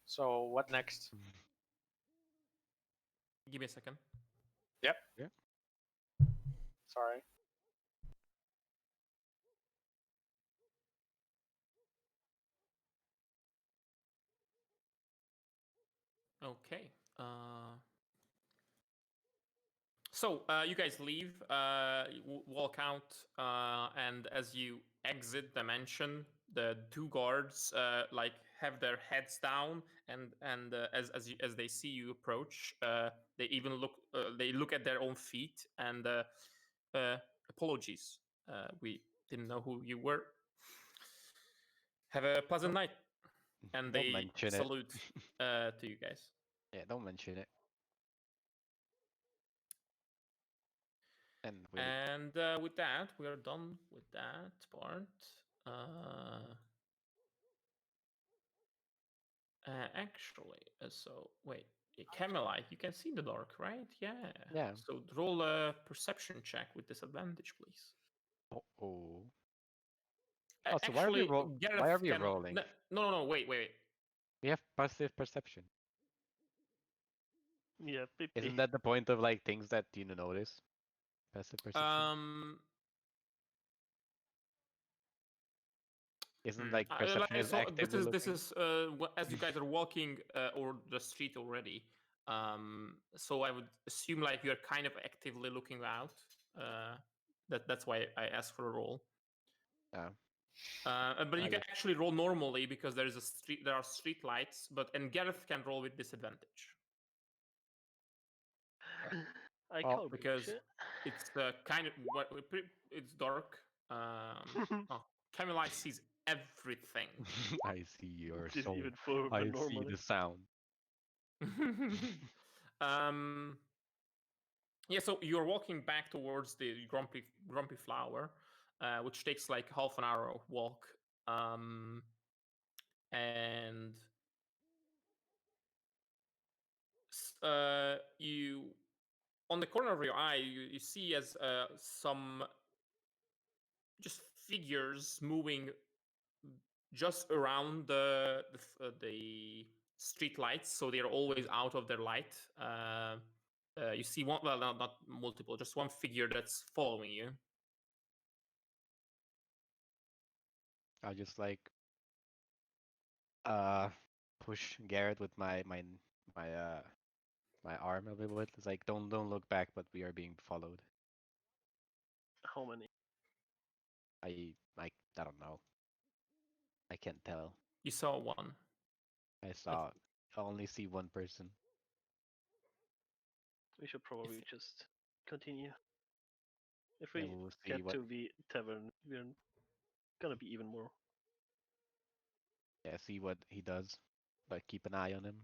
So what next? give me a second. Yep. Yeah. Sorry. Okay. So you guys leave, walk out, and as you exit the mansion, the two guards like have their heads down, and as they see you approach, they even look at their own feet and apologies. We didn't know who you were. Have a pleasant night, and Don't they mention it. salute to you guys. Yeah, don't mention it. And we leave. And with that, we are done with that part. Actually, so wait, Camelite, you can see in the dark, right? Yeah. Yeah. So roll a perception check with disadvantage, please. Oh. Oh, so why are we Actually, Gareth why are we can. rolling? No, wait. We have passive perception. Yeah, Pippi. Isn't that the point of like things that you notice? Passive perception. Isn't like perception is so actively this looking? is as you guys are walking or the street already. So I would assume like you're kind of actively looking out. That's why I asked for a roll. Yeah. But you I can guess. actually roll normally because there are street lights, and Gareth can roll with disadvantage I Oh, can't because reach it. it's kind of it's dark. Oh, Camelite sees everything. I see your Which is soul. even further I than see normally. the sound. um, yeah, so you're walking back towards the Grumpy Flower, which takes like half an hour of walk. And you, on the corner of your eye, you see as some just figures moving just around the street lights, so they're always out of their light. You see one, well, not multiple, just one figure that's following you. I just like push Garrett with my arm a little bit. It's like don't look back, but we are being followed. How many? I don't know. I can't tell. You saw one. I only see one person. We should probably just continue. If Yeah, we we'll see get what. to the tavern, we're gonna be even more. Yeah, see what he does, but keep an eye on him.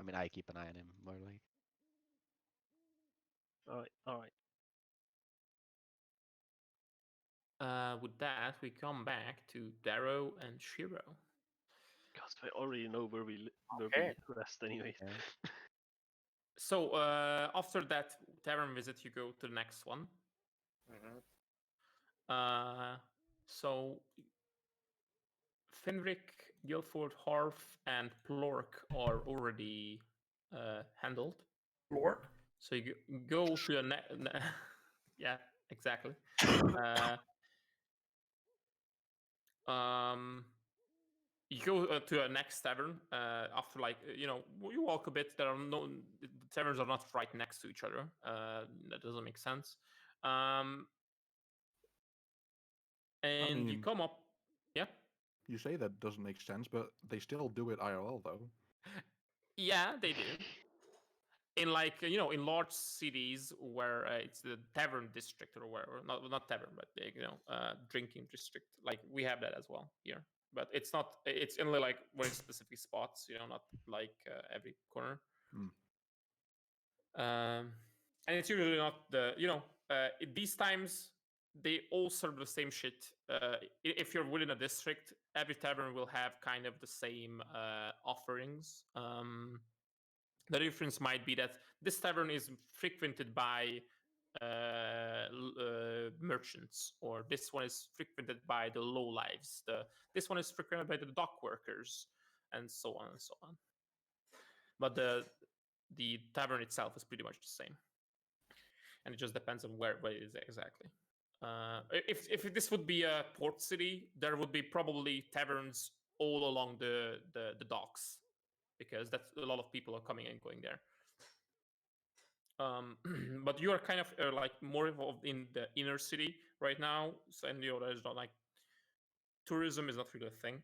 I mean, I keep an eye on him more like. Alright. With that, we come back to Darrow and Shiro. Because I already know where we Okay. rest anyways. Yeah. So after that tavern visit, you go to the next one. So Finric, Guilford, Harf, and Plork are already handled. Lord. So you go to a yeah, exactly. You go to a next tavern after you walk a bit. The taverns are not right next to each other. That doesn't make sense. And you mean- come up. Yeah. You say that doesn't make sense, but they still do it IRL though. Yeah, they do. In in large cities where it's the tavern district or wherever, not tavern, but drinking district. Like we have that as well here, but it's not. It's only like very specific spots. Not like every corner. And it's usually not the these times they all serve the same shit. If you're within a district, every tavern will have kind of the same offerings. The difference might be that this tavern is frequented by merchants, or this one is frequented by the low lives. This one is frequented by the dock workers, and so on and so on. But the tavern itself is pretty much the same, and it just depends on where it is exactly. If this would be a port city, there would be probably taverns all along the docks, because that's a lot of people are coming and going there. But you are kind of like more involved in the inner city right now, so, and there's not like tourism is not really a thing,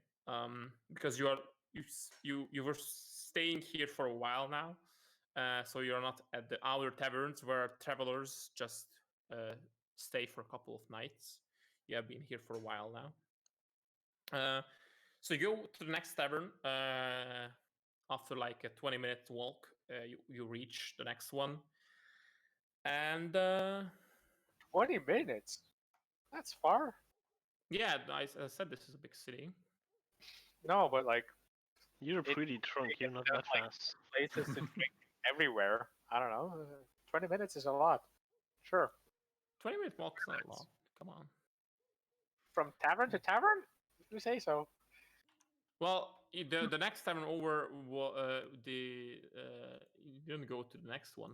because you were staying here for a while now, so you're not at the outer taverns where travelers just stay for a couple of nights. You have been here for a while now. So you go to the next tavern. After like a 20-minute walk, you reach the next one. And 20 minutes? That's far. yeah, I said this is a big city. No, but like You're pretty drunk. You're not that fast. places to drink everywhere. I don't know. 20 minutes is a lot. Sure. 20-minute walk is not long. Come on. From tavern to tavern? You say so. Well, the next tavern over, you didn't go to the next one,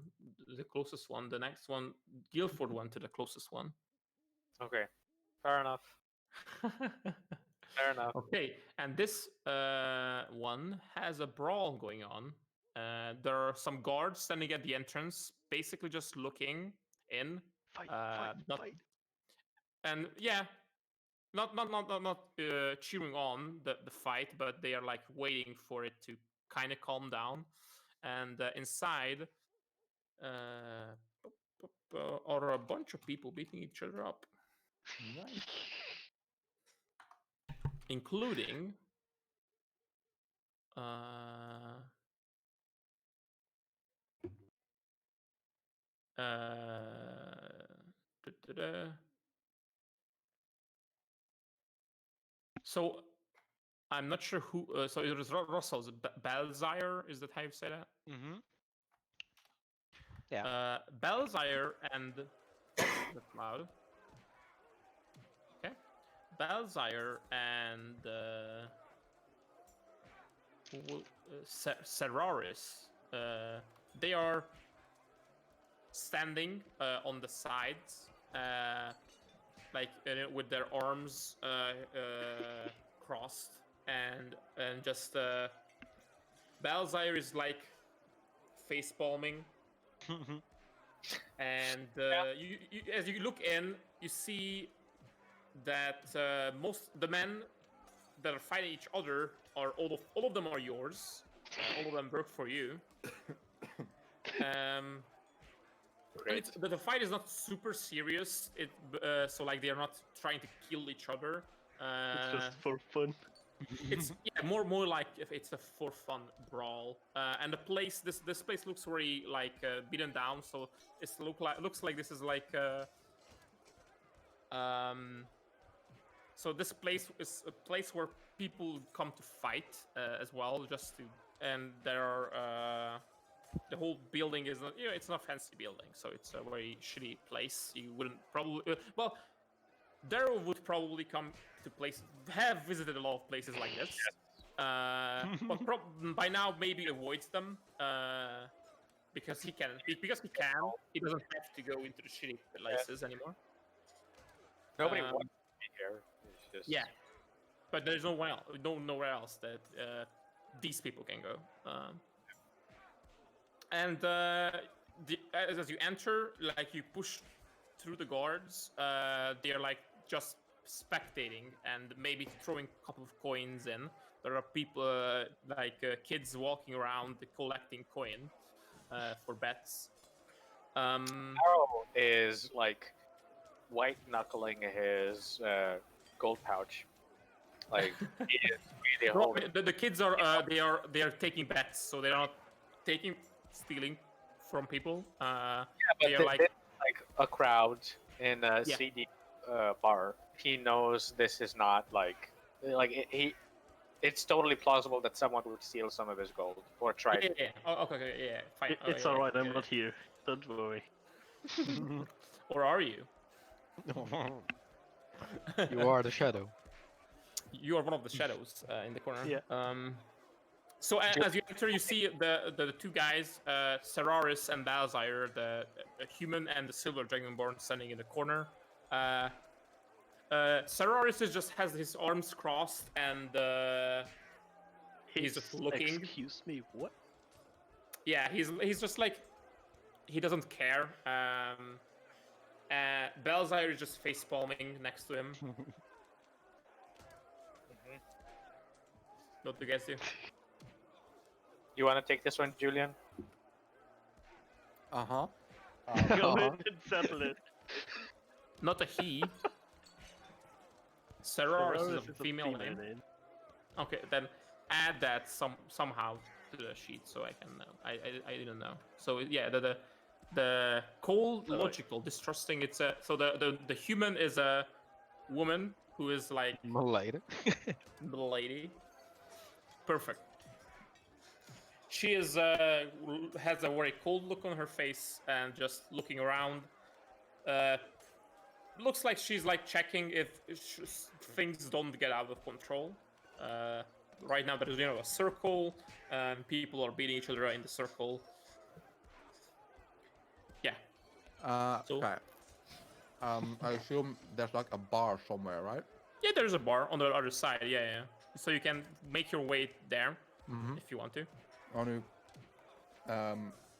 the closest one. The next one, Guildford went to the closest one. Okay. Fair enough. Fair enough. Okay, and this one has a brawl going on. There are some guards standing at the entrance, basically just looking in. Fight, fight. And yeah, not cheering on the fight, but they are like waiting for it to kind of calm down. And inside are a bunch of people beating each other up, Right. including so I'm not sure who. So it was Russell's Balzire. Is that how you say that? Mm-hmm. Yeah. Balzire and that's loud. Okay, Balzire and Seraris. They are standing on the sides, like with their arms crossed, and just Balzire is like face palming, and you as you look in, you see that most the men that are fighting each other are all of them are yours. All of them work for you. The fight is not super serious. So like they are not trying to kill each other. It's just for fun. It's more like if it's a for fun brawl. And the place this place looks very like beaten down. So it looks like this is like so this place is a place where people come to fight as well, and there are the whole building is not, it's not a fancy building, so it's a very shitty place. You wouldn't probably Daryl would probably have visited a lot of places like this, but by now maybe avoids them because he can. He doesn't have to go into the shitty places anymore. Nobody wants to be here. It's just... but there's nowhere else that these people can go. And as you enter, like you push through the guards, they're like just spectating and maybe throwing a couple of coins in. There are people kids walking around collecting coin for bets. Harold is like white knuckling his gold pouch. Like he is really holding. The kids are they are taking bets, so they're not stealing from people. But They are like a crowd in a Yeah. CD bar. He knows this is not like it's totally plausible that someone would steal some of his gold or try yeah, to. yeah. Oh, okay, yeah, fine. Oh, It's yeah, alright, I'm yeah. not here. Don't worry. Or are you? You are the shadow. You are one of the shadows in the corner. Yeah. So as you enter, you see the two guys, Seraris and Balzire, the human and the silver dragonborn, standing in the corner. Seraris has his arms crossed and he's just looking. Excuse me, what? Yeah, he's just like he doesn't care. Balzire is just face palming next to him. What do you guys do? You want to take this one, Julian? Uh-huh. Go ahead and settle it. Not a he. Seraris is a female name. Okay, then add that somehow to the sheet so I can know. I didn't know. So yeah, the cold, logical, distrusting. It's a so the human is a woman who is like Later. the lady. Perfect. She is has a very cold look on her face and just looking around. Looks like she's like checking if things don't get out of control. Right now there's a circle and people are beating each other in the circle. Yeah. So- Okay. I assume there's like a bar somewhere, right? Yeah, there's a bar on the other side. Yeah. So you can make your way there Mm-hmm. if you want to. I want to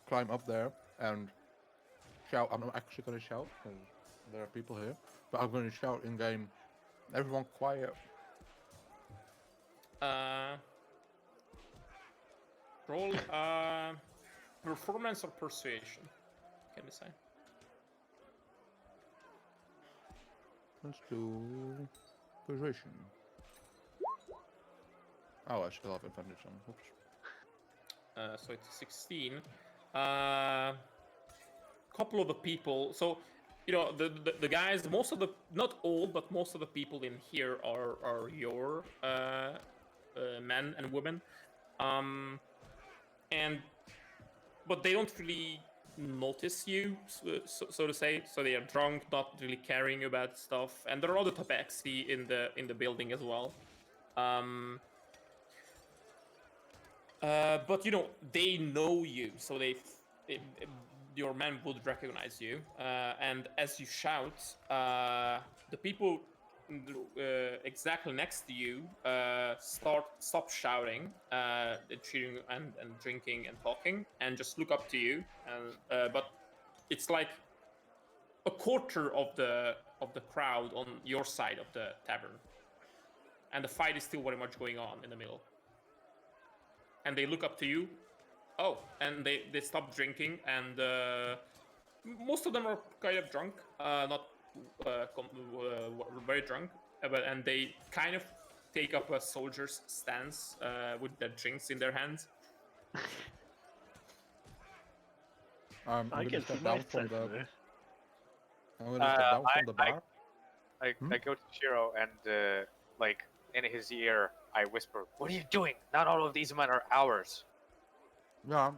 climb up there and shout. I'm not actually going to shout because there are people here, but I'm going to shout in game. Everyone quiet. Roll performance or persuasion. Can we say? Let's do persuasion. Oh, I still have advantage on. Oops. So it's 16. Couple of the people. So the guys. Most of the, not all, but most of the people in here are your men and women. But they don't really notice you, so to say. So they are drunk, not really caring about stuff. And there are other tabaxi in the building as well. But they know you, so your men would recognize you. And as you shout, the people exactly next to you stop shouting, cheering and drinking and talking, and just look up to you. And but it's like a quarter of the crowd on your side of the tavern, and the fight is still very much going on in the middle. And they look up to you. Oh, and they stop drinking, and most of them are kind of drunk, not very drunk, and they kind of take up a soldier's stance with their drinks in their hands. I'm I going to can see step my down from the. center. I'm going to step down from the bar. I go to Shiro and like in his ear, I whisper, "What are you doing? Not all of these men are ours." Yeah.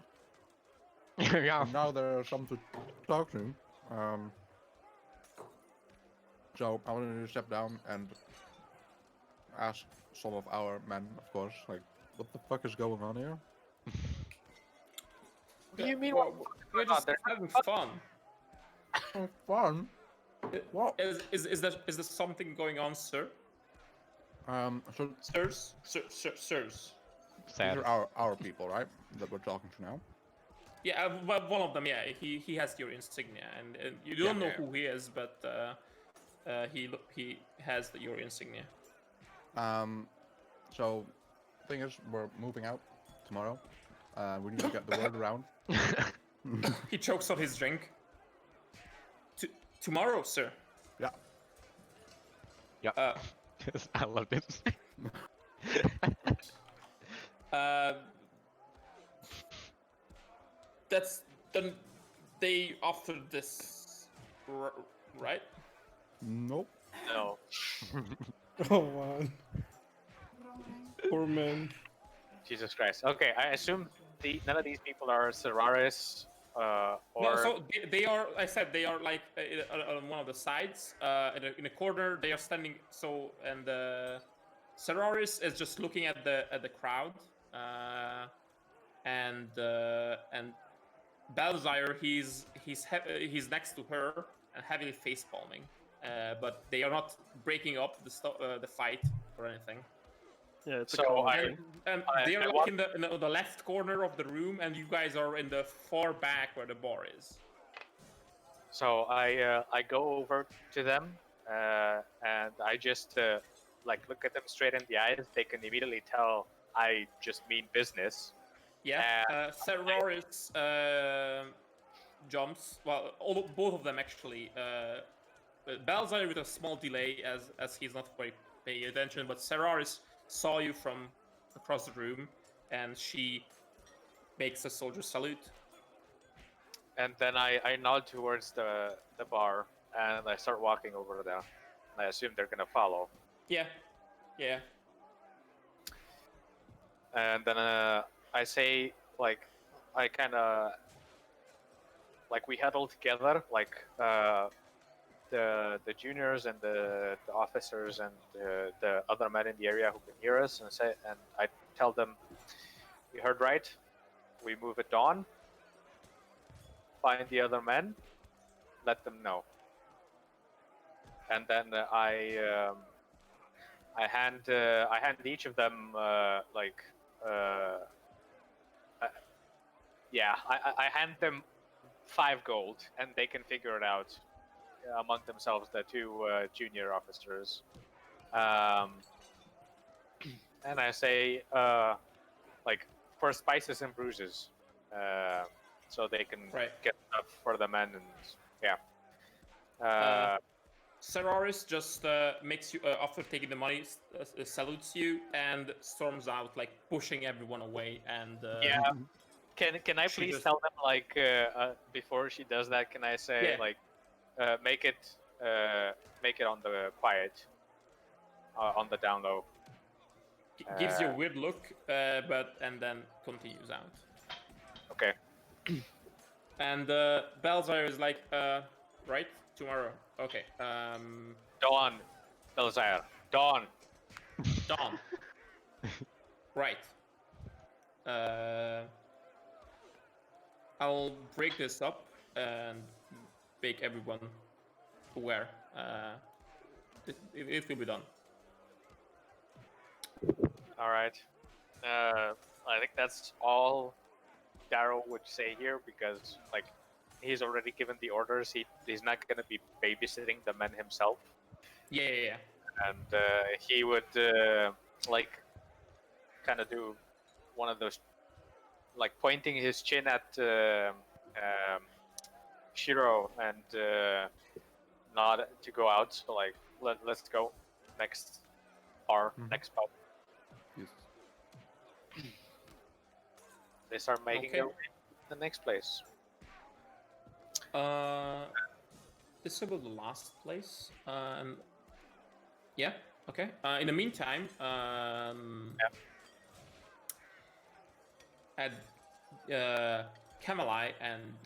Yeah. And now there's some to talk to. So I wanted to step down and ask some of our men, of course, like, what the fuck is going on here? What do you mean? We're just They're having fun. Oh, fun. What? Is there something going on, sir? So Sirs? Sirs. Sad. these are our people, right? That we're talking to now. Yeah, well, one of them, yeah, he has your insignia, and you don't know Yeah. who he is, but he has your insignia. So thing is, we're moving out tomorrow. We need to get the word around. He chokes on his drink. Tomorrow, sir. Yeah. Yeah. I love this. Then they offered this, right? Nope. No. Oh man, poor man. Jesus Christ. Okay, I assume none of these people are Seraris No, or so they are. I said they are like on one of the sides, in a corner. They are standing. So and Seraris is just looking at the crowd, and Balzire he's next to her and heavily face palming. But they are not breaking up the fight or anything. Yeah, it's So a common I- thing. They are I like want- in the left corner of the room, and you guys are in the far back where the bar is. So I go over to them and I just like look at them straight in the eyes. They can immediately tell I just mean business. Yeah, Seraris jumps. Well, both of them actually. Balzire with a small delay as he's not quite paying attention, but Seraris saw you from across the room, and she makes a soldier salute. And then I nod towards the bar and I start walking over there. I assume they're gonna follow. Yeah, yeah. And then I say like I kind of like we huddle together like the juniors and the officers and the other men in the area who can hear us and I tell them, you heard right, we move at dawn, find the other men, let them know, and then I hand each of them I hand them 5 gold, and they can figure it out among themselves, the 2 junior officers. And I say, like, for spices and bruises, so they can Right. get stuff for the men, and yeah. Seraris just makes you after taking the money, salutes you and storms out, like pushing everyone away. And Yeah. Can I She please just- tell them, like, before she does that, can I say, Yeah. like, make it on the quiet, on the down low. gives you a weird look, and then continues out. Okay. And Balzire is like, right, tomorrow. Okay. Dawn, Belzire. Dawn. Dawn. Right. I'll break this up and make everyone aware. It will be done. All right. I think that's all Darrow would say here, because, like, he's already given the orders. He's not going to be babysitting the men himself, Yeah. and he would like kind of do one of those, like, pointing his chin at Shiro and nod to go out. So, like, let's go next bar, next pub. Yes. They start making Okay. their way to the next place. This will be the last place. Yeah. Okay. In the meantime, Camelai and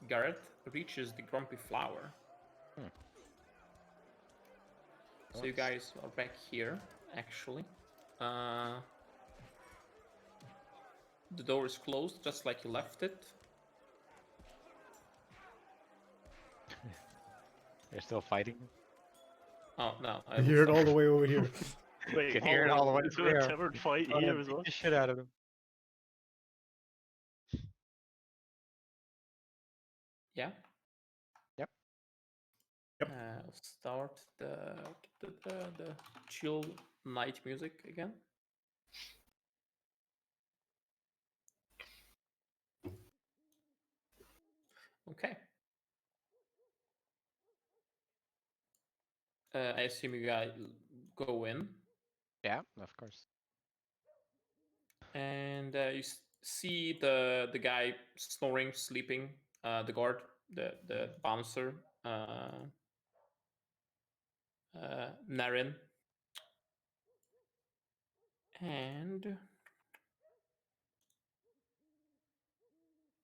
Gareth reaches the Grumpy Flower. So you guys are back here, actually. The door is closed, just like you left it. They're still fighting. Oh no! I hear it all the way over here. Wait, can hear it all the way is from there a here. tavern fight Oh, here yeah, as beat well? the shit out of them. Yeah. Yep. Yep. I'll start the chill night music again. Okay. I assume you guys go in, Yeah, of course. and see the guy snoring, sleeping, the guard, the bouncer, Naren, and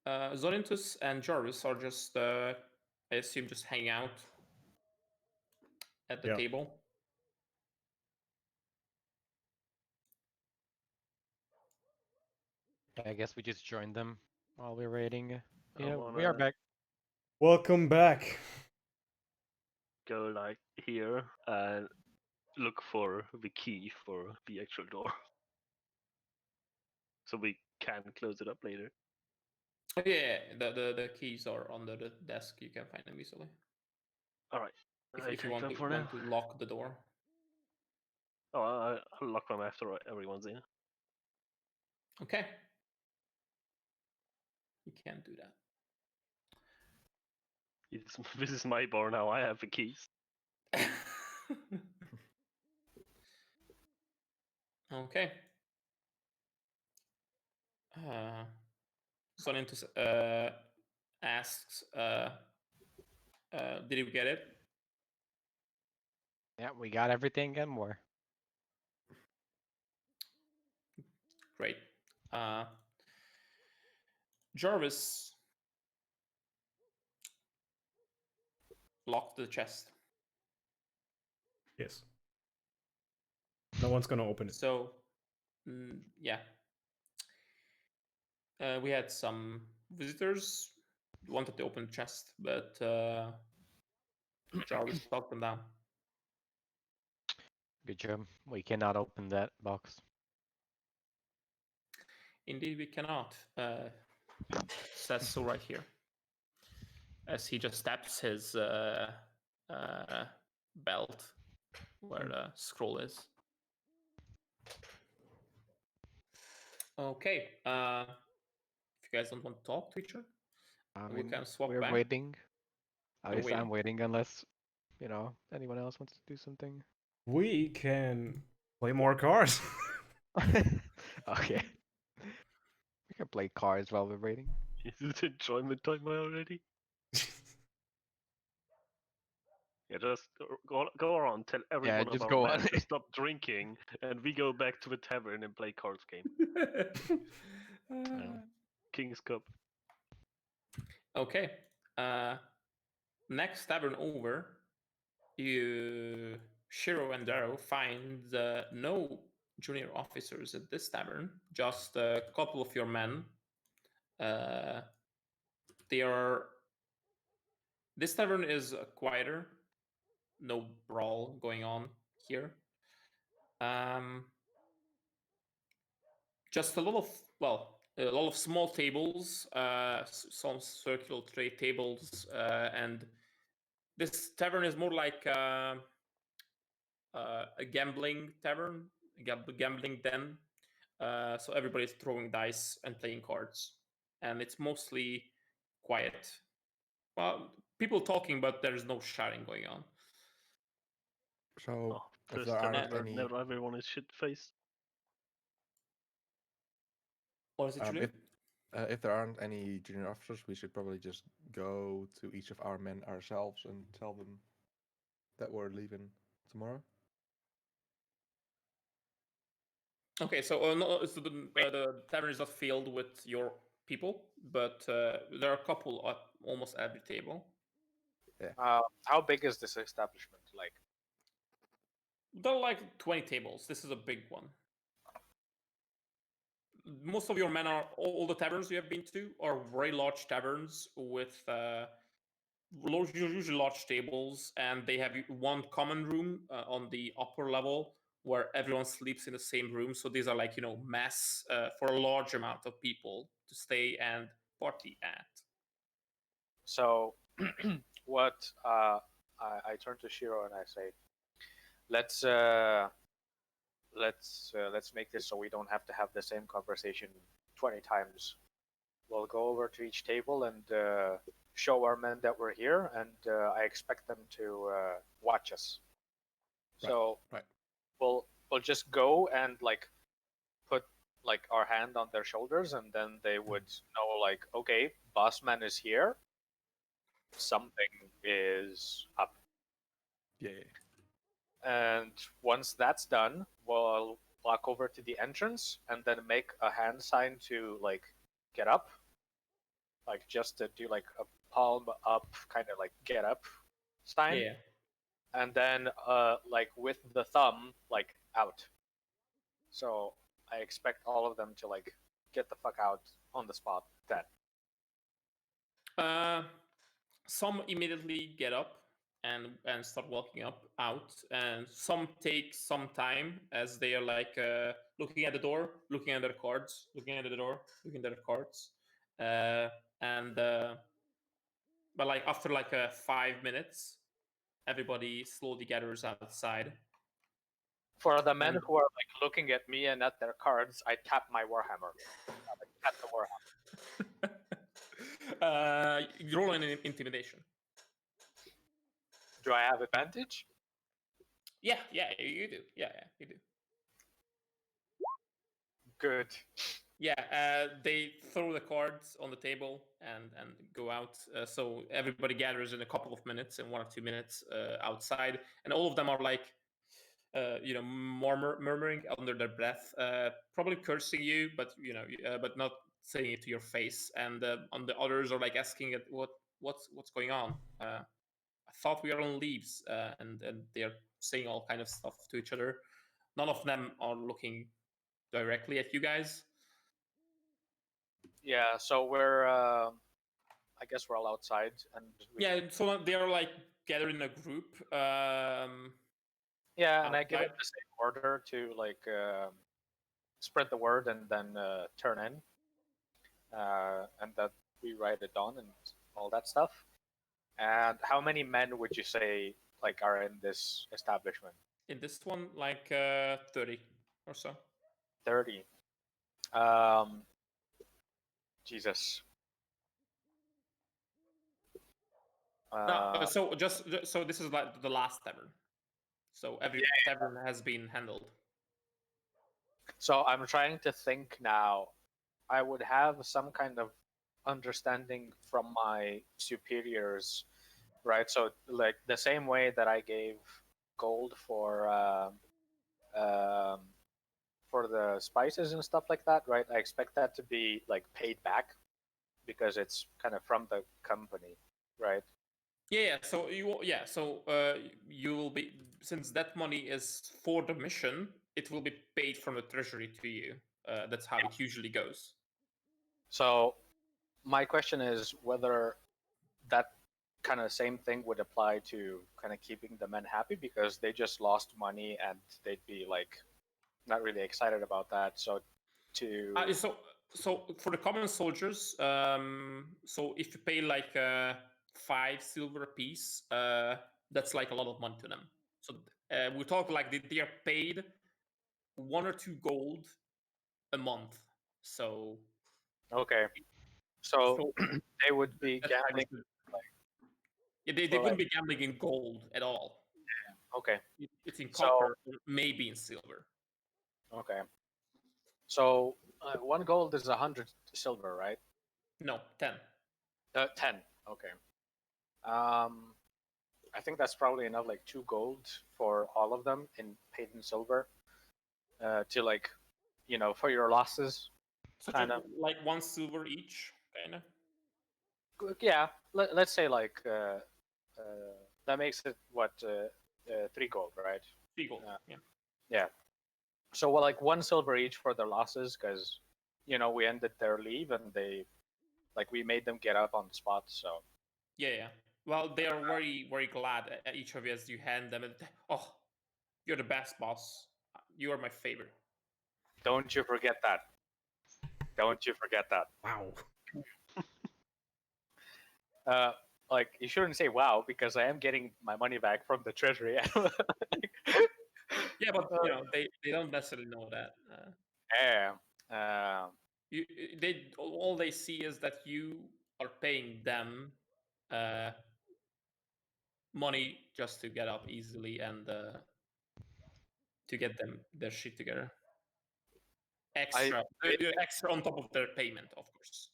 Zorintus and Jarvis are just, I assume, just hanging out at the Yeah. table. I guess we just joined them while we're raiding. I Yeah, we wanna are back. Welcome back. go like here and look for the key for the actual door, so we can close it up later. Oh, yeah, the keys are under the desk. You can find them easily. All right. If, I if you take them for now. want to lock the door. Oh, I'll lock them after everyone's in. Okay. You can't do that. This is my bar now. I have the keys. Okay. Zonintus asks, did you get it? Yeah, we got everything and more. Great. Jarvis locked the chest. Yes. No one's gonna open it. So, yeah. We had some visitors who wanted to open the chest, but Jarvis locked them down. Good job. We cannot open that box. Indeed, we cannot. Says so right here. As he just taps his belt where the scroll is. Okay. If you guys don't want to talk to each other, I we mean, can swap we're back. waiting. At You're least I'm waiting unless, anyone else wants to do something. We can play more cards. Okay. We can play cards while we're waiting. Is it enjoyment time already? Yeah, just go around, tell everyone just of go our on. men to stop drinking, and we go back to the tavern and play cards game. King's Cup. Okay. Next tavern over, you Shiro and Darrow find no junior officers at this tavern, just a couple of your men. They are. This tavern is quieter. No brawl going on here. Just a lot of small tables, some circular tray tables, and this tavern is more like a gambling tavern, gambling den. So everybody's throwing dice and playing cards, and it's mostly quiet. Well, people talking, but there's no shouting going on. So, Oh, if first there tavern aren't where any, never everyone is shit faced. What is it, Julian? if there aren't any junior officers, we should probably just go to each of our men ourselves and tell them that we're leaving tomorrow. Okay, so no, so the tavern is not filled with your people, but there are a couple at almost every table. How big is this establishment? Like, There are like 20 tables. This is a big one. Most of your men are all the taverns you have been to are very large taverns with usually large tables, and they have one common room on the upper level where everyone sleeps in the same room. So these are like mass for a large amount of people to stay and party at. so what? I turn to Shiro and I say, let's make this so we don't have to have the same conversation 20 times. We'll go over to each table and show our men that we're here, and I expect them to watch us. So right. we'll just go and like put like our hand on their shoulders, and then they would know like, okay, Bossman is here. Something is up. Yeah. And once that's done, we'll walk over to the entrance and then make a hand sign to like get up, like just to do like a palm up kind of like get up sign, Yeah. and then like with the thumb like out. So I expect all of them to like get the fuck out on the spot then. Some immediately get up and start walking up out, and some take some time as they are like looking at the door, looking at their cards, looking at the door, looking at their cards, and but like after like 5 minutes, everybody slowly gathers outside. For the men And- who are like looking at me and at their cards, I tap my warhammer. I like, tap the warhammer. You roll an intimidation. Do I have advantage? Yeah, you do. Yeah, you do. Good. Yeah, they throw the cards on the table and go out. So everybody gathers in a couple of minutes, in 1 or 2 minutes outside, and all of them are like, murmuring under their breath, probably cursing you, but but not saying it to your face. And on the others are like asking it, what's going on? I thought we were on leaves, and they're saying all kind of stuff to each other. None of them are looking directly at you guys. Yeah, so we're I guess we're all outside and Yeah, so they are like gathered in a group. yeah, and I give outside. it the same order to like spread the word and then turn in, and that we write it down and all that stuff. And how many men would you say like are in this establishment? In this one, like 30 or so. 30. Jesus. No, so so this is like the last tavern. So every tavern has been handled. So I'm trying to think now. I would have some kind of understanding from my superiors, right? So like the same way that I gave gold for the spices and stuff like that, right? I expect that to be like paid back because it's kind of from the company, right? So you will be, since that money is for the mission, it will be paid from the treasury to you. That's how it usually goes. So my question is whether that kind of same thing would apply to kind of keeping the men happy, because they just lost money and they'd be like not really excited about that. So to So for the common soldiers, so if you pay like 5 silver a piece, that's like a lot of money to them. So we talk like they are paid 1 or 2 gold a month. So okay, so so they would be that's how gambling. you should- yeah, they for, wouldn't like, be gambling in gold at all. okay, It's in So- copper, or maybe in silver. okay. So 1 gold is 100 silver, right? No, 10. 10. Okay. I think that's probably enough, like 2 gold for all of them in paid in silver, to like, for your losses. So Kind just of. like 1 silver each, kind of. Yeah, let's say like that makes it what 3 gold, right? 3 gold. Yeah. Yeah. So well, like 1 silver each for their losses, because we ended their leave and we made them get up on the spot. So Yeah. Well, they are very, very glad at each of you as you hand them. And, oh, you're the best, boss. You are my favorite. don't you forget that. Don't you forget that. Wow. Like you shouldn't say wow, because I am getting my money back from the treasury. Yeah, but they don't necessarily know that. Yeah. All they see is that you are paying them money just to get up easily and to get them their shit together. extra, extra on top of their payment, of course.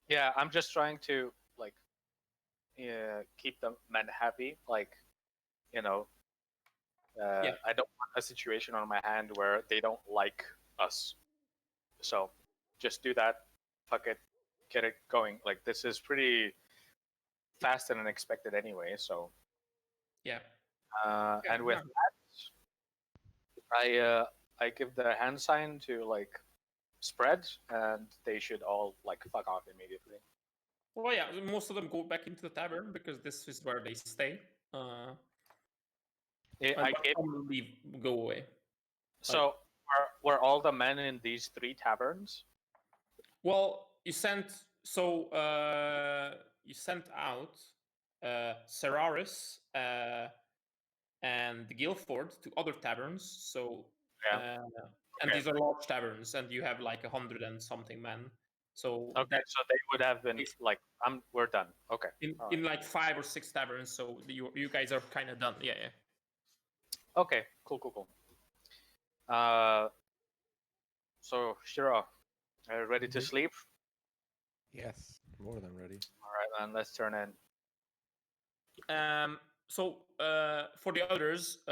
Yeah, I'm just trying to like keep the men happy. Like, you know, Yeah. I don't want a situation on my hand where they don't like us. So just do that. Fuck it. Get it going. Like this is pretty fast and unexpected anyway. So Yeah. and with no. that, I give the hand sign to like spread, and they should all like fuck off immediately. Well, yeah, most of them go back into the tavern because this is where they stay. I gave, some leave, go away. so were all the men in these 3 taverns? Well, you sent you sent out Seraris and Guildford to other taverns. So Yeah. and Okay. these are large taverns, and you have like 100 and something men. So Okay, so they would have been It's- like, we're done. Okay. in like 5 or 6 taverns. So you guys are kind of done. Yeah, yeah. Okay, cool. So Shiro, are you ready to Mhm. sleep? Yes, more than ready. All right, then let's turn in. So for the others,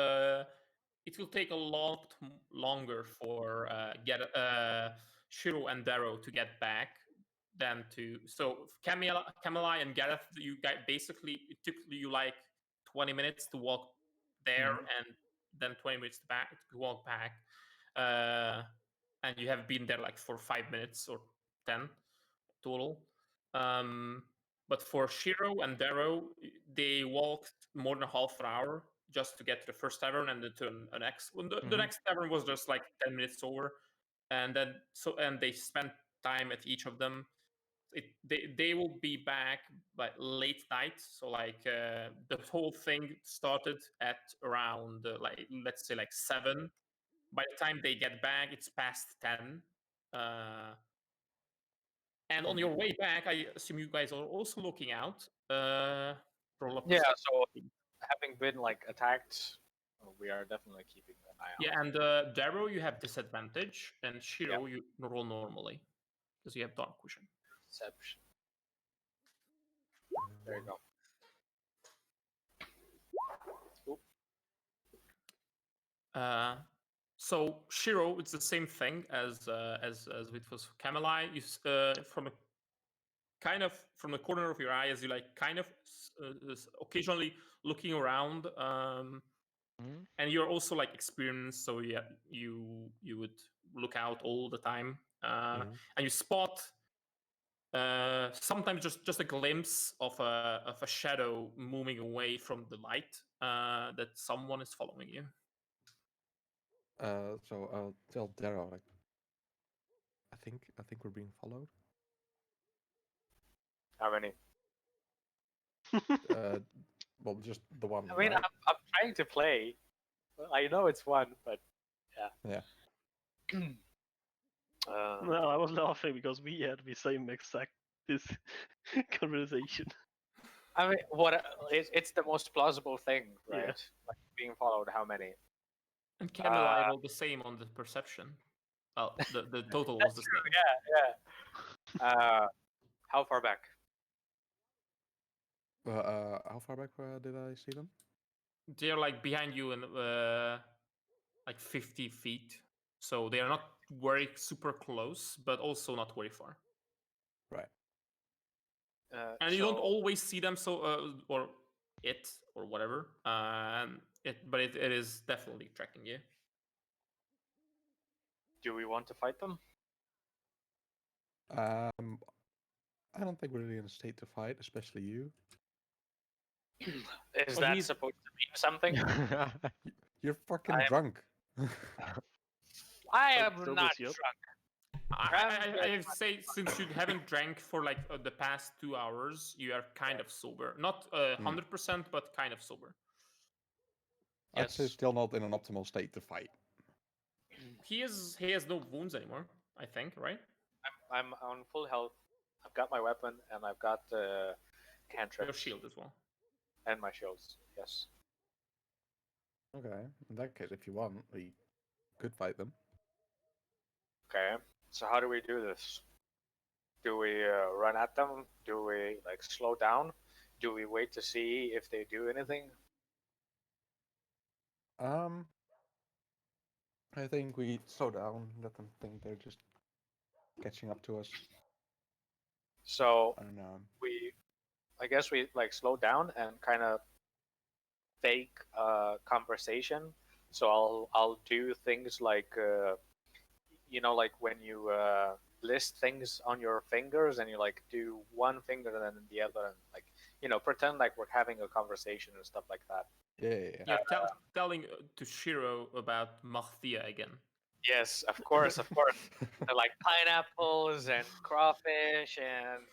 it will take a lot longer for Shiro and Darrow to get back than to. So Camilla and Gareth, you guys basically it took you like 20 minutes to walk there and then 20 minutes to walk back, and you have been there like for 5 minutes or 10 total. But for Shiro and Darrow, they walked more than half an hour just to get to the first tavern, and then to the next. The next tavern was just like 10 minutes over, and then and they spent time at each of them. They will be back by late night, so like the whole thing started at around like let's say like 7. By the time they get back, it's past 10. And on your way back, I assume you guys are also looking out. Roll up Yeah, perception. so having been like attacked, we are definitely keeping an eye out. Yeah, and Darrow, you have disadvantage, and Shiro, you roll normally because you have dark vision. Perception. There you go. Oop. So Shiro, it's the same thing as it was Camelai. From a kind of from the corner of your eye, as you like kind of occasionally looking around. And you're also like experienced, so yeah, you would look out all the time, and you spot sometimes just a glimpse of a shadow moving away from the light, that someone is following you. So I'll tell Darrow, like, I think we're being followed. How many? Well, just the one. I mean, right? I'm trying to play. Well, I know it's one, but Yeah. No, I was laughing because we had the same exact this conversation. I mean, it's the most plausible thing, right? Yeah. Like being followed. How many? And Camelai rolled the same on the perception. Well, the total was the same. Yeah. How far back? How far back did I see them? They're like behind you and like 50 feet. So they are not very super close, but also not very far. Right. And you don't always see them, so or whatever. But it is definitely tracking you. Do we want to fight them? I don't think we're really in a state to fight, especially you. Is Well, that he's- supposed to mean something? You're fucking I am- drunk. I Like, am so not was you. drunk. I say since you haven't drank for like the past 2 hours, you are kind of sober. Not 100%, but kind of sober. I'd say Yes. still not in an optimal state to fight. He has no wounds anymore, I think, right? I'm on full health. I've got my weapon and I've got the cantrip Your shield as well. and my shields. Yes. Okay. In that case, if you want, we could fight them. Okay. So how do we do this? Do we run at them? Do we like slow down? Do we wait to see if they do anything? I think we slow down, let them think they're just catching up to us. So I don't know. I guess we like slow down and kind of fake conversation. So I'll do things like like when you list things on your fingers and you like do one finger and then the other and like pretend like we're having a conversation and stuff like that. Yeah. You're telling to Shiro about Mahthia again. Yes, of course. Like pineapples and crawfish and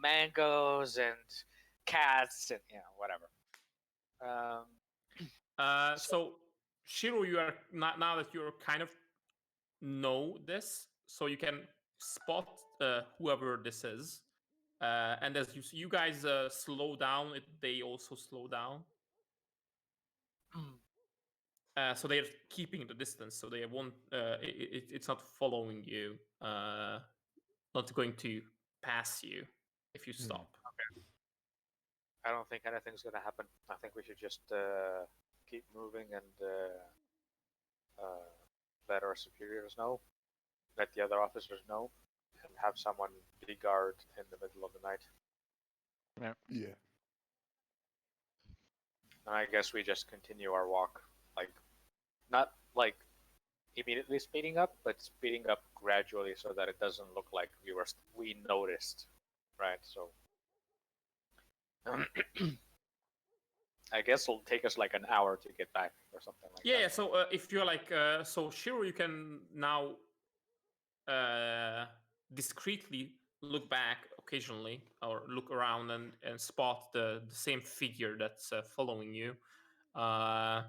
mangoes and cats and whatever. So Shiro, you are now that you're kind of know this, so you can spot whoever this is, and as you guys slow down, they also slow down. So they're keeping the distance, so they won't. It's not following you. Not going to pass you if you stop. I don't think anything's gonna happen. I think we should just keep moving and let our superiors know, let the other officers know, and have someone be guard in the middle of the night. Yeah. And I guess we just continue our walk, like not like immediately speeding up, but speeding up gradually so that it doesn't look like we noticed, right? So I guess it'll take us like an hour to get back or something like that. Yeah. So if you're like so Shiro, you can now discreetly look back occasionally or look around and spot the same figure that's following you. And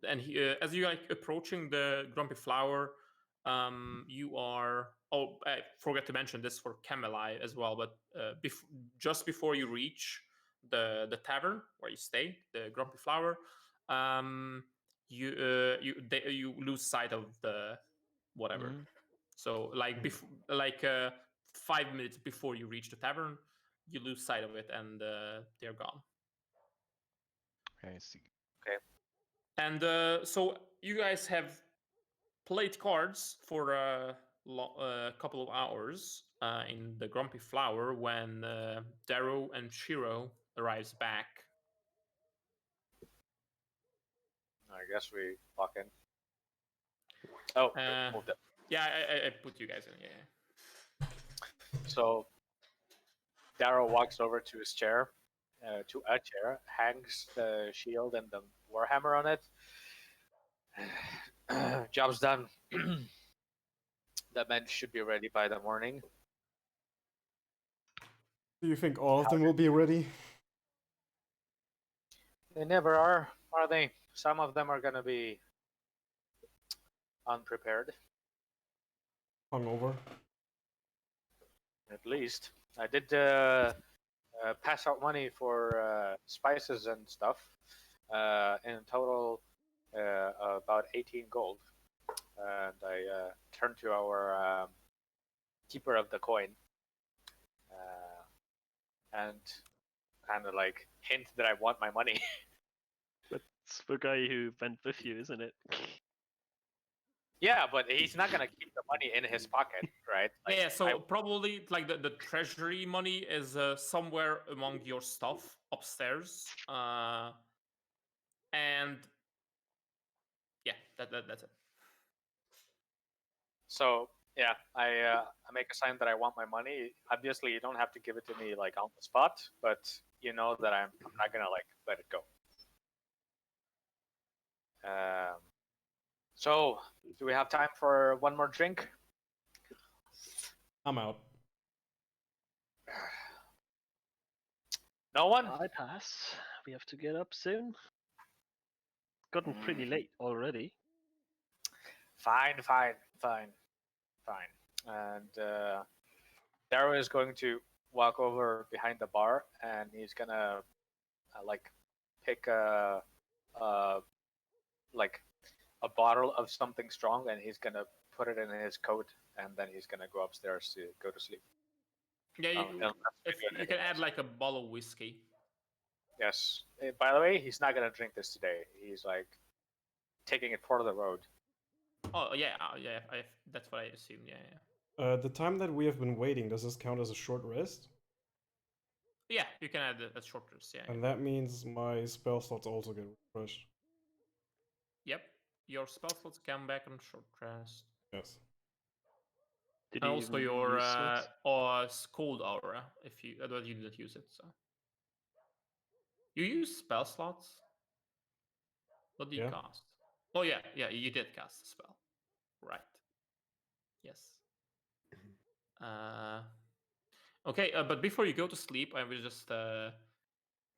as you're like approaching the Grumpy Flower, you are. Oh, I forgot to mention this for Camelai as well. But just before you reach the tavern where you stay, the Grumpy Flower, you lose sight of the whatever. So like 5 minutes before you reach the tavern, you lose sight of it and they're gone. I see. Okay. And so you guys have played cards for a couple of hours in the Grumpy Flower when Darrow and Shiro arrives back. I guess we walk in. Oh, moved up. Yeah, I put you guys in. Yeah. So Darrow walks over to his chair, to a chair, hangs the shield and the warhammer on it. Job's done. The men should be ready by the morning. Do you think all of them will be ready? They never are they? Some of them are gonna be unprepared. Hungover. At least I did pass out money for spices and stuff. In total, about 18 gold. And I turned to our keeper of the coin and kind of like hint that I want my money. That's the guy who went with you, isn't it? Yeah, but he's not gonna keep the money in his pocket, right? Like, yeah, so probably like the treasury money is somewhere among your stuff upstairs. And yeah, that's it. So yeah, I make a sign that I want my money. Obviously, you don't have to give it to me like on the spot, but you know that I'm not gonna like let it go. So do we have time for one more drink? I'm out. No one? I pass. We have to get up soon. Gotten pretty late already. Fine. And Darrow is going to walk over behind the bar, and he's gonna like pick like a bottle of something strong, and he's gonna put it in his coat, and then he's gonna go upstairs to go to sleep. Yeah, Oh, you, that's if pretty good you can anyways. add like a bottle of whiskey. Yes. By the way, he's not gonna drink this today. He's like taking it for the road. Oh yeah, yeah. That's what I assumed. Yeah, yeah. The time that we have been waiting, does this count as a short rest? Yeah, you can add a short rest. Yeah. And that means my spell slots also get refreshed. Yep. Your spell slots come back on short rest. Yes. Did And you also even your use slots? cold aura, if you otherwise you didn't use it. So you use spell slots. What do you Yeah. cast? Oh yeah, yeah, you did cast a spell, right? Yes. Okay, but before you go to sleep, I will just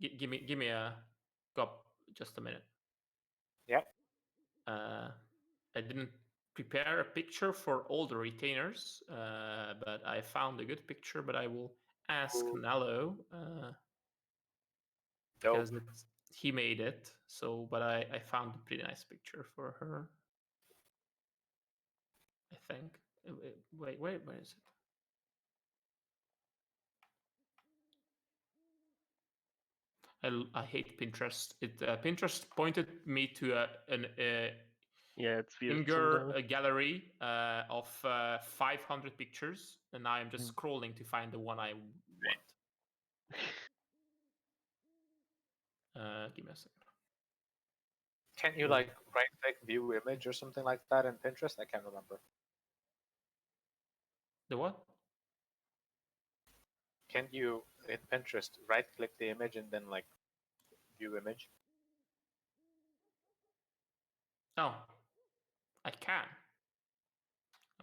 give me a just a minute. Yep. I didn't prepare a picture for all the retainers, but I found a good picture. But I will ask Ooh. Nello Dope. because he made it. So, but I found a pretty nice picture for her. I think. Wait, where is it? I hate Pinterest. Pinterest pointed me to Yeah, it's weird. Inger a gallery of 500 pictures, and now I'm just scrolling to find the one I want. Give me a second. Can't you like right click view image or something like that in Pinterest? I can't remember. The what? Can't you in Pinterest right click the image and then like view image? Oh, I can.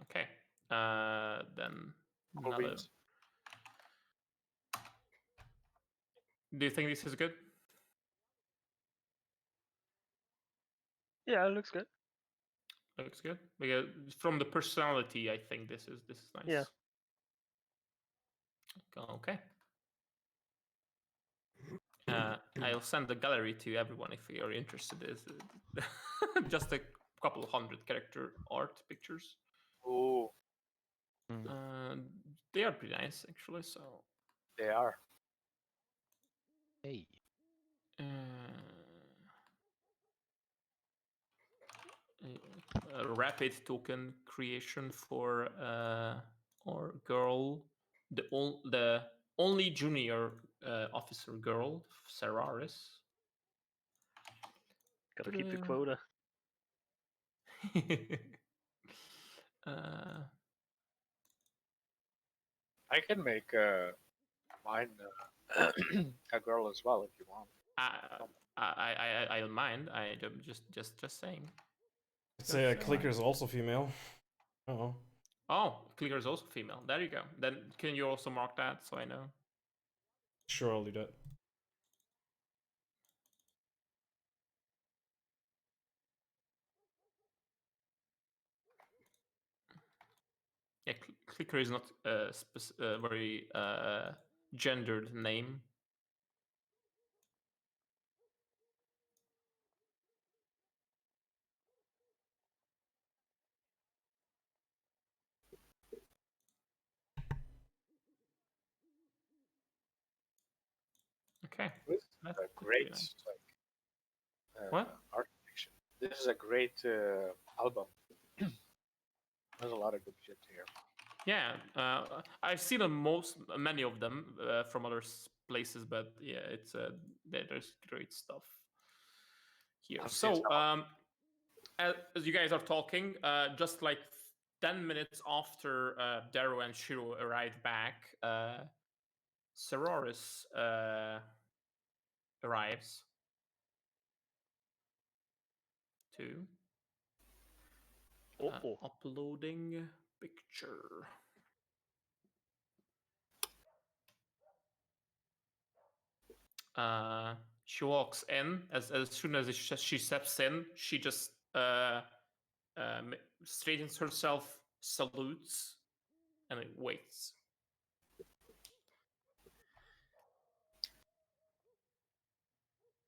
Okay. Then Cool another. beans. Do you think this is good? Yeah, it looks good. Looks good. Because from the personality, I think this is nice. Yeah. Okay. I'll send the gallery to everyone if you're interested. It's just a couple of 100 character art pictures. Ooh, They are pretty nice actually. So they are. Hey. A rapid token creation for or girl, the only junior officer girl, Seraris. Gotta keep the quota. I can make mine a girl as well if you want. I don't mind. I just saying. Say a clicker is also female. Oh. Oh, clicker is also female. There you go. Then can you also mark that so I know? Sure, I'll do that. Yeah, clicker is not a very gendered name. Okay. This is That's a great nice. what? Art fiction. This is a great album. There's a lot of good shit here. Yeah, I've seen many of them from other places, but yeah, it's there's great stuff here. So, as you guys are talking, just like 10 minutes after Darrow and Shiro arrived back, Seraris arrives too. Uploading picture. She walks in. As soon as she steps in, she just straightens herself, salutes, and waits.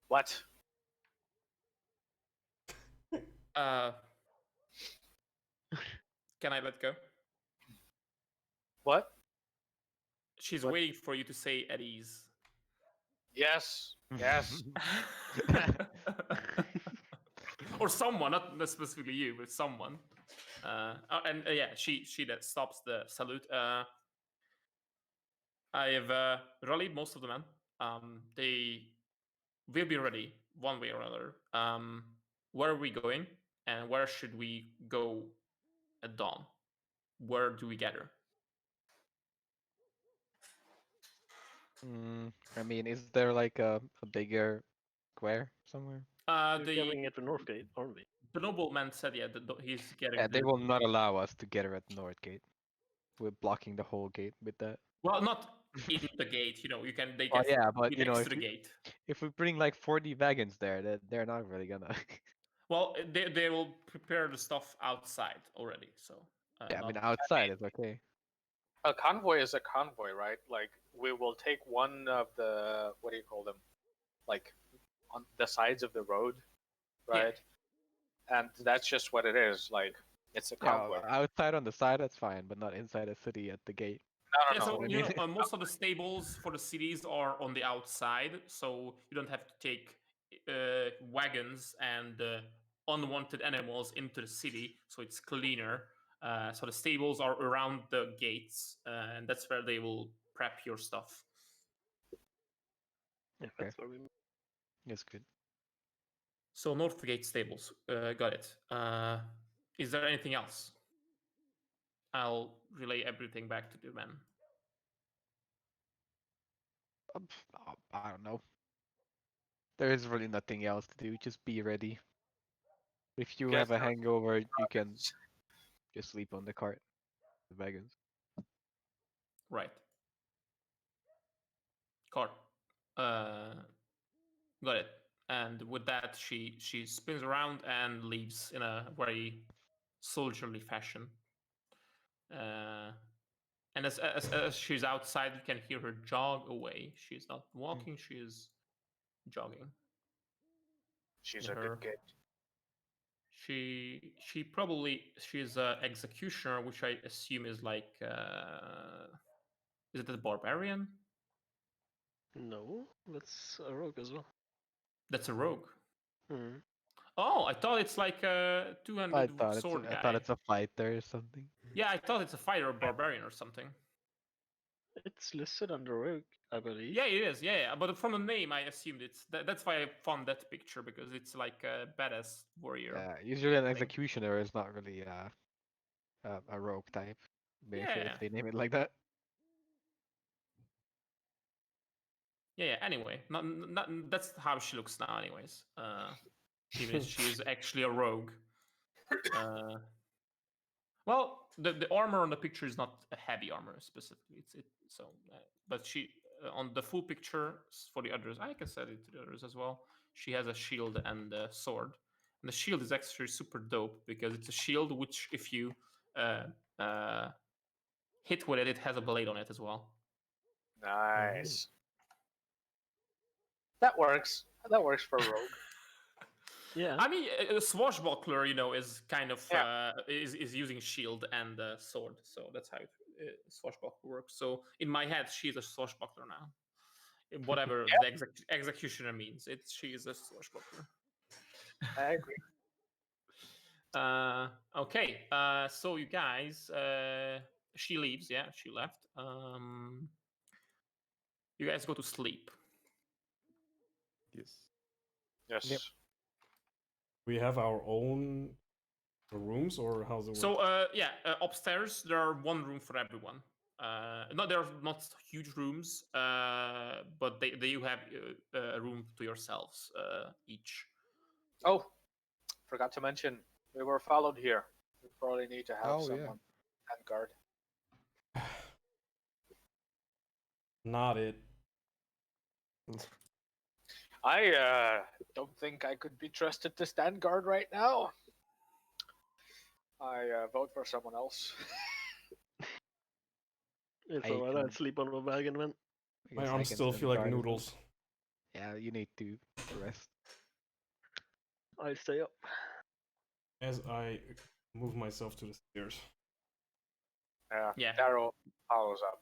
What? Can I let go? What? She's What? waiting for you to say at ease. Yes. Yes. Or someone, not specifically you, but someone. Yeah, she that stops the salute. I have rallied most of the men. They will be ready one way or another. Where are we going, and where should we go at dawn? Where do we gather? I mean, is there like a bigger square somewhere? We're The gathering at the Northgate, aren't we? the nobleman said, yeah, he's getting. Yeah, they will not allow us to gather at Northgate. We're blocking the whole gate with that. Well, not in the gate. You know, you can. They Oh get yeah, but be you know, next if to the we, gate. if we bring like 40 wagons there, they're not really gonna. Well, they will prepare the stuff outside already. So Yeah, I mean not- outside is okay. A convoy is a convoy, right? Like we will take one of the what do you call them? Like on the sides of the road, Yeah. right? And that's just what it is. Like it's a Yeah, convoy. outside on the side that's fine, but not inside a city at the gate. Yeah, No, so no, no. you know, I mean- most of the stables for the cities are on the outside, so you don't have to take wagons and unwanted animals into the city, so it's cleaner. So the stables are around the gates, and that's where they will prep your stuff. Yeah, that's where we. It's good. So Northgate stables, got it. Is there anything else? I'll relay everything back to the men. I don't know. There is really nothing else to do. Just be ready. If you guys have a have hangover, you can just sleep on the cart, the wagons. Right. Cart. Got it. And with that, she spins around and leaves in a very soldierly fashion. And as she's outside, you can hear her jog away. She's not walking; she is jogging. She's Yeah, a her- good kid. She probably she's a executioner, which I assume is like is it a barbarian? No, that's a rogue as well. That's a rogue. Hmm. Oh, I thought it's like a I two-handed thought sword guy. I thought it's a fighter or something. Yeah, I thought it's a fighter or barbarian or something. It's listed under rogue, I believe. Yeah, it is. Yeah. But from the name, I assumed it's that's why I found that picture because it's like a badass warrior. Yeah, usually an thing. executioner is not really a rogue type. Yeah. If they name it like that. Yeah. Anyway, not that's how she looks now. Anyways, even if she is actually a rogue. Well, the armor on the picture is not a heavy armor specifically. But she on the full picture for the others, I can set it to the others as well. She has a shield and a sword, and the shield is actually super dope because it's a shield which, if you hit with it, it has a blade on it as well. Nice. That works. That works for rogue. Yeah. I mean, a swashbuckler, is kind of Yeah. is using shield and sword, so that's how swashbuckler works. So in my head, she's a swashbuckler now. Whatever the executioner means, she is a swashbuckler. I agree. Okay. So you guys, she leaves. Yeah, she left. You guys go to sleep. Yes. Yes. Yep. We have our own rooms, or how's it work? So upstairs there are one room for everyone. No, there are not huge rooms, but they have a room to yourselves each. Oh, forgot to mention we were followed here. We probably need to have Oh, yeah. someone on guard. Not it. I don't think I could be trusted to stand guard right now. I vote for someone else. It's I alright, can- I'd sleep on a wagon, man. I My guess I arms can still stand feel like guard as well. noodles. Yeah, you need to rest. I stay up. As I move myself to the stairs. Yeah. Daryl follows up.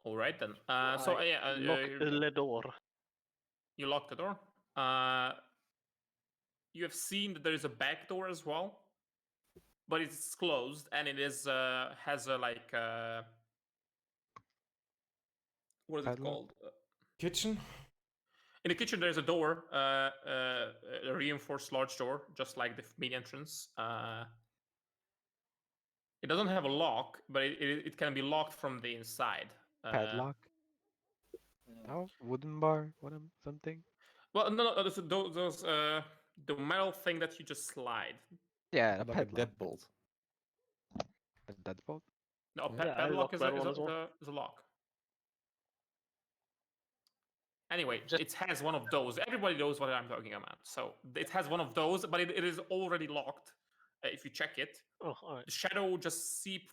All right then. So I yeah, lock the door. you lock the door. You have seen that there is a back door as well, but it's closed and it is has a like what is it Padlock? called? Kitchen? In the kitchen, there's a door, a reinforced large door, just like the main entrance. It doesn't have a lock, but it can be locked from the inside. Padlock? Oh, wooden bar? Something? Well, no, those the metal thing that you just slide. Yeah, a Like a padlock. deadbolt. A deadbolt? No, Yeah, I padlock locked is that one as well. is a lock. Anyway, Just- it has one of those. Everybody knows what I'm talking about. So it has one of those, but it is already locked. If you check it, Oh, alright. the shadow just seep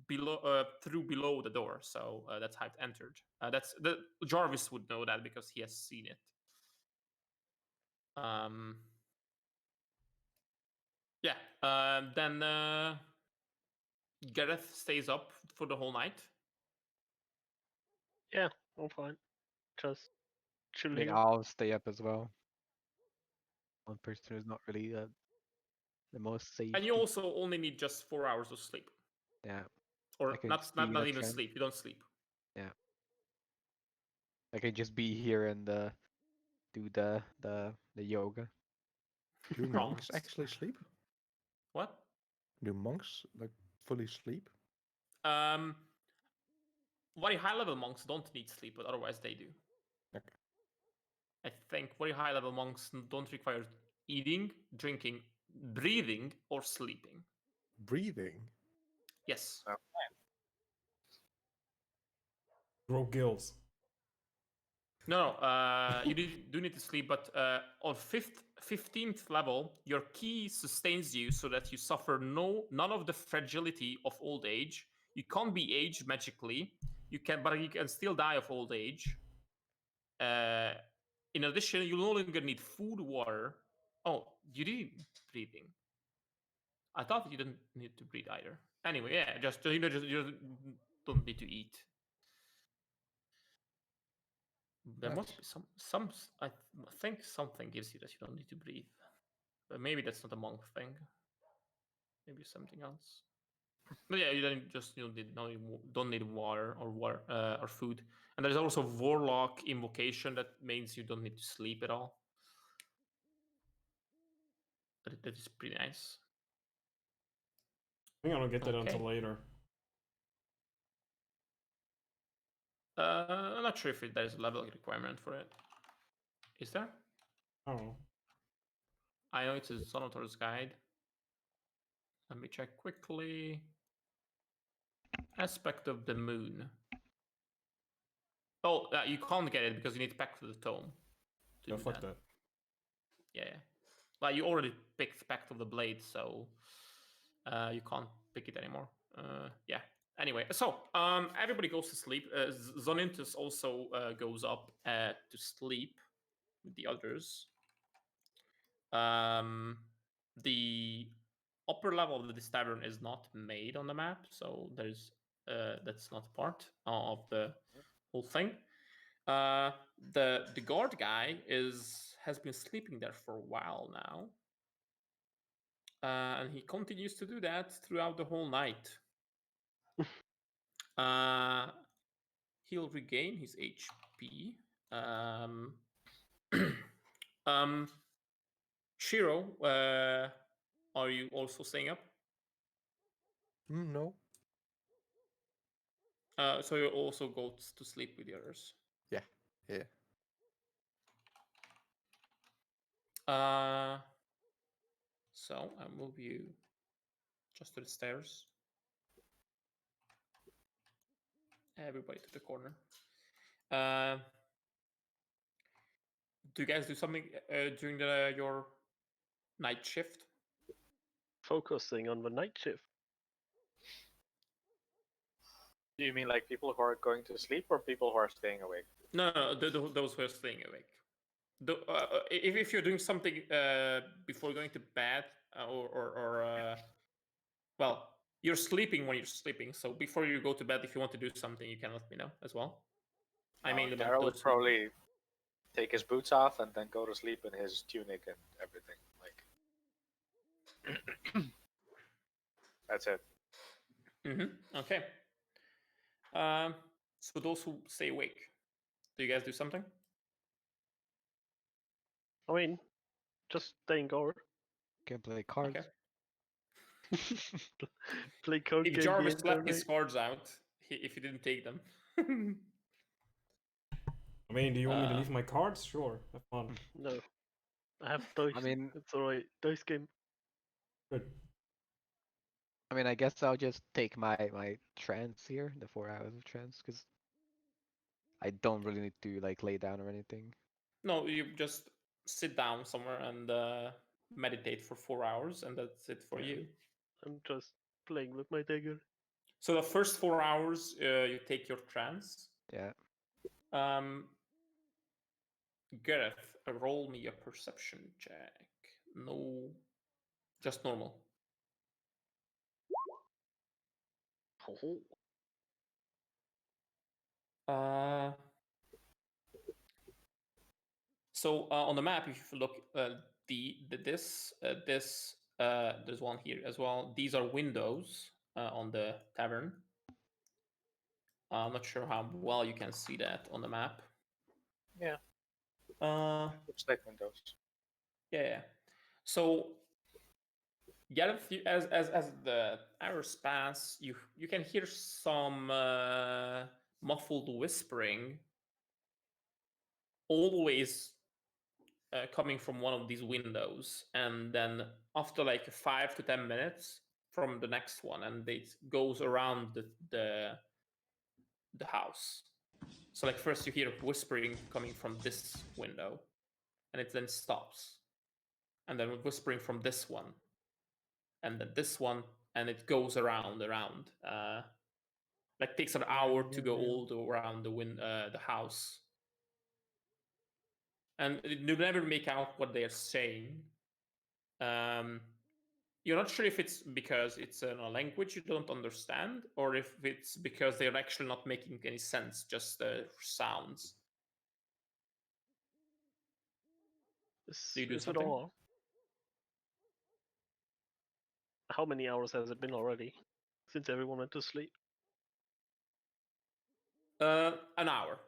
below through below the door. So that's how it entered. That's the Jarvis would know that because he has seen it. Yeah. Then Gareth stays up for the whole night. Yeah, I'm fine. Just chill I think here. I'll stay up as well. One person is not really the most safe. And you also only need just 4 hours of sleep, Yeah, or I can not see that even trend. sleep. You don't sleep. I can just be here and do the yoga. Do monks Prompts. actually sleep? What? Do monks like fully sleep? Very high level monks don't need sleep, but otherwise they do. Okay. I think very high level monks don't require eating, drinking, breathing, or sleeping. Breathing? Yes. Grow gills. No, you do need to sleep, but on 15th level, your key sustains you so that you suffer none of the fragility of old age. You can't be aged magically. But you can still die of old age. In addition, you no longer need food, water. Oh, you need breathing. I thought you didn't need to breathe either. Anyway, yeah, just you don't need to eat. There must be some. I think something gives you that you don't need to breathe. But maybe that's not a monk thing. Maybe something else. But yeah, you don't need water or food. And there's also warlock invocation that means you don't need to sleep at all. But that is pretty nice. I think I don't get that Okay. until later. I'm not sure if there's a level requirement for it. Is there? Oh. I know it's a Zonotor's guide. Let me check quickly. Aspect of the moon. Oh, you can't get it because you need Pact of the Tome. Yeah, fuck that. Yeah. Well, you already picked Pact of the Blade, so you can't pick it anymore. Yeah. Anyway, so everybody goes to sleep. Zonintus also goes up to sleep with the others. The upper level of this tavern is not made on the map, so there's that's not part of the whole thing. The guard guy has been sleeping there for a while now, and he continues to do that throughout the whole night. He'll regain his HP. Shiro, are you also staying up? No. So you also go to sleep with the others. Yeah. Yeah. So I move you just to the stairs. Everybody to the corner. Do you guys do something during your night shift? Focusing on the night shift. Do you mean like people who are going to sleep or people who are staying awake? No, those who are staying awake. If you're doing something before going to bed or Well, you're sleeping when you're sleeping, so before you go to bed, if you want to do something, you can let me know as well. I mainly meant Daryl would those who- probably take his boots off and then go to sleep in his tunic and everything. Like, that's it. Okay. So those who stay awake, do you guys do something? I mean, just staying guard. Can play cards. Okay. Play card If game. Jarvis the left entire his night. cards out, if he didn't take them. I mean, do you want me to Uh, leave my cards? Sure, have fun. No, I have dice. I mean, It's alright. Dice game. Good. I guess I'll just take my trance here, the 4 hours of trance, because I don't really need to like lay down or anything. No, you just sit down somewhere and meditate for 4 hours, and that's it for Yeah. you. I'm just playing with my dagger. So the first 4 hours, you take your trance. Yeah. Gareth, roll me a perception check. No, just normal. Oh. So on the map, if you look, this, there's one here as well. These are windows on the tavern. I'm not sure how well you can see that on the map. Yeah. Looks like windows. Yeah. So, Gareth, as the hours pass, you can hear some muffled whispering, always coming from one of these windows, and then after like 5 to 10 minutes from the next one, and it goes around the house. So like first you hear whispering coming from this window, and it then stops, and then whispering from this one, and then this one, and it goes around. Like takes an hour to go all around the house, and you never make out what they're saying. You're not sure if it's because it's in a language you don't understand, or if it's because they're actually not making any sense, just sounds. Do you do Is it something? all? How many hours has it been already? Since everyone went to sleep? An hour.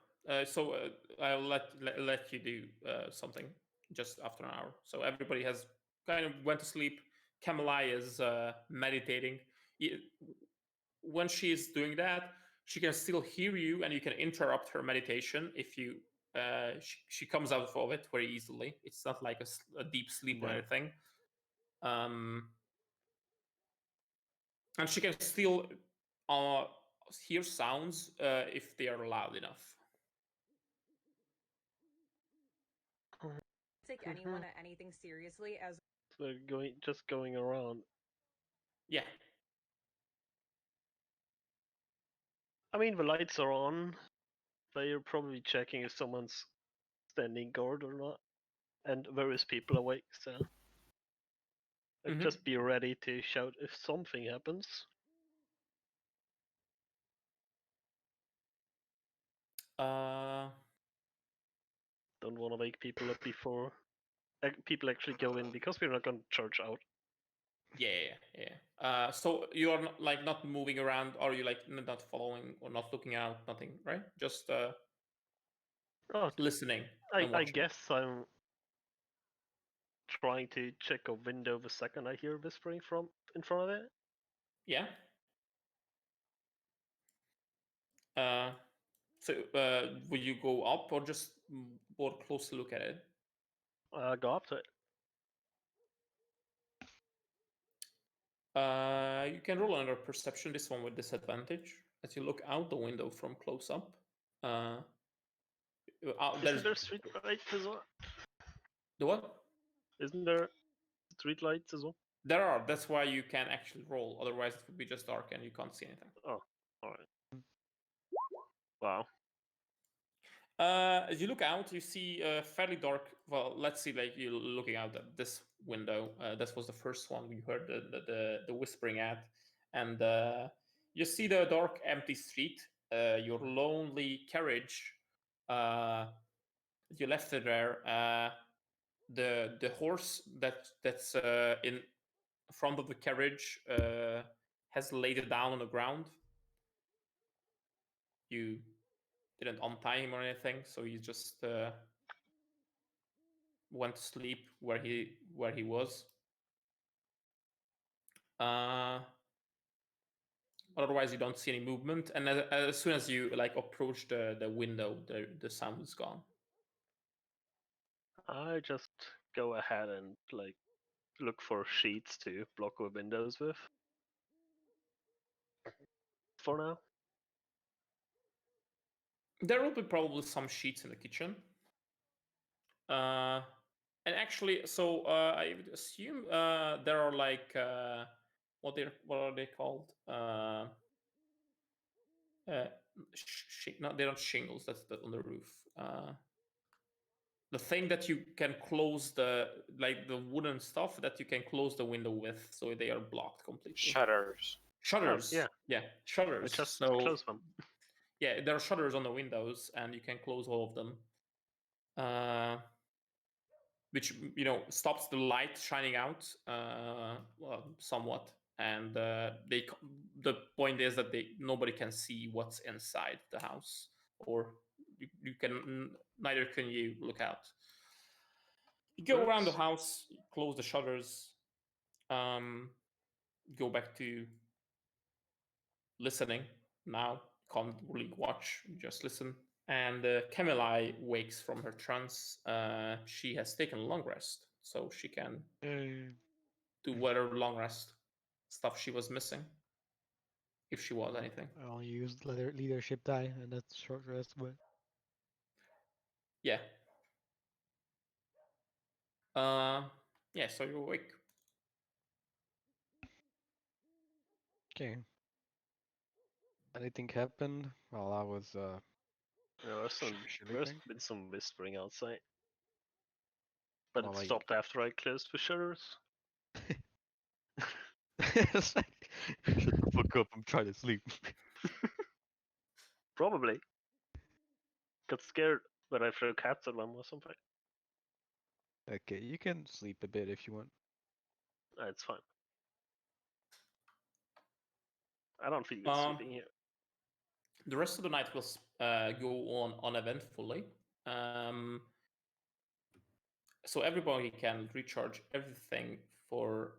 So I'll let you do something just after an hour. So everybody has kind of went to sleep. Kamalai is meditating. When she's doing that, she can still hear you, and you can interrupt her meditation if you. She comes out of it very easily. It's not like a deep sleep or No. anything. And she can still hear sounds if they are loud enough. Take anyone at anything seriously as So just going around. Yeah. I mean, the lights are on. They're probably checking if someone's standing guard or not, and there is people awake. So Mhm. just be ready to shout if something happens. Don't want to wake people up before people actually go in, because we're not going to charge out. Yeah. So you are not moving around, or you like not following or not looking out, nothing, right? Just listening. and I watching. guess I'm trying to check a window the second I hear whispering from in front of it. Yeah. So will you go up or just more closely look at it? Go up to it. You can roll another perception. This one with disadvantage as you look out the window from close up. Isn't there street lights as well? The what? Isn't there street lights as well? There are. That's why you can actually roll. Otherwise, it would be just dark and you can't see anything. Oh, alright. Wow. As you look out, you see fairly dark. Well, let's see, like you're looking out at this window. This was the first one you heard the whispering at, and you see the dark, empty street. Your lonely carriage. You left it there. The horse that's in front of the carriage has laid it down on the ground. You didn't untie him or anything, so he just went to sleep where he was. Otherwise, you don't see any movement, and as soon as you like approach the window, the sound is gone. I just go ahead and like look for sheets to block the windows with. For now. There will be probably some sheets in the kitchen. And actually, so I would assume there are like what are they called? No, they're not shingles. That's on the roof. The thing that you can close the wooden stuff that you can close the window with, so they are blocked completely. Shutters. Shutters. Oh, yeah, shutters. I just so close them. yeah, there are shutters on the windows, and you can close all of them. Which stops the light shining out well, somewhat, and the point is that nobody can see what's inside the house, or you can neither can you look out. You go around the house, close the shutters, go back to listening. Now can't really watch, just listen. And Camille wakes from her trance. She has taken a long rest, so she can do whatever long rest stuff she was missing, if she was anything. I'll use leadership die, and that's short rest, but Yeah. Yeah, so you're awake. okay. Anything happened while I was There's been some whispering outside. But Well, it like- stopped after I closed the shutters. It's like, shut the fuck up, I'm trying to sleep. Probably. Got scared when I threw cats at them or something. Okay, you can sleep a bit if you want. It's fine. I don't feel good sleeping here. The rest of the night will go on uneventfully. So everybody can recharge everything for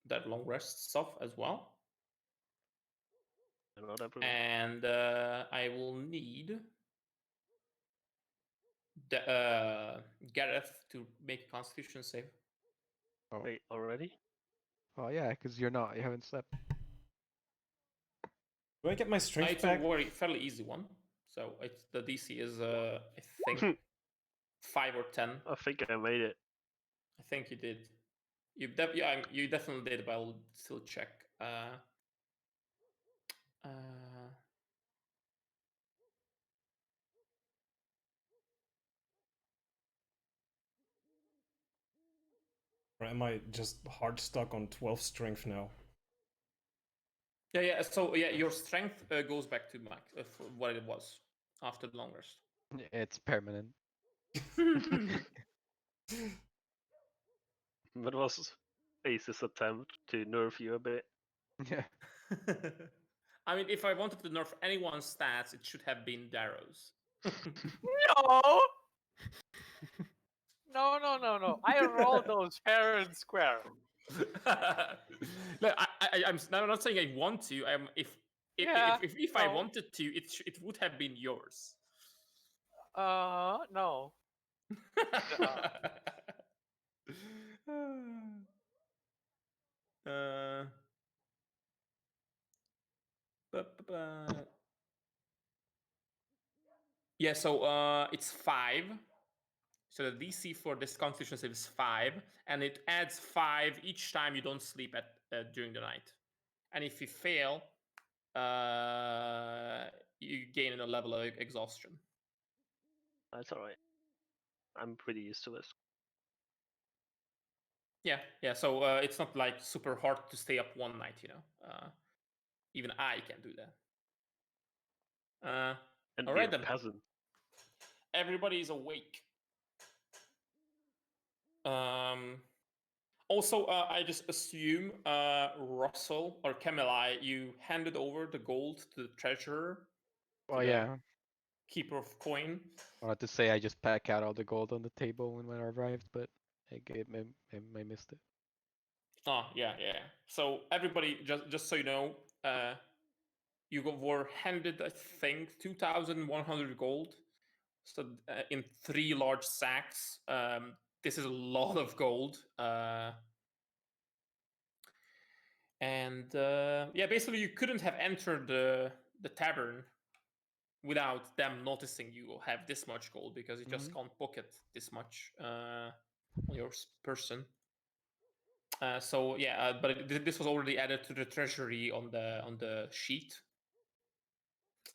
that long rest stuff as well. Not everyone. And I will need Gareth to make a Constitution save. Oh. Wait, already? Oh yeah, because you haven't slept. Do I get my strength It's back? a fairly easy one. So the DC is I think 5 or 10. I think I made it. I think you did. You definitely did, but I'll still check. Or am I just hard stuck on 12 strength now? Yeah. So yeah, your strength goes back to max for what it was after the long rest. It's permanent. That was Ace's attempt to nerf you a bit. Yeah. Oh. I mean, if I wanted to nerf anyone's stats, it should have been Darrow's. No! No. I rolled those fair and square. No, I'm not saying I want to. If I no. wanted to, it would have been yours. No. Yeah, so it's 5. So the DC for this Constitution save is 5, and it adds 5 each time you don't sleep during the night. And if you fail, you gain a level of exhaustion. That's alright. I'm pretty used to it. Yeah. So it's not like super hard to stay up one night, you know. Even I can do that. And All be right a then. peasant. Everybody's awake. Also, I just assume Russell or Cameli, you handed over the gold to the treasurer, Oh the yeah. keeper of coin. I wanted to say I just pack out all the gold on the table when I arrived, but I missed it. Oh, yeah. So everybody, just so you know, you were handed, I think, 2,100 gold. So in 3 large sacks. This is a lot of gold. And yeah, basically you couldn't have entered the tavern without them noticing you have this much gold, because you just can't pocket this much on your person. So yeah, but this was already added to the treasury on the sheet.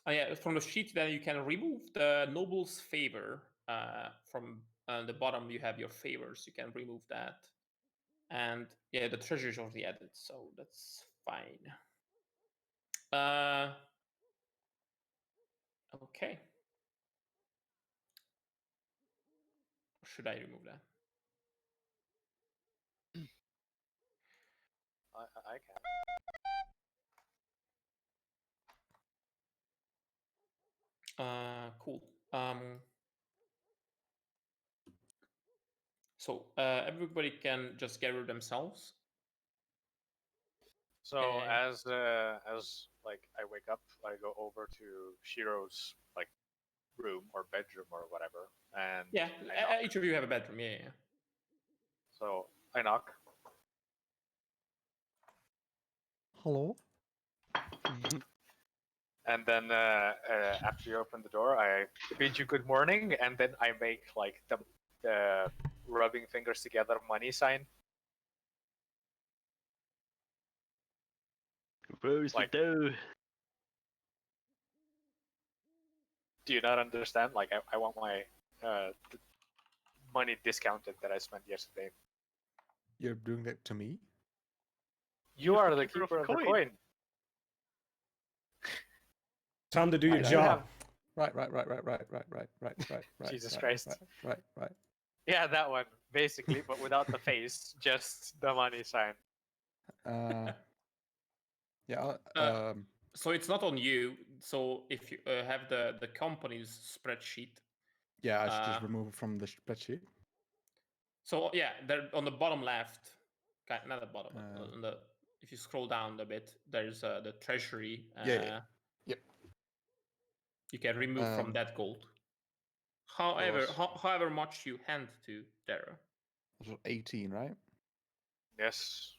Yeah, from the sheet, then you can remove the noble's favor. From the bottom, you have your favors. You can remove that, and yeah, the treasury is already added, so that's fine. Okay. Or should I remove that? I can. Cool. So everybody can just gather themselves. So And- as like I wake up, I go over to Shiro's like room or bedroom or whatever, and Yeah, I knock. each of you have a bedroom. Yeah. So I knock. Hello? And then after you open the door, I bid you good morning, and then I make like the rubbing fingers together money sign. Where's Like- the dough? Do you not understand? Like I want my money discounted that I spent yesterday. You're doing that to me? You are the keeper of the coin. Time to do your Right, job. Right. Jesus right, Christ. Right. Yeah, that one basically, but without the face, just the money sign. Yeah. So it's not on you. So if you have the company's spreadsheet. Yeah, I should just remove it from the spreadsheet. So yeah, there on the bottom left, not the bottom, on the if you scroll down a bit, there's the treasury. Yeah. Yep. You can remove from that gold. However much you hand to Dara. That was 18, right? Yes.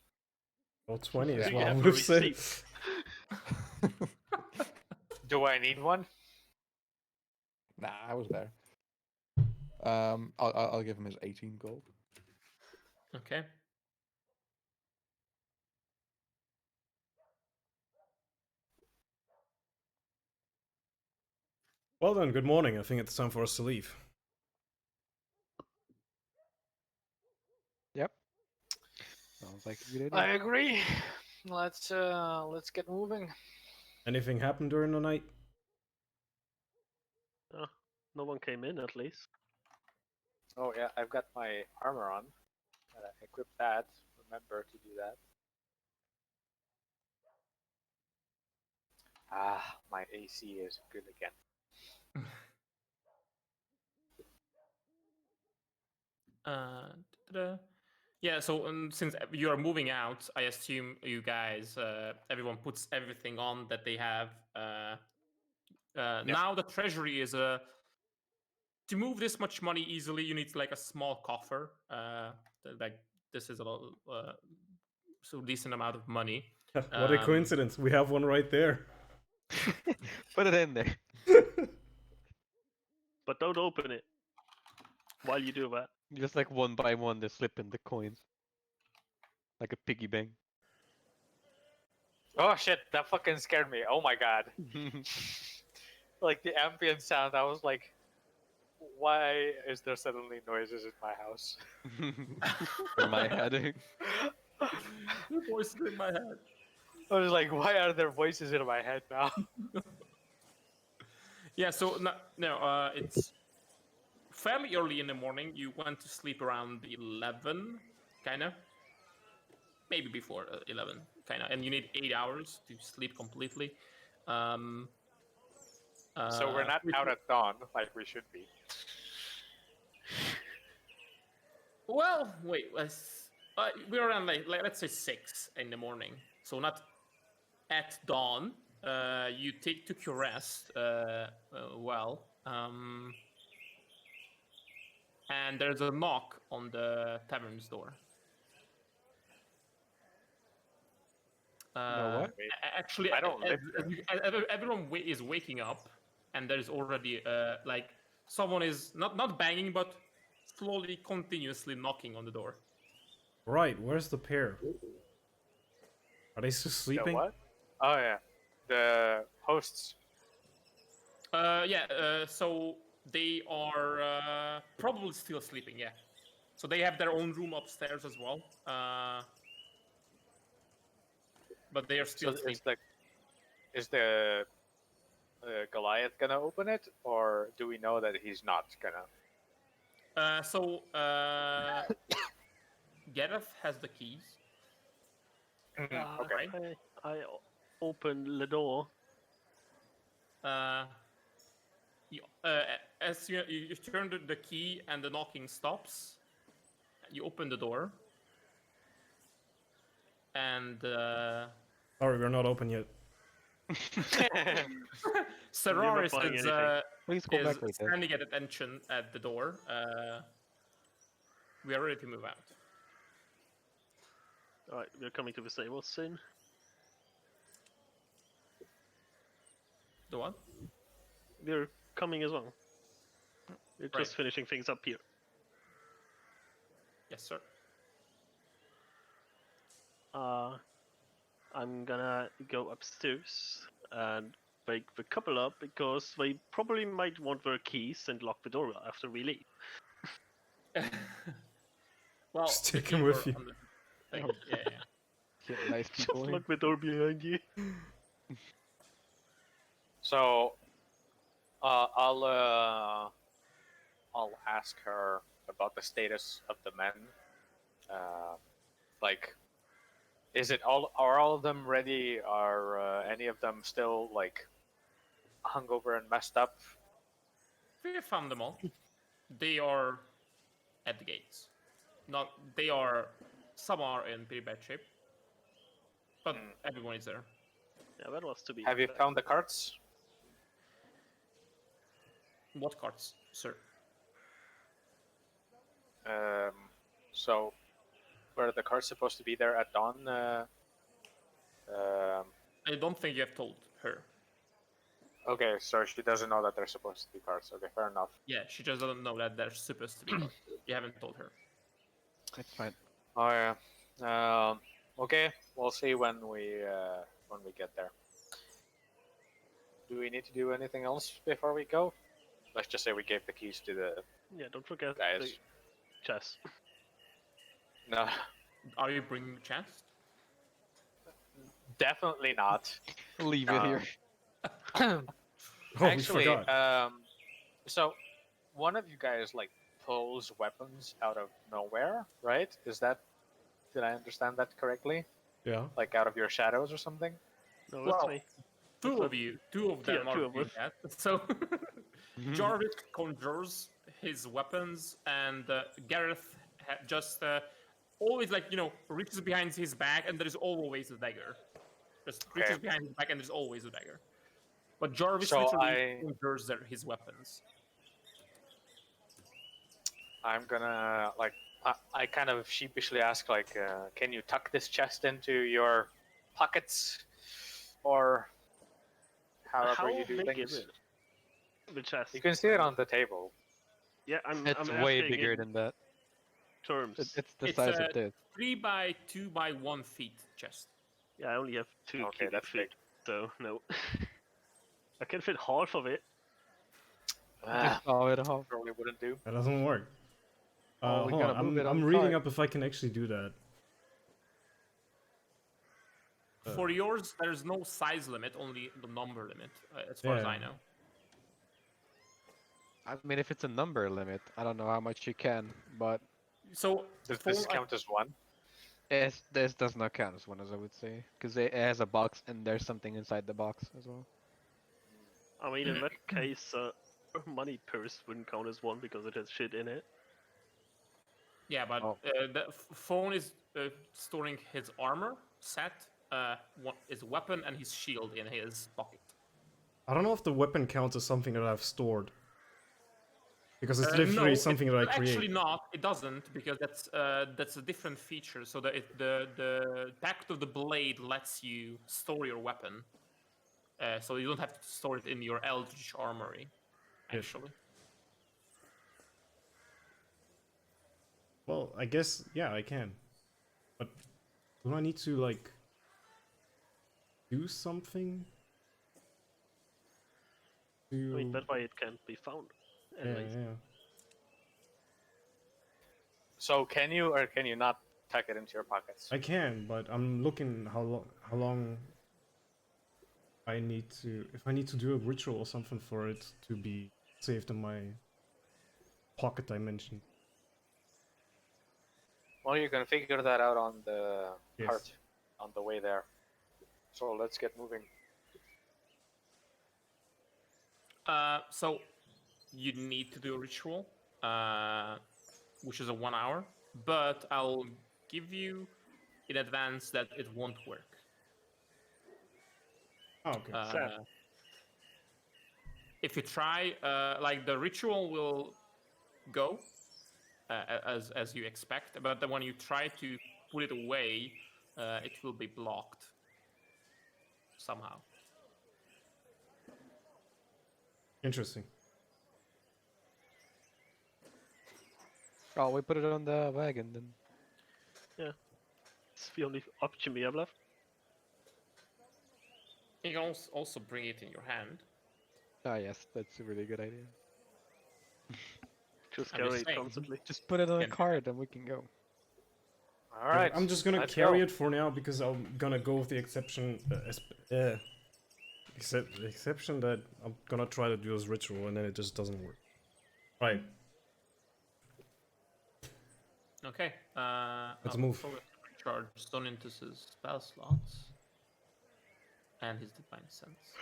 Well, 20 is Do you what I have would a have said. receipt? Do I need one? Nah, I was there. I'll give him his 18 gold. Okay. Well then, good morning. I think it's time for us to leave. Yep. Sounds like a good idea. I agree. Let's get moving. Anything happened during the night? No one came in, at least. Oh yeah, I've got my armor on. Equip that. Remember to do that. Ah, my AC is good again. Yeah, so since you are moving out, I assume you guys, everyone puts everything on that they have. Now the treasury is to move this much money easily, you need like a small coffer. Like this is a lot, so decent amount of money. What a coincidence. We have one right there. Put it in there. But don't open it while you do that. Just like one by one, they slip in the coins. Like a piggy bank. Oh shit, that fucking scared me. Oh my god. Like the ambient sound, I was like, Why is there suddenly noises in my house? In my head. Voices in my head. I was like, why are there voices in my head now? Yeah, so it's fairly early in the morning. You went to sleep around 11, kind of. Maybe before 11, kind of. And you need 8 hours to sleep completely. So we're not out at dawn like we should be. Well, wait, we're around like let's say 6 in the morning. So not at dawn. You took your rest well. And there's a knock on the tavern's door. what? Actually, I don't live everyone is waking up, and there's already like someone is not banging, but slowly, continuously knocking on the door. Right, where's the pair? Are they still The sleeping? what? Oh yeah, the hosts. So they are probably still sleeping. Yeah. So they have their own room upstairs as well. But they are still So sleeping. is the Goliath gonna open it, or do we know that he's not gonna? Gareth has the keys. Okay. I open the door. As you turn the key and the knocking stops, you open the door. And Sorry, we're not open yet. Seraris buying is, anything. Please go is back later. standing at attention at the door. We are ready to move out. Alright, we're coming to the stable soon. The what? We're coming as well. We're Right. just finishing things up here. Yes, sir. I'm gonna go upstairs and wake the couple up because they probably might want their keys and lock the door after we leave. Well, Just take the him with keeper you. on the thing, yeah. Kill nice Just people. lock the door behind you. So, I'll ask her about the status of the men. Like, is it are all of them ready? Are any of them still like hungover and messed up? We have found them all. They are at the gates. Some are in pretty bad shape. But everyone is there. Yeah, that was to be. Have you found the carts? What carts, sir? So, were the carts supposed to be there at dawn? I don't think you have told her. Okay, so she doesn't know that they're supposed to be carts. Okay, fair enough. Yeah, she just doesn't know that they're supposed to be carts. You haven't told her. It's fine. Oh yeah. Okay, we'll see when we get there. Do we need to do anything else before we go? Let's just say we gave the keys to the Yeah, don't forget the guys. chest. No, Are you bringing the chest? definitely not. Leave No. it here. Oh, Actually, we forgot. So one of you guys like pulls weapons out of nowhere, right? Did I understand that correctly? Yeah. Like out of your shadows or something? No, that's Well, me. Two of them Yeah, are two of doing us. that. So Jarvis conjures his weapons, and Gareth just always reaches behind his back, and there is always a dagger. Just reaches Okay. behind his back, and there's always a dagger. But Jarvis So literally conjures his weapons. I'm gonna I kind of sheepishly ask can you tuck this chest into your pockets, or however How you do big things? is it? The chest. You can see it on the table. Yeah, I'm. It's I'm way asking bigger in than that. terms. It's the It's size a of this. 3 by 2 by 1 feet chest. Yeah, I only have 2 Okay, cubic that's feet, big. so no. I can fit half of it. Ah, Oh, it off. probably wouldn't do. That doesn't work. Oh, we Hold gotta on, move it on I'm the reading card. up if I can actually do that. For yours, there's no size limit, only the number limit, as far as I Yeah. know. I mean, if it's a number limit, I don't know how much you can, but So Does phone, this count as one? this does not count as one, as I would say, because it has a box and there's something inside the box as well. I mean, in that case, money purse wouldn't count as one because it has shit in it. yeah, but Oh. the phone is storing his armor set, his weapon, and his shield in his pocket. I don't know if the weapon counts as something that I've stored. Because it's No, literally something that I create. Actually, not. It doesn't, because that's a different feature. So the Pact of the Blade lets you store your weapon, so you don't have to store it in your Eldritch Armory. Yes. Actually, Well, I guess, yeah, I can. But do I need to, like, do something? I mean, that way it can't be found. Yeah, Anyways. yeah. So can you or can you not tuck it into your pockets? I can, but I'm looking how long I need to, if I need to do a ritual or something for it to be saved in my pocket dimension. Well, you can figure that out on the Yes. cart on the way there. So let's get moving. so you need to do a ritual, which is a 1 hour, but I'll give you in advance that it won't work. Oh, okay. Sad. If you try, like the ritual will go as you expect, but then when you try to put it away, it will be blocked somehow. Interesting. Oh, we put it on the wagon then. It's the only option we have left. You can also bring it in your hand. Ah, yes, that's a really good idea. Just I'm just carry it saying. constantly. Just put it on a Can- card and we can go. All right. I'm just gonna let's carry go. it for now because I'm gonna go with the exception, exception that I'm gonna try to do this ritual and then it just doesn't work. Right. Okay. Let's I'll move. forward to recharge Stonintus's spell slots and his divine sense.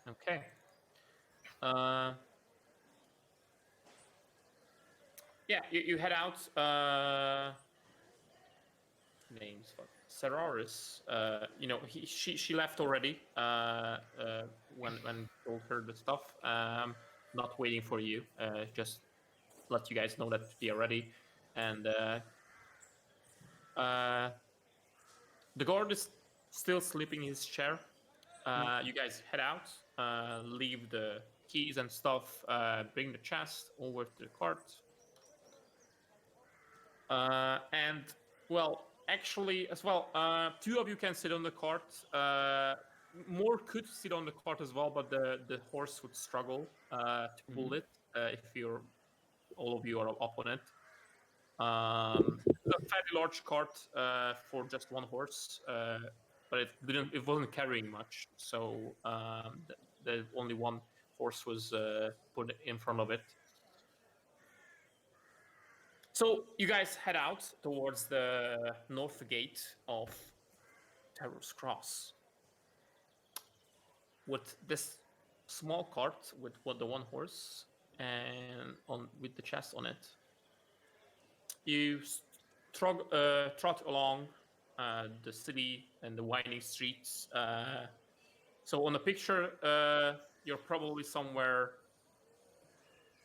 Okay. Yeah, you head out. Names, but Seraris. She left already. When told her the stuff. Not waiting for you. Just let you guys know that they are ready, and the guard is still sleeping in his chair. You guys head out, leave the keys and stuff, bring the chest over to the cart. And, well, actually, as well, two of you can sit on the cart. More could sit on the cart as well, but the horse would struggle to pull it if all of you are up on it. It's a fairly large cart for just one horse, but it wasn't carrying much, so the only one horse was put in front of it. So you guys head out towards the north gate of Terror's Cross. With this small cart with the one horse and with the chest on it, you trot along the city and the winding streets. So on the picture, you're probably somewhere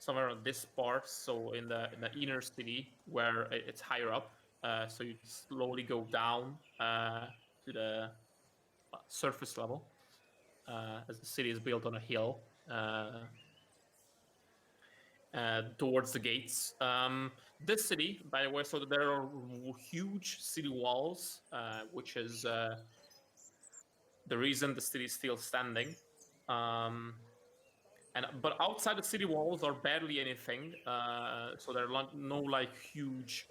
on this part, so in the inner city where it's higher up. So you slowly go down to the surface level, as the city is built on a hill towards the gates. This city, by the way, so there are huge city walls, which is the the reason the city is still standing. But outside the city walls are barely anything. So there are no like huge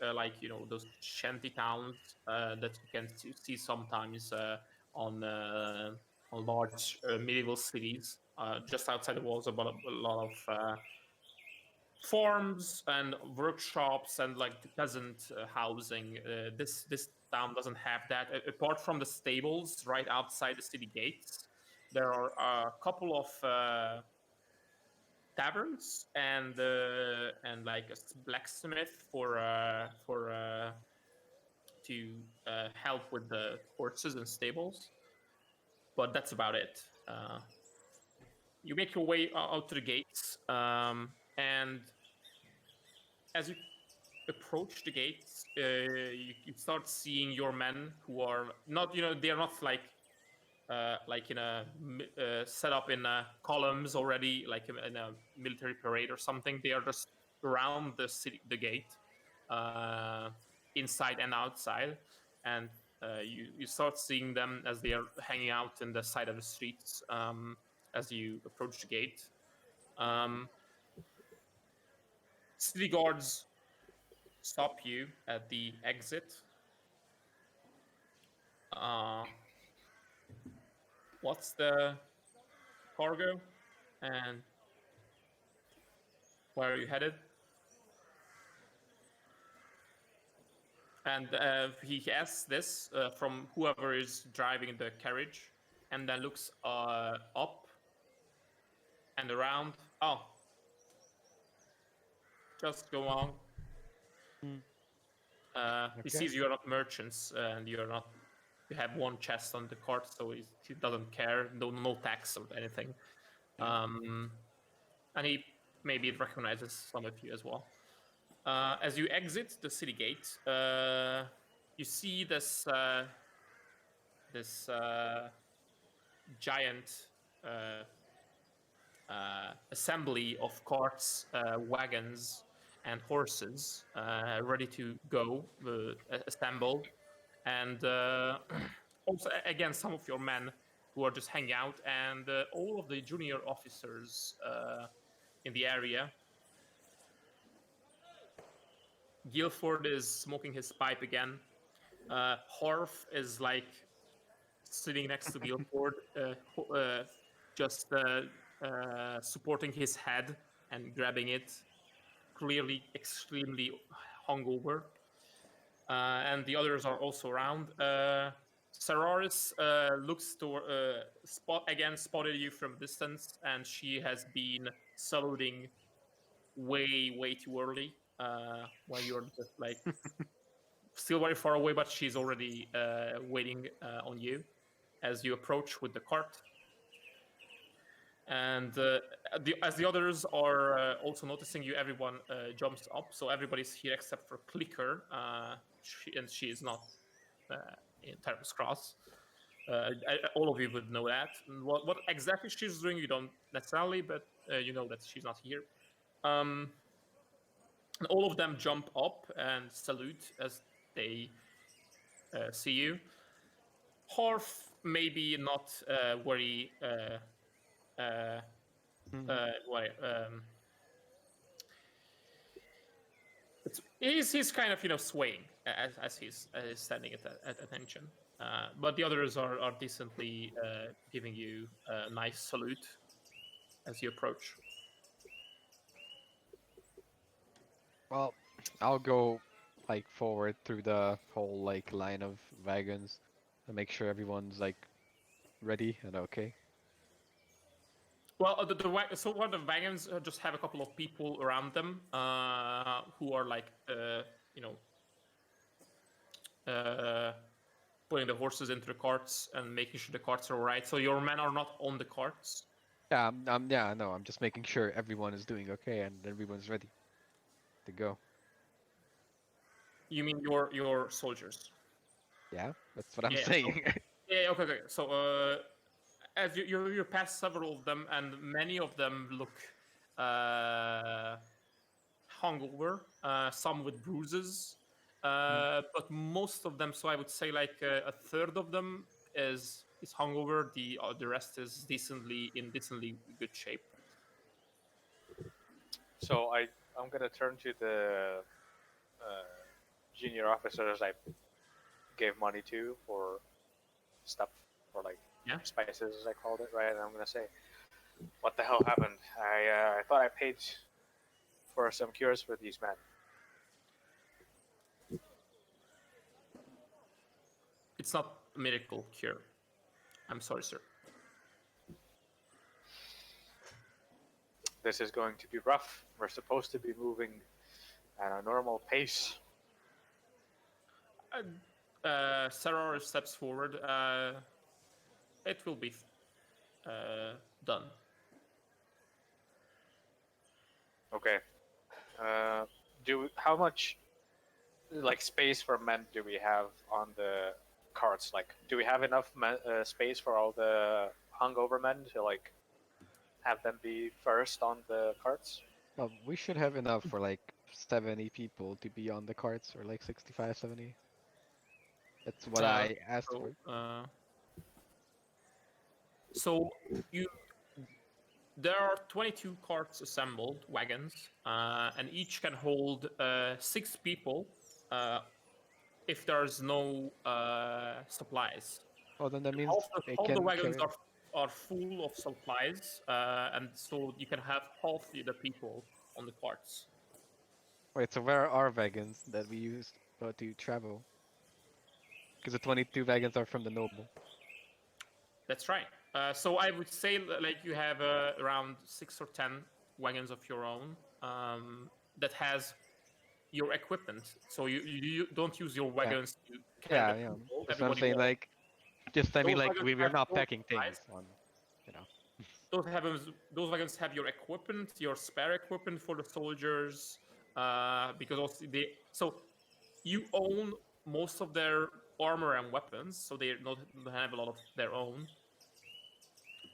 those shanty towns that you can see sometimes on large medieval cities. Just outside the walls, about a lot of farms and workshops and like the peasant housing. This town doesn't have that. Apart from the stables right outside the city gates, there are a couple of taverns and like a blacksmith to help with the horses and stables. But that's about it. You make your way out to the gates, and as you approach the gates, you start seeing your men who are not, they are not like in a set up in columns already, like in a military parade or something. They are just around the city, the gate, inside and outside, and you start seeing them as they are hanging out in the side of the streets as you approach the gate. City guards stop you at the exit. What's the cargo and where are you headed? And he asks this from whoever is driving the carriage, and then looks up and around. Oh, just go on. He sees you are not merchants and you are not. You have one chest on the cart, so he doesn't care. No tax or anything. And he maybe recognizes some of you as well. As you exit the city gate, you see this giant assembly of carts, wagons, and horses ready to go, assembled. And also, again, some of your men who are just hanging out, and all of the junior officers in the area. Guilford is smoking his pipe again. Horf is like sitting next to Guilford, just supporting his head and grabbing it, clearly extremely hungover. And the others are also around. Sararis looks to spotted you from distance, and she has been saluting way too early. While you're just like still very far away, but she's already waiting on you as you approach with the cart. And as the others are also noticing you, everyone jumps up. So everybody's here except for Clicker, she is not in Terrace Cross. All of you would know that. What exactly she's doing, you don't necessarily, but you know that she's not here. And all of them jump up and salute as they see you. Horf maybe not very. He's kind of swaying as he's standing at attention, but the others are decently giving you a nice salute as you approach. Well, I'll go like forward through the whole like line of wagons and make sure everyone's like ready and okay. Well, so one of the wagons just have a couple of people around them who are like putting the horses into the carts and making sure the carts are alright. So your men are not on the carts. Yeah, no, I'm just making sure everyone is doing okay and everyone's ready to go. You mean your soldiers? Yeah, that's what I'm saying. Yeah, okay. So as you pass several of them, and many of them look hungover, some with bruises, but most of them, so I would say like a third of them is is hungover. The rest is in decently good shape. So I'm gonna turn to the junior officers I gave money to for stuff, for like Yeah. spices as I called it, right? And I'm gonna say, what the hell happened? I thought I paid for some cures for these men. It's not a miracle cure. I'm sorry, sir. This is going to be rough. We're supposed to be moving at a normal pace. Sarah steps forward. It will be done. Okay. How much like space for men do we have on the carts? Like, do we have enough space for all the hungover men to like have them be first on the carts? Well, we should have enough for like 70 people to be on the carts, or like 65, 70. That's what I asked for. So there are 22 carts assembled, wagons, and each can hold 6 people if there's no supplies. Oh, then that means they All the can wagons carry. are full of supplies, and so you can have half the people on the carts. Wait, so where are wagons that we use to travel? Because the 22 wagons are from the noble. That's right. So I would say like you have around 6 or 10 wagons of your own that has your equipment. So you don't use your wagons to carry the people. That's what I'm Everybody saying. walks. Like, just I mean, Those like wagons we're have not no packing supplies. things on, you know. Those wagons have your equipment, your spare equipment for the soldiers, because also so you own most of their armor and weapons, so they don't have a lot of their own,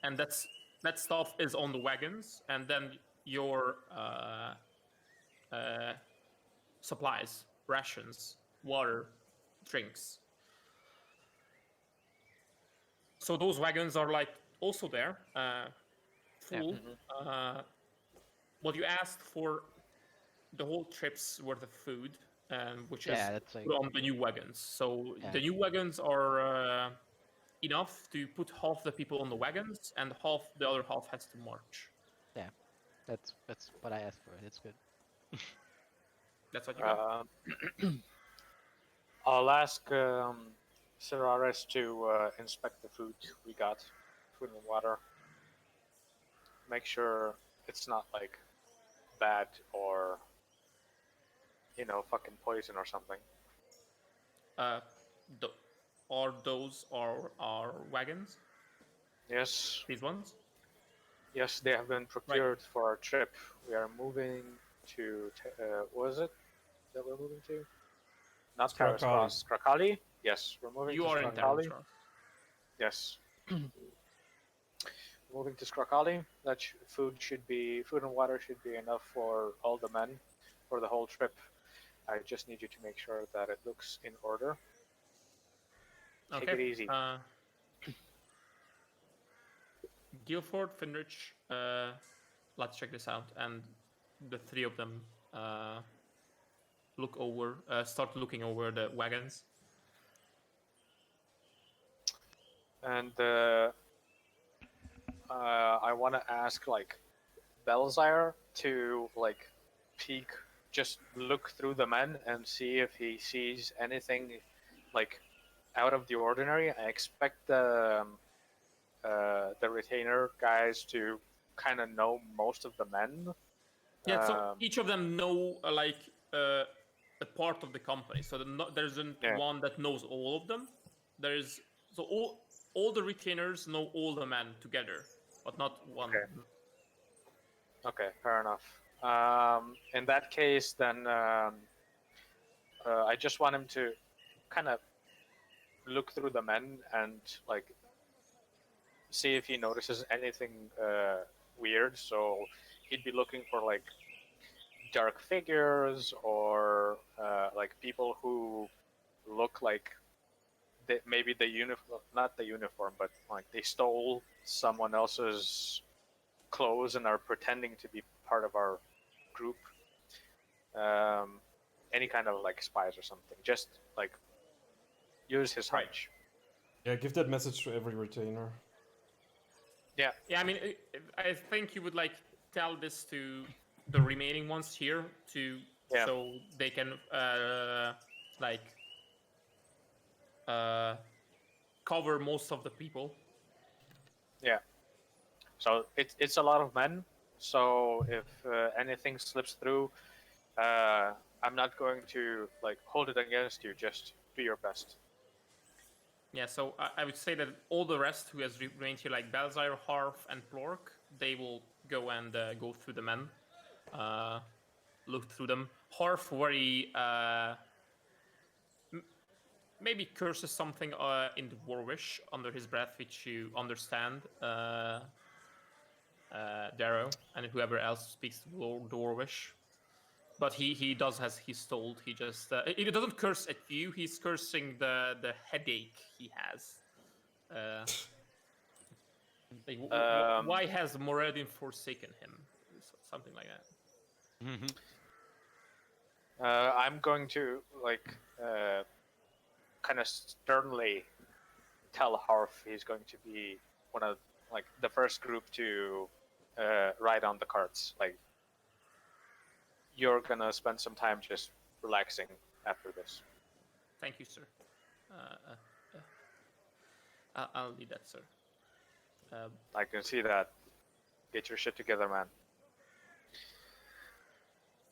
and that stuff is on the wagons, and then your supplies, rations, water, drinks. So those wagons are like also there, full. What you asked for the whole trip's worth of food, which is that's like, put on the new wagons. So Yeah. the new wagons are enough to put half the people on the wagons, and the other half has to march. that's what I asked for. It's good. That's what you got. I'll ask Seraris to inspect the food we got, food and water. Make sure it's not like bad or fucking poison or something. Are those our wagons? Yes, These ones? yes, they have been procured for our trip. We are moving to what is it that we're moving to? Not Paris Cross, Krakali. Yes, we're moving You to are in Skrakali. Terror. Yes. Moving to Skrakali. That food and water should be enough for all the men for the whole trip. I just need you to make sure that it looks in order. Take it easy. Guilford, Finrich, let's check this out, and the 3 of them start looking over the wagons. And I want to ask like Belzire to like peek, just look through the men and see if he sees anything like out of the ordinary. I expect the retainer guys to kind of know most of the men. Yeah, so each of them know a part of the company. So there isn't one that knows all of them. All the retainers know all the men together, but not one. Okay, fair enough. In that case, then I just want him to kind of look through the men and like see if he notices anything weird. So he'd be looking for like dark figures or like people who look like maybe the uniform, not the uniform, but like they stole someone else's clothes and are pretending to be part of our group. Any kind of like spies or something. Just like use his Right. hunch. Yeah, give that message to every retainer. Yeah. Yeah, I mean, I think you would like tell this to the remaining ones here to Yeah. so they can like cover most of the people. Yeah. So it's a lot of men. So if anything slips through, I'm not going to like hold it against you. Just do your best. Yeah, so I would say that all the rest who has remained here, like Balzire, Harf, and Plork, they will go and go through the men, look through them. Harf very maybe curses something in the Dwarvish under his breath, which you understand, Darrow, and whoever else speaks Dwarvish. But he does as he's told. He just he doesn't curse at you. He's cursing the headache he has. Like, why has Moradin forsaken him? Something like that. I'm going to like kind of sternly tell Harf he's going to be one of like the first group to ride on the carts. Like you're gonna spend some time just relaxing after this. Thank you, sir. I'll need that, sir. I can see that. Get your shit together, man.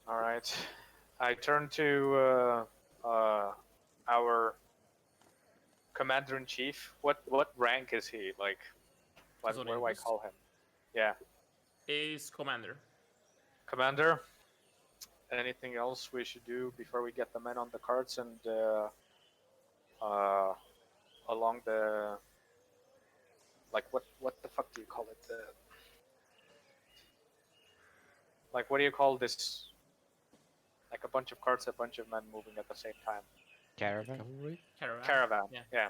All right. I turn to our commander in chief. What rank is he? Like, what do I Zoningus? call him? Yeah, Is commander. commander. Anything else we should do before we get the men on the carts and along the like what the fuck do you call it? Like what do you call this? Like a bunch of carts, a bunch of men moving at the same time. Caravan? Cavalry? Caravan. Yeah.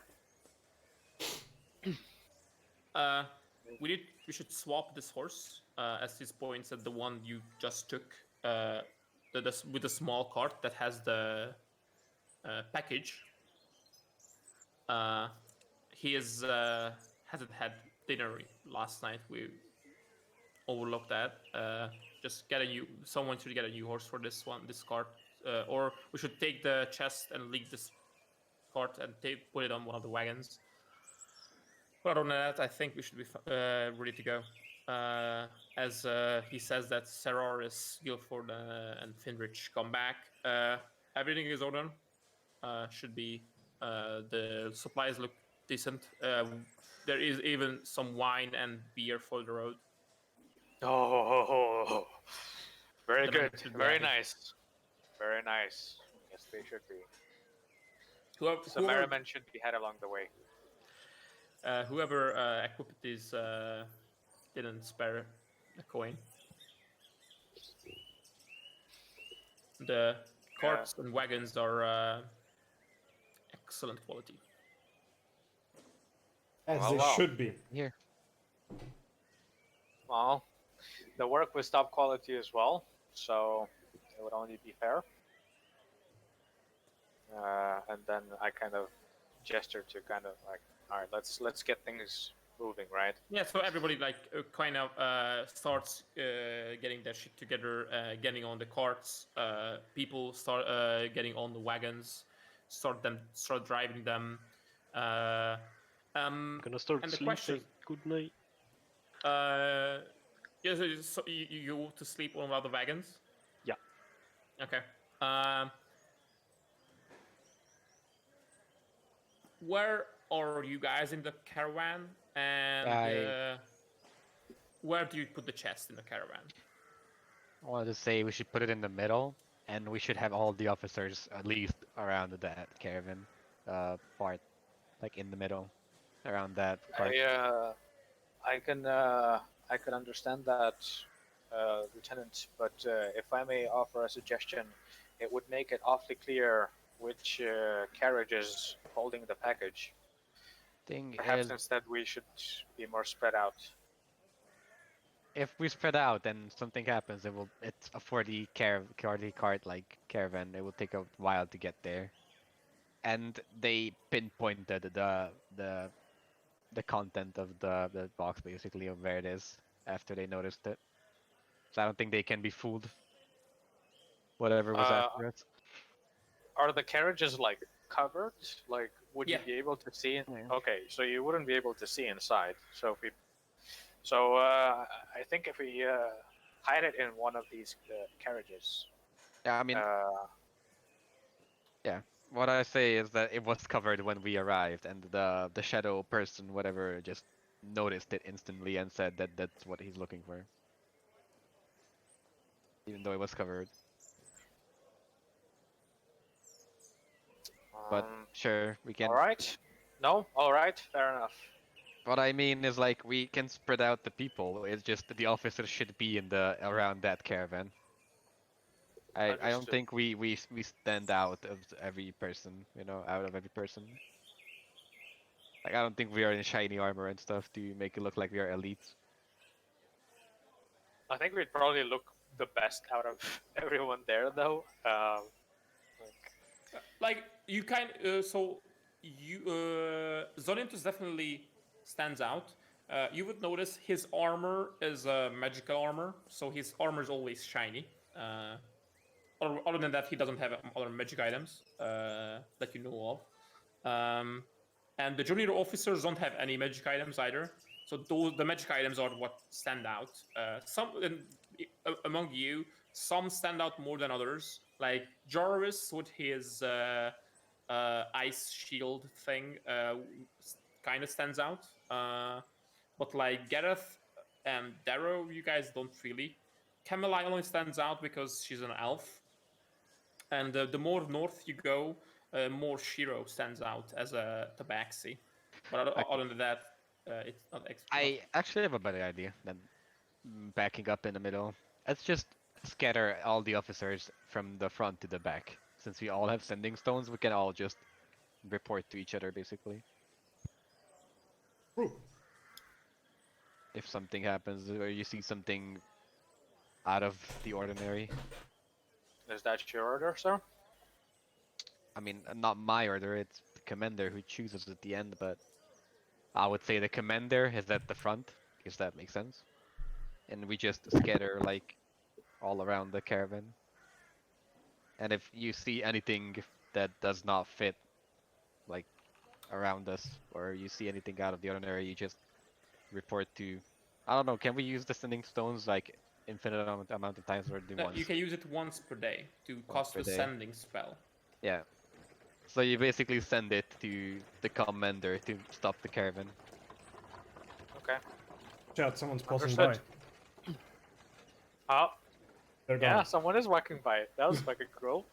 Yeah. We should swap this horse as his points at the one you just took. With the small cart that has the package. He hasn't had dinner last night. We overlooked that. Just someone should get a new horse for this cart, or we should take the chest and leave this cart and put it on one of the wagons. But other than that, I think we should be ready to go. As he says that Seraris, Guilford, and Finrich come back. Everything is ordered. Should be. The supplies look decent. There is even some wine and beer for the road. Oh, very The men good. should be Very happy. nice. Very nice. Yes, they should be. Whoever Some merrymen should be had along the way. whoever equipped these didn't spare a coin. The carts and wagons are excellent quality. As Well, they well. should be. Here. Well, the work was top quality as well, so it would only be fair. And then I kind of gestured to kind of like, all right, let's get things moving, right? Yeah, so everybody like kind of starts getting their shit together, getting on the carts. People start getting on the wagons, start driving them. Gonna start And the sleeping. question- Good night. Yeah, so you go to sleep on one of the wagons? Yeah. Okay. Where are you guys in the caravan? And where do you put the chest in the caravan? I wanted to say we should put it in the middle, and we should have all the officers at least around that caravan part, like in the middle, around that part. I can understand that, Lieutenant. But if I may offer a suggestion, it would make it awfully clear which carriages holding the package. Thing Perhaps is, instead we should be more spread out. if we spread out and something happens, it's a 40 cart like caravan. It will take a while to get there, and they pinpointed the content of the box basically of where it is after they noticed it. So I don't think they can be fooled. Whatever was after it. Are the carriages like covered? Like, would Yeah. you be able to see? Yeah. Okay, so you wouldn't be able to see inside. So I think if we hide it in one of these carriages. Yeah, I mean, yeah. What I say is that it was covered when we arrived, and the shadow person, whatever, just noticed it instantly and said that that's what he's looking for, even though it was covered. But sure, we can. All right. No. All right. Fair enough. What I mean is like we can spread out the people. It's just that the officers should be in the around that caravan. I don't Understood. think we stand out of every person, out of every person. Like I don't think we are in shiny armor and stuff to make it look like we are elites. I think we'd probably look the best out of everyone there, though. Like you kind so you Zonintus definitely stands out. You would notice his armor is magical armor, so his armor is always shiny. Other than that, he doesn't have other magic items that you know of. And the junior officers don't have any magic items either. So the magic items are what stand out. Among you, some stand out more than others. Like Jarvis with his ice shield thing kind of stands out. But like Gareth and Darrow, you guys don't really. Camelai only stands out because she's an elf. And the more north you go, more Shiro stands out as a tabaxi. But other than that, it's not. I actually have a better idea than backing up in the middle. Let's just scatter all the officers from the front to the back. Since we all have sending stones, we can all just report to each other basically. If something happens or you see something out of the ordinary. Is that your order, sir? I mean, not my order, it's the commander who chooses at the end, but I would say the commander is at the front, if that makes sense. And we just scatter like all around the caravan. And if you see anything that does not fit like around us, or you see anything out of the ordinary, you just report to, I don't know, can we use the sending stones like infinite amount of times or do once? You can use it once per day to cast the sending spell. Yeah. So you basically send it to the commander to stop the caravan. Okay. Chat, someone's passing Understood. by. Oh, They're yeah, gone. someone is walking by. That was fucking cool.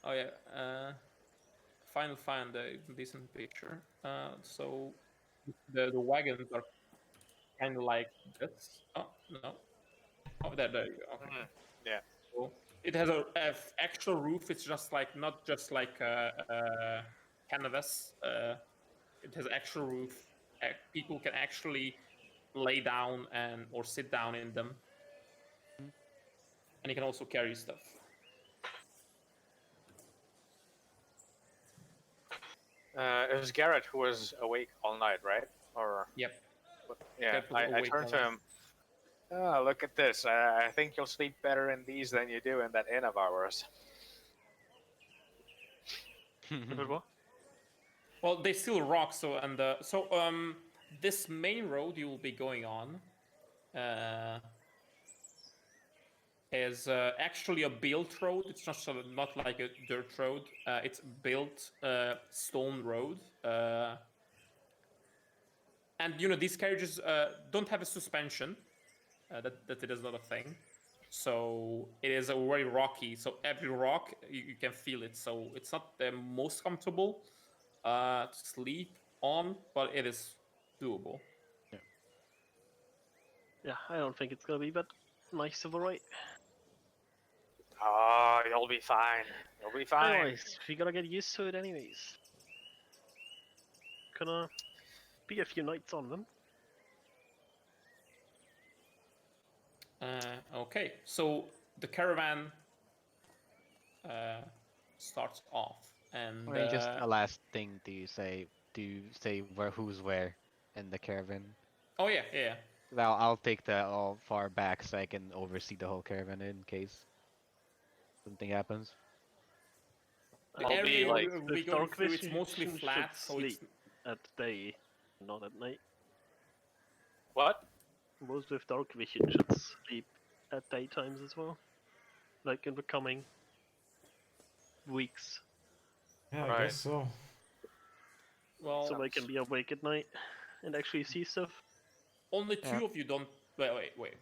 Oh yeah. Finally find a decent picture. So the wagons are kind of like this. Oh no. Oh, there you go. Okay. Yeah. So it has a actual roof. It's just like not just like a canvas. It has actual roof. People can actually lay down or sit down in them, and you can also carry stuff. It was Garrett who was awake all night, right? Or Yep. yeah, Garrett was I awake turned all to night. him. Oh, look at this. I think you'll sleep better in these than you do in that inn of ours. Well, they still rock. This main road you will be going on is actually a built road. It's not like a dirt road. It's built stone road. And these carriages don't have a suspension. That it is not a thing. So it is a very rocky. So every rock you can feel it. So it's not the most comfortable to sleep on, but it is doable. Yeah, I don't think it's gonna be that nice of a ride. Oh, you'll be fine. You'll be fine. Anyways, we gotta get used to it anyways. Gonna be a few nights on them. Okay, so the caravan starts off, and I mean, just a last thing to say where who's where in the caravan. oh yeah. Well, I'll take the all far back so I can oversee the whole caravan in case something happens. The I'll be area like- we'll The be going dark through, it's vision mostly should flat, so it's sleep at day, not at night. What? Most with dark vision should sleep at daytimes as well, like in the coming weeks, Yeah, I Right. guess so. well. so they can be awake at night and actually see stuff. Only Yeah. two of you don't. Wait.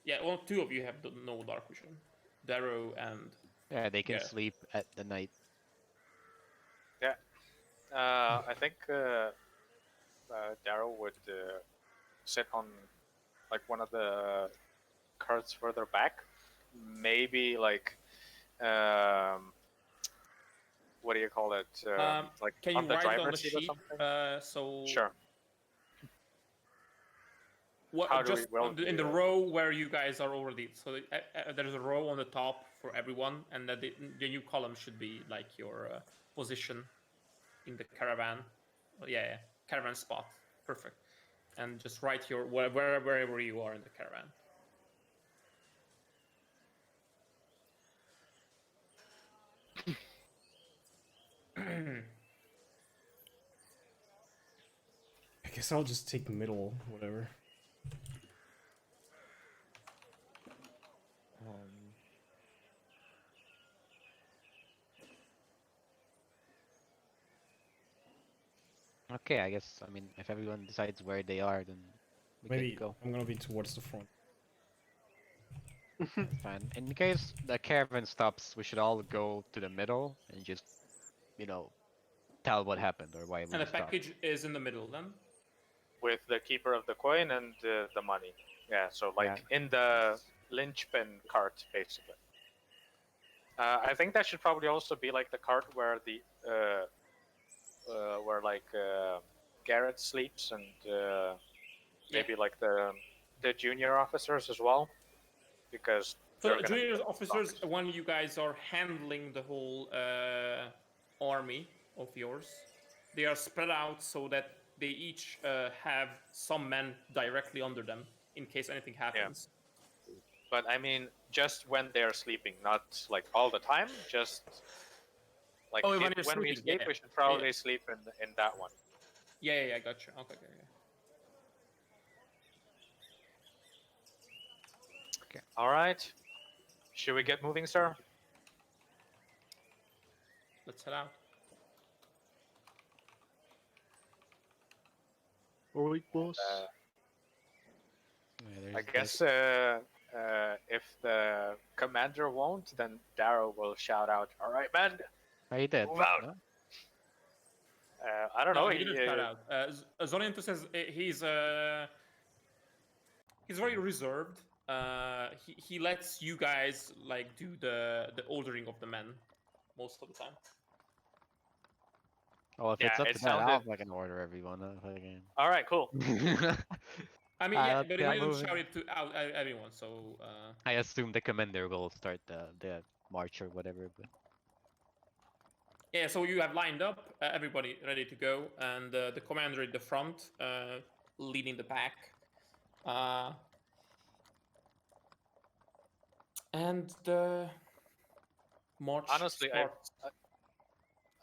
Yeah, only two of you have no dark vision. Darrow and Yeah, they can Yeah. sleep at the night. I think Daryl would sit on like one of the carts further back. Maybe like what do you call it? Like can on you the write it on driver's the seat or sheet? something? So Sure. what? How do we just will in do the that? row where you guys are already. So there's a row on the top for everyone, and the new column should be like your position in the caravan. Yeah, caravan spot. Perfect. And just write your wherever you are in the caravan. I guess I'll just take middle, whatever. Okay, I guess. I mean, if everyone decides where they are, then we Maybe can go. I'm gonna be towards the front. That's fine. In case the caravan stops, we should all go to the middle and just, tell what happened or why we And the stopped. package is in the middle then. With the keeper of the coin and the money. Yeah, so like in the linchpin cart, basically. I think that should probably also be like the cart where the where like Garrett sleeps and maybe like the junior officers as well, because So they're gonna junior be officers, officers. when you guys are handling the whole army of yours, they are spread out so that they each have some men directly under them in case anything happens. But I mean, just when they're sleeping, not like all the time. Just like Oh, when if- you're when we sleeping, sleep, yeah. we should probably sleep in that one. Yeah, gotcha. Okay. All right. Should we get moving, sir? Let's head out. Alright, boss. Yeah, I there's- guess if the commander won't, then Darrow will shout out, "All right, men." Oh, he did. Move out. No? I don't know. No, he didn't shout out. Zonianto says he's very reserved. He lets you guys like do the ordering of the men most of the time. Oh, if Yeah, it's up it to that, I'll sounded- fucking order everyone. Fucking... All right, cool. I mean, Alright, yeah, let's but get he didn't moving. shout it to out everyone. So I assume the commander will start the march or whatever. But yeah, so you have lined up, everybody ready to go, and the commander in the front, leading the pack. And the march Honestly, starts.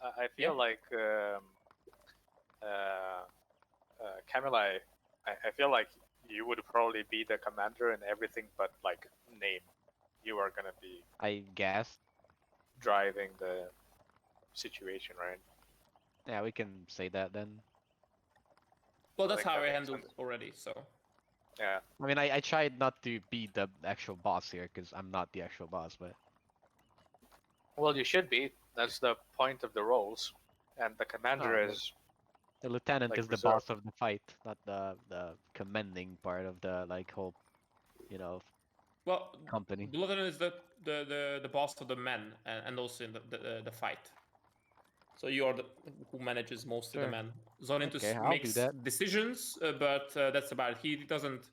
I feel Yeah. like Camilla. I feel like you would probably be the commander in everything, but like name. You are gonna be I guess. driving the situation, right? Yeah, we can say that then. Well, I that's think how that I makes handled sense. it already. So Yeah. I mean, I tried not to be the actual boss here because I'm not the actual boss, but Well, you should be. That's the point of the roles, and the commander Oh, well. is. the lieutenant Like is the reserve. boss of the fight, not the commending part of the like whole, Well, company. Bloodhound is the boss of the men and also in the fight. So you are the who manages most of the Sure. men. Zonintus Okay, I'll do makes that. decisions, but that's about it. He doesn't.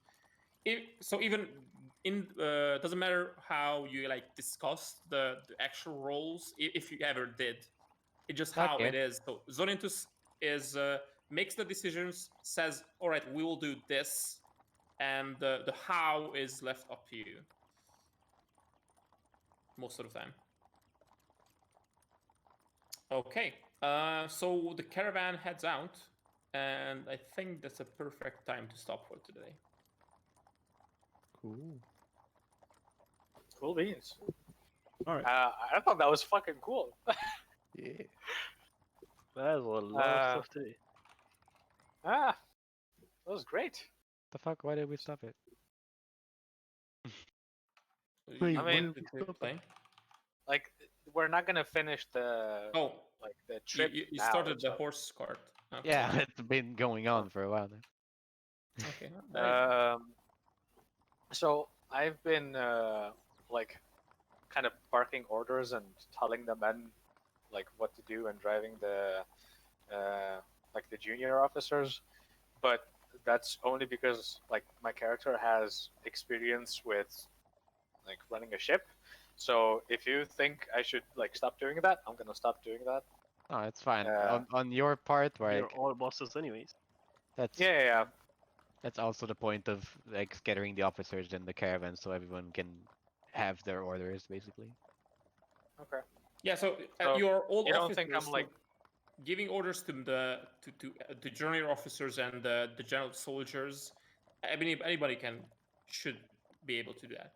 So even in doesn't matter how you like discuss the actual roles, if you ever did, it's just how Okay. it is. So Zonintus is makes the decisions, says, "All right, we will do this," and the how is left up to you most of the time. Okay, so the caravan heads out, and I think that's a perfect time to stop for today. Cool. Cool beans. All right. I thought that was fucking cool. Yeah. There's a lot of stuff today. That was great. The fuck? Why did we stop it? Wait, I mean, Did you play? Like, we're not gonna finish the Oh, like the you, trip. you now, started the so- horse cart. Okay. Yeah, it's been going on for a while now. Okay. So I've been like kind of barking orders and telling the men like what to do and driving the like the junior officers, but that's only because like my character has experience with like running a ship. So if you think I should like stop doing that, I'm gonna stop doing that. No, it's fine. Uh, On your part, They're like all bosses anyways. that's Yeah. that's also the point of like scattering the officers in the caravan so everyone can have their orders basically. Okay. Yeah. So So, you're all you don't officers. think I'm, so like- giving orders to the junior officers and the general soldiers. I mean, anybody should be able to do that.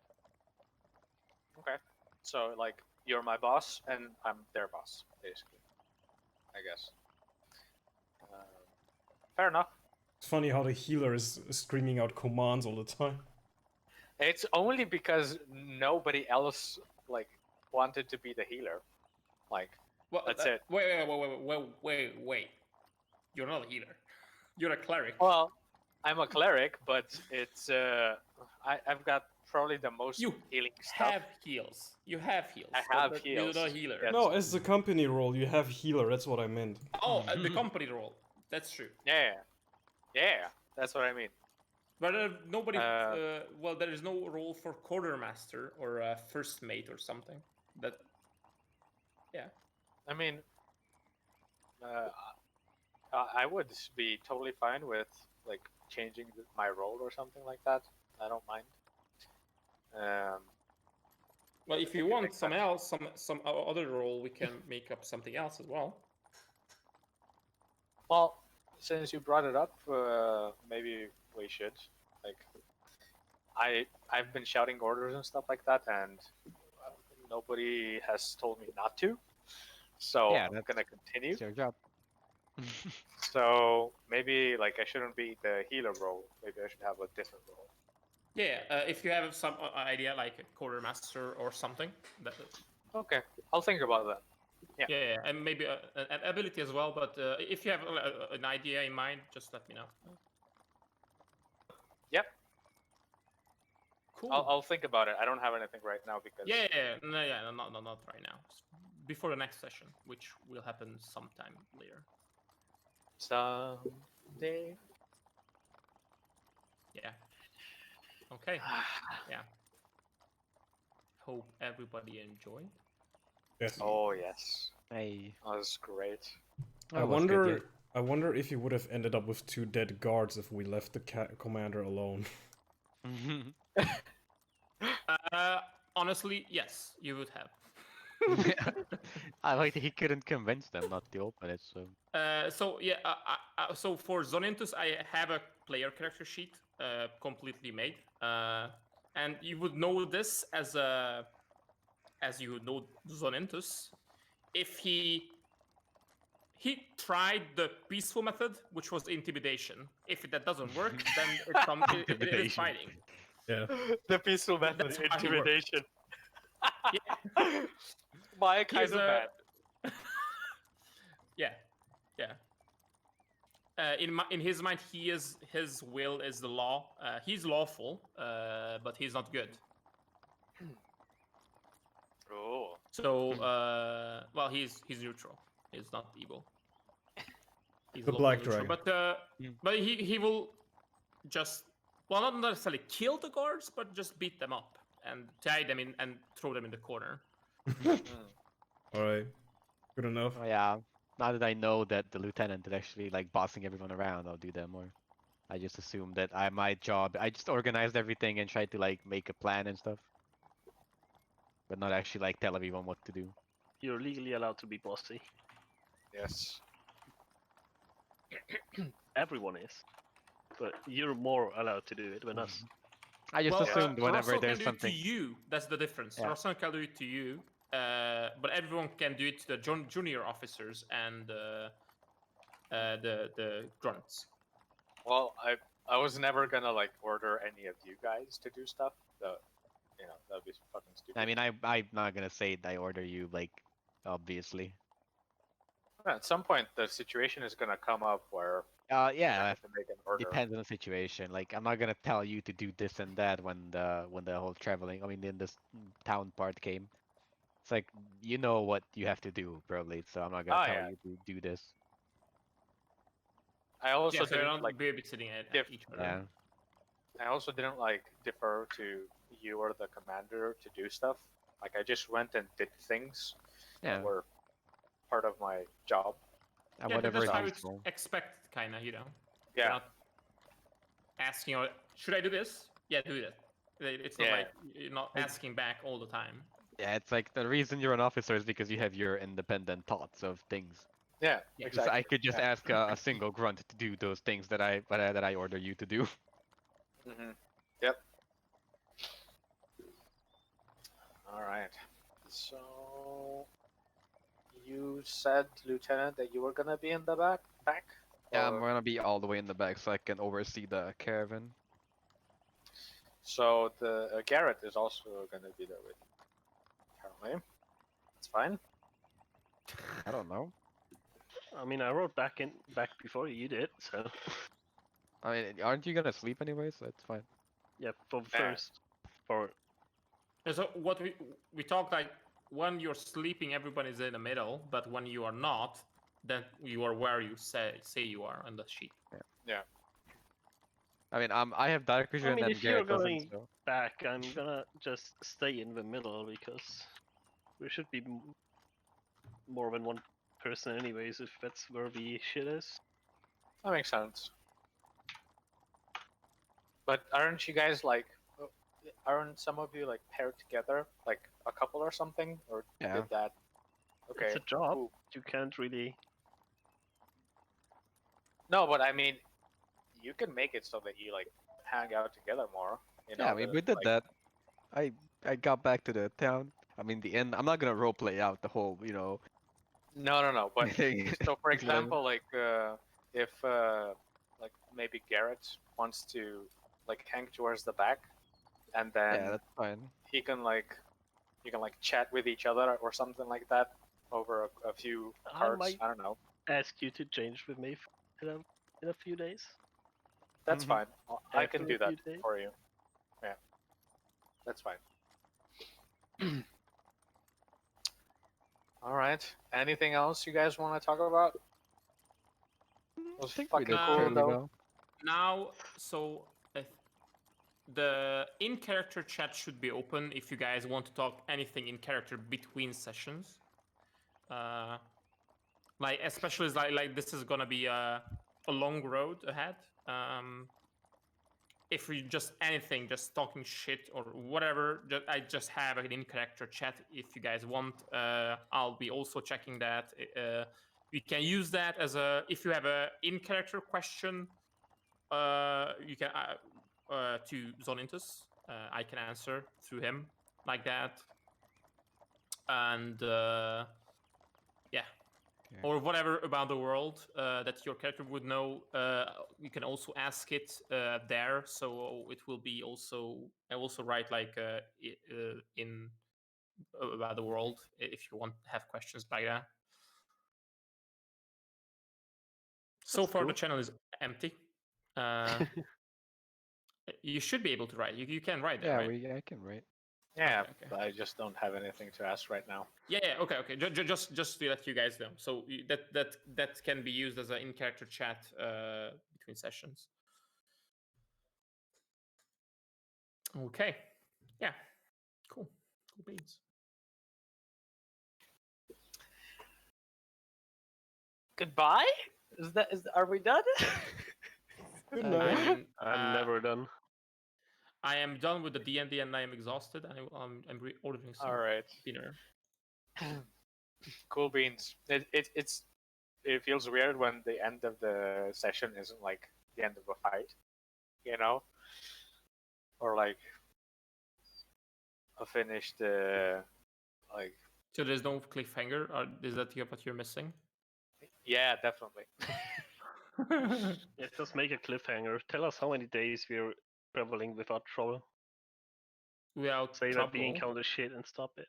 Okay. So like you're my boss and I'm their boss, basically. I guess. Fair enough. It's funny how the healer is screaming out commands all the time. It's only because nobody else like wanted to be the healer. Like, Well, That's it. Wait. You're not a healer. You're a cleric. well, I'm a cleric, but it's I've got probably the most You healing stuff. have heals. You have heals. I but have You're not a heals, healer. yes. No, as the company role, you have healer. That's what I meant. Oh, the company role. That's true. Yeah, that's what I mean. But nobody. Uh, Well, there is no role for quartermaster or first mate or something. That. Yeah. I mean, I would be totally fine with like changing my role or something like that. I don't mind. Well, if you want some else, some other role, we can make up something else as well. Well, since you brought it up, maybe we should. Like, I've been shouting orders and stuff like that, and nobody has told me not to. So Yeah, I'm that's- gonna continue. It's your job. So maybe like I shouldn't be the healer role. Maybe I should have a different role. Yeah, if you have some idea like a quartermaster or something, that, Okay, I'll think about that. yeah, and maybe an ability as well. But if you have an idea in mind, just let me know. Yep, Cool. I'll think about it. I don't have anything right now because Not right now. Before the next session, which will happen sometime later. someday. Yeah. Okay. Yeah. Hope everybody enjoyed. Yes. Oh yes, Hey. that was great. I wonder if he would have ended up with 2 dead guards if we left the commander alone. Honestly, yes, you would have. I like that he couldn't convince them not to open it, so So for Zonintus, I have a player character sheet completely made, and you would know this as you would know Zonintus if he tried the peaceful method, which was intimidation. If that doesn't work, then it is Intimidation. fighting. Yeah. The peaceful method, That's how he works. intimidation. Yeah. My kind He's of a- bad. Yeah. In his mind, his will is the law. He's lawful, but he's not good. Oh. So, well, he's neutral. He's not evil. He's The local Black neutral. Dragon. But he will just, well, not necessarily kill the guards, but just beat them up and tie them in and throw them in the corner. Alright. Good enough. Oh yeah. Now that I know that the lieutenant is actually like bossing everyone around, I'll do that more. I just assumed that my job, I just organized everything and tried to like make a plan and stuff. But not actually like tell everyone what to do. You're legally allowed to be bossy. Yes. Everyone is. But you're more allowed to do it than us. I just assumed whenever Russell there's can do something. it to you. That's the difference. Yeah. Russell can do it to you, but everyone can do it to the junior officers and the grunts. Well, I was never gonna like order any of you guys to do stuff. So, you know, that'd be fucking stupid. I mean, I'm not gonna say I order you, like, obviously. At some point, the situation is gonna come up where I Yeah, have to make an order. depends on the situation. Like, I'm not gonna tell you to do this and that when the whole traveling, I mean, in this town part came. It's like you know what you have to do probably, so I'm not gonna tell you to do this. I also Yeah, so they're didn't not like. babysitting at each other. Yeah. I also didn't like defer to you or the commander to do stuff. Like I just went and did things Yeah. that were part of my job. Yeah, Whatever that's is how it's useful. expected, kind of, you know. Yeah. You're not asking, should I do this? Yeah, do it. It's not Yeah. like you're not asking back all the time. Yeah, it's like the reason you're an officer is because you have your independent thoughts of things. Yeah, Yeah, Because exactly. I could just ask a single grunt to do those things that I order you to do. Mm-hmm. Yep. All right. So you said, Lieutenant, that you were gonna be in the back. Yeah, I'm Or- gonna be all the way in the back so I can oversee the caravan. So the Garrett is also gonna be there with you. Apparently, it's fine. I don't know. I mean, I wrote back before you did, so I mean, aren't you gonna sleep anyway? So it's fine. yeah. For first, for And so what we talked, like, when you're sleeping, everybody's in the middle, but when you are not, then you are where you say you are on the sheet. Yeah. I mean, I have dark vision I mean, and if you're Garrett doesn't. going So. back, I'm gonna just stay in the middle because there should be more than one person, anyways. If that's where the shit is. That makes sense. But aren't you guys like? Aren't some of you like paired together, like a couple or something, or Yeah. did that? Okay. It's a job. cool. You can't really. No, but I mean, you can make it so that you like hang out together more. You know, Yeah, I mean, we did like- that. I got back to the town. I mean, the end. I'm not gonna roleplay out the whole, you know. No. But thing. so, for Whatever. example, like if like maybe Garrett wants to like hang towards the back, and then Yeah, that's fine. he can like you can like chat with each other or something like that over a few I cards. might- I don't know. Ask you to change with me in a few days. That's Mhm. fine. I After can a do that few days. for you. Yeah, that's fine. All right. Anything else you guys want to talk about? Was I think we fucking did cool, fairly though. well. Now, so the in-character chat should be open if you guys want to talk anything in character between sessions. Like especially like this is gonna be a long road ahead. If we just anything, just talking shit or whatever, I just have an in-character chat. If you guys want, I'll be also checking that. You can use that as a if you have a in-character question. You can to Zonintus. I can answer through him like that, and yeah, Okay. or whatever about the world that your character would know. You can also ask it there, so it will be also. I also write like in about the world if you want to have questions like that. So That's far, cool. the channel is empty. You should be able to write. You can write there, Yeah, right? I can write. Yeah, Okay. but I just don't have anything to ask right now. Yeah. Okay. Just to let you guys know. So that can be used as an in-character chat between sessions. Okay. Yeah. Cool. Cool beans. Goodbye? Are we done? Good Uh, night. I'm never done. I am done with the D&D and I am exhausted and I'm ordering some All right. dinner. Cool beans. It feels weird when the end of the session isn't like the end of a fight, you know, or like a finished like. So there's no cliffhanger. Or is that what you're missing? Yeah, definitely. Yeah, just make a cliffhanger. Tell us how many days we're traveling without trouble. Without Say trouble. that we encounter shit and stop it.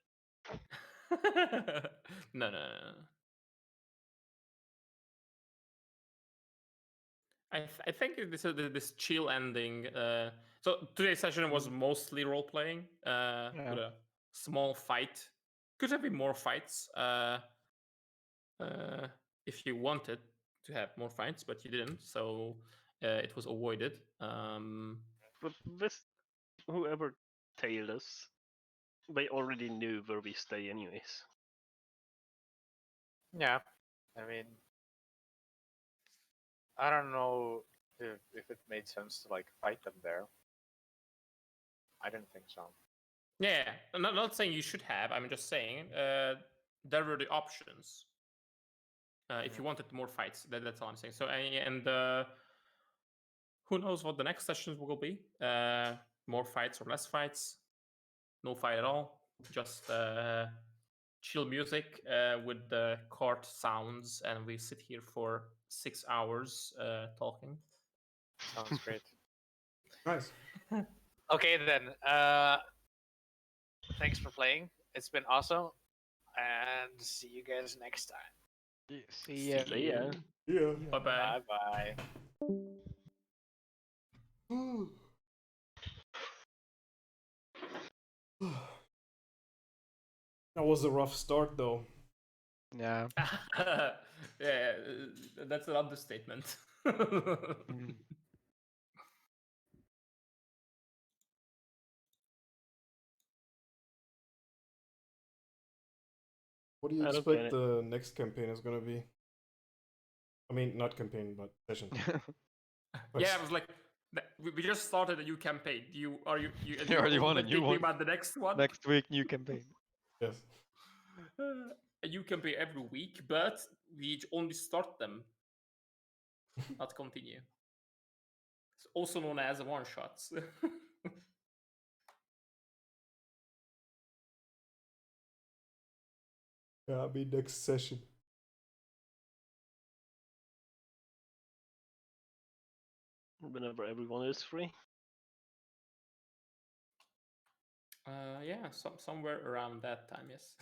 No. I think this chill ending. So today's session was mostly role playing. With a small fight. Could have been more fights. If you wanted to have more fights, but you didn't, so it was avoided. But this, whoever tailed us, they already knew where we stay anyways. Yeah, I mean, I don't know if it made sense to like fight them there. I didn't think so. Yeah, I'm not saying you should have. I'm just saying there were the options. If you wanted more fights, that's all I'm saying. So and who knows what the next sessions will be? More fights or less fights? No fight at all. Just chill music with the cart sounds, and we sit here for 6 hours talking. Sounds great. Nice. Okay then. Thanks for playing. It's been awesome, and see you guys next time. See ya. See ya. Yeah. Bye bye. Bye bye. That was a rough start, though. Yeah. Yeah, that's an understatement. What do you I don't get expect it. the next campaign is gonna be? I mean, not campaign, but session. Yeah, I was like, we just started a new campaign. You You already won a new thinking one. about the next one? Next week, new campaign. Yes. A new campaign every week, but we only start them, not continue. It's also known as one shots. Yeah, I mean next session. Whenever everyone is free. Yeah, somewhere around that time, yes.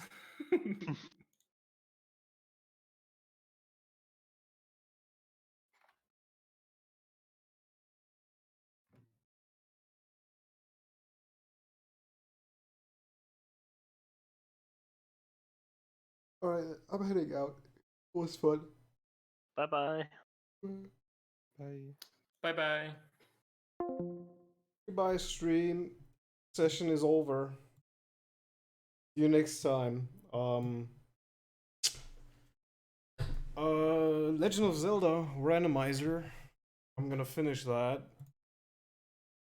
All right, I'm heading out. It was fun. Bye bye. Bye. Bye bye. Goodbye, stream. Session is over. See you next time. Legend of Zelda randomizer. I'm gonna finish that.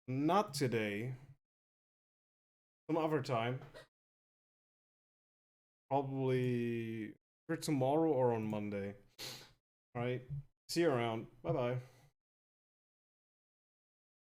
Not today. Some other time. Probably either tomorrow or on Monday. Alright. See you around. Bye bye.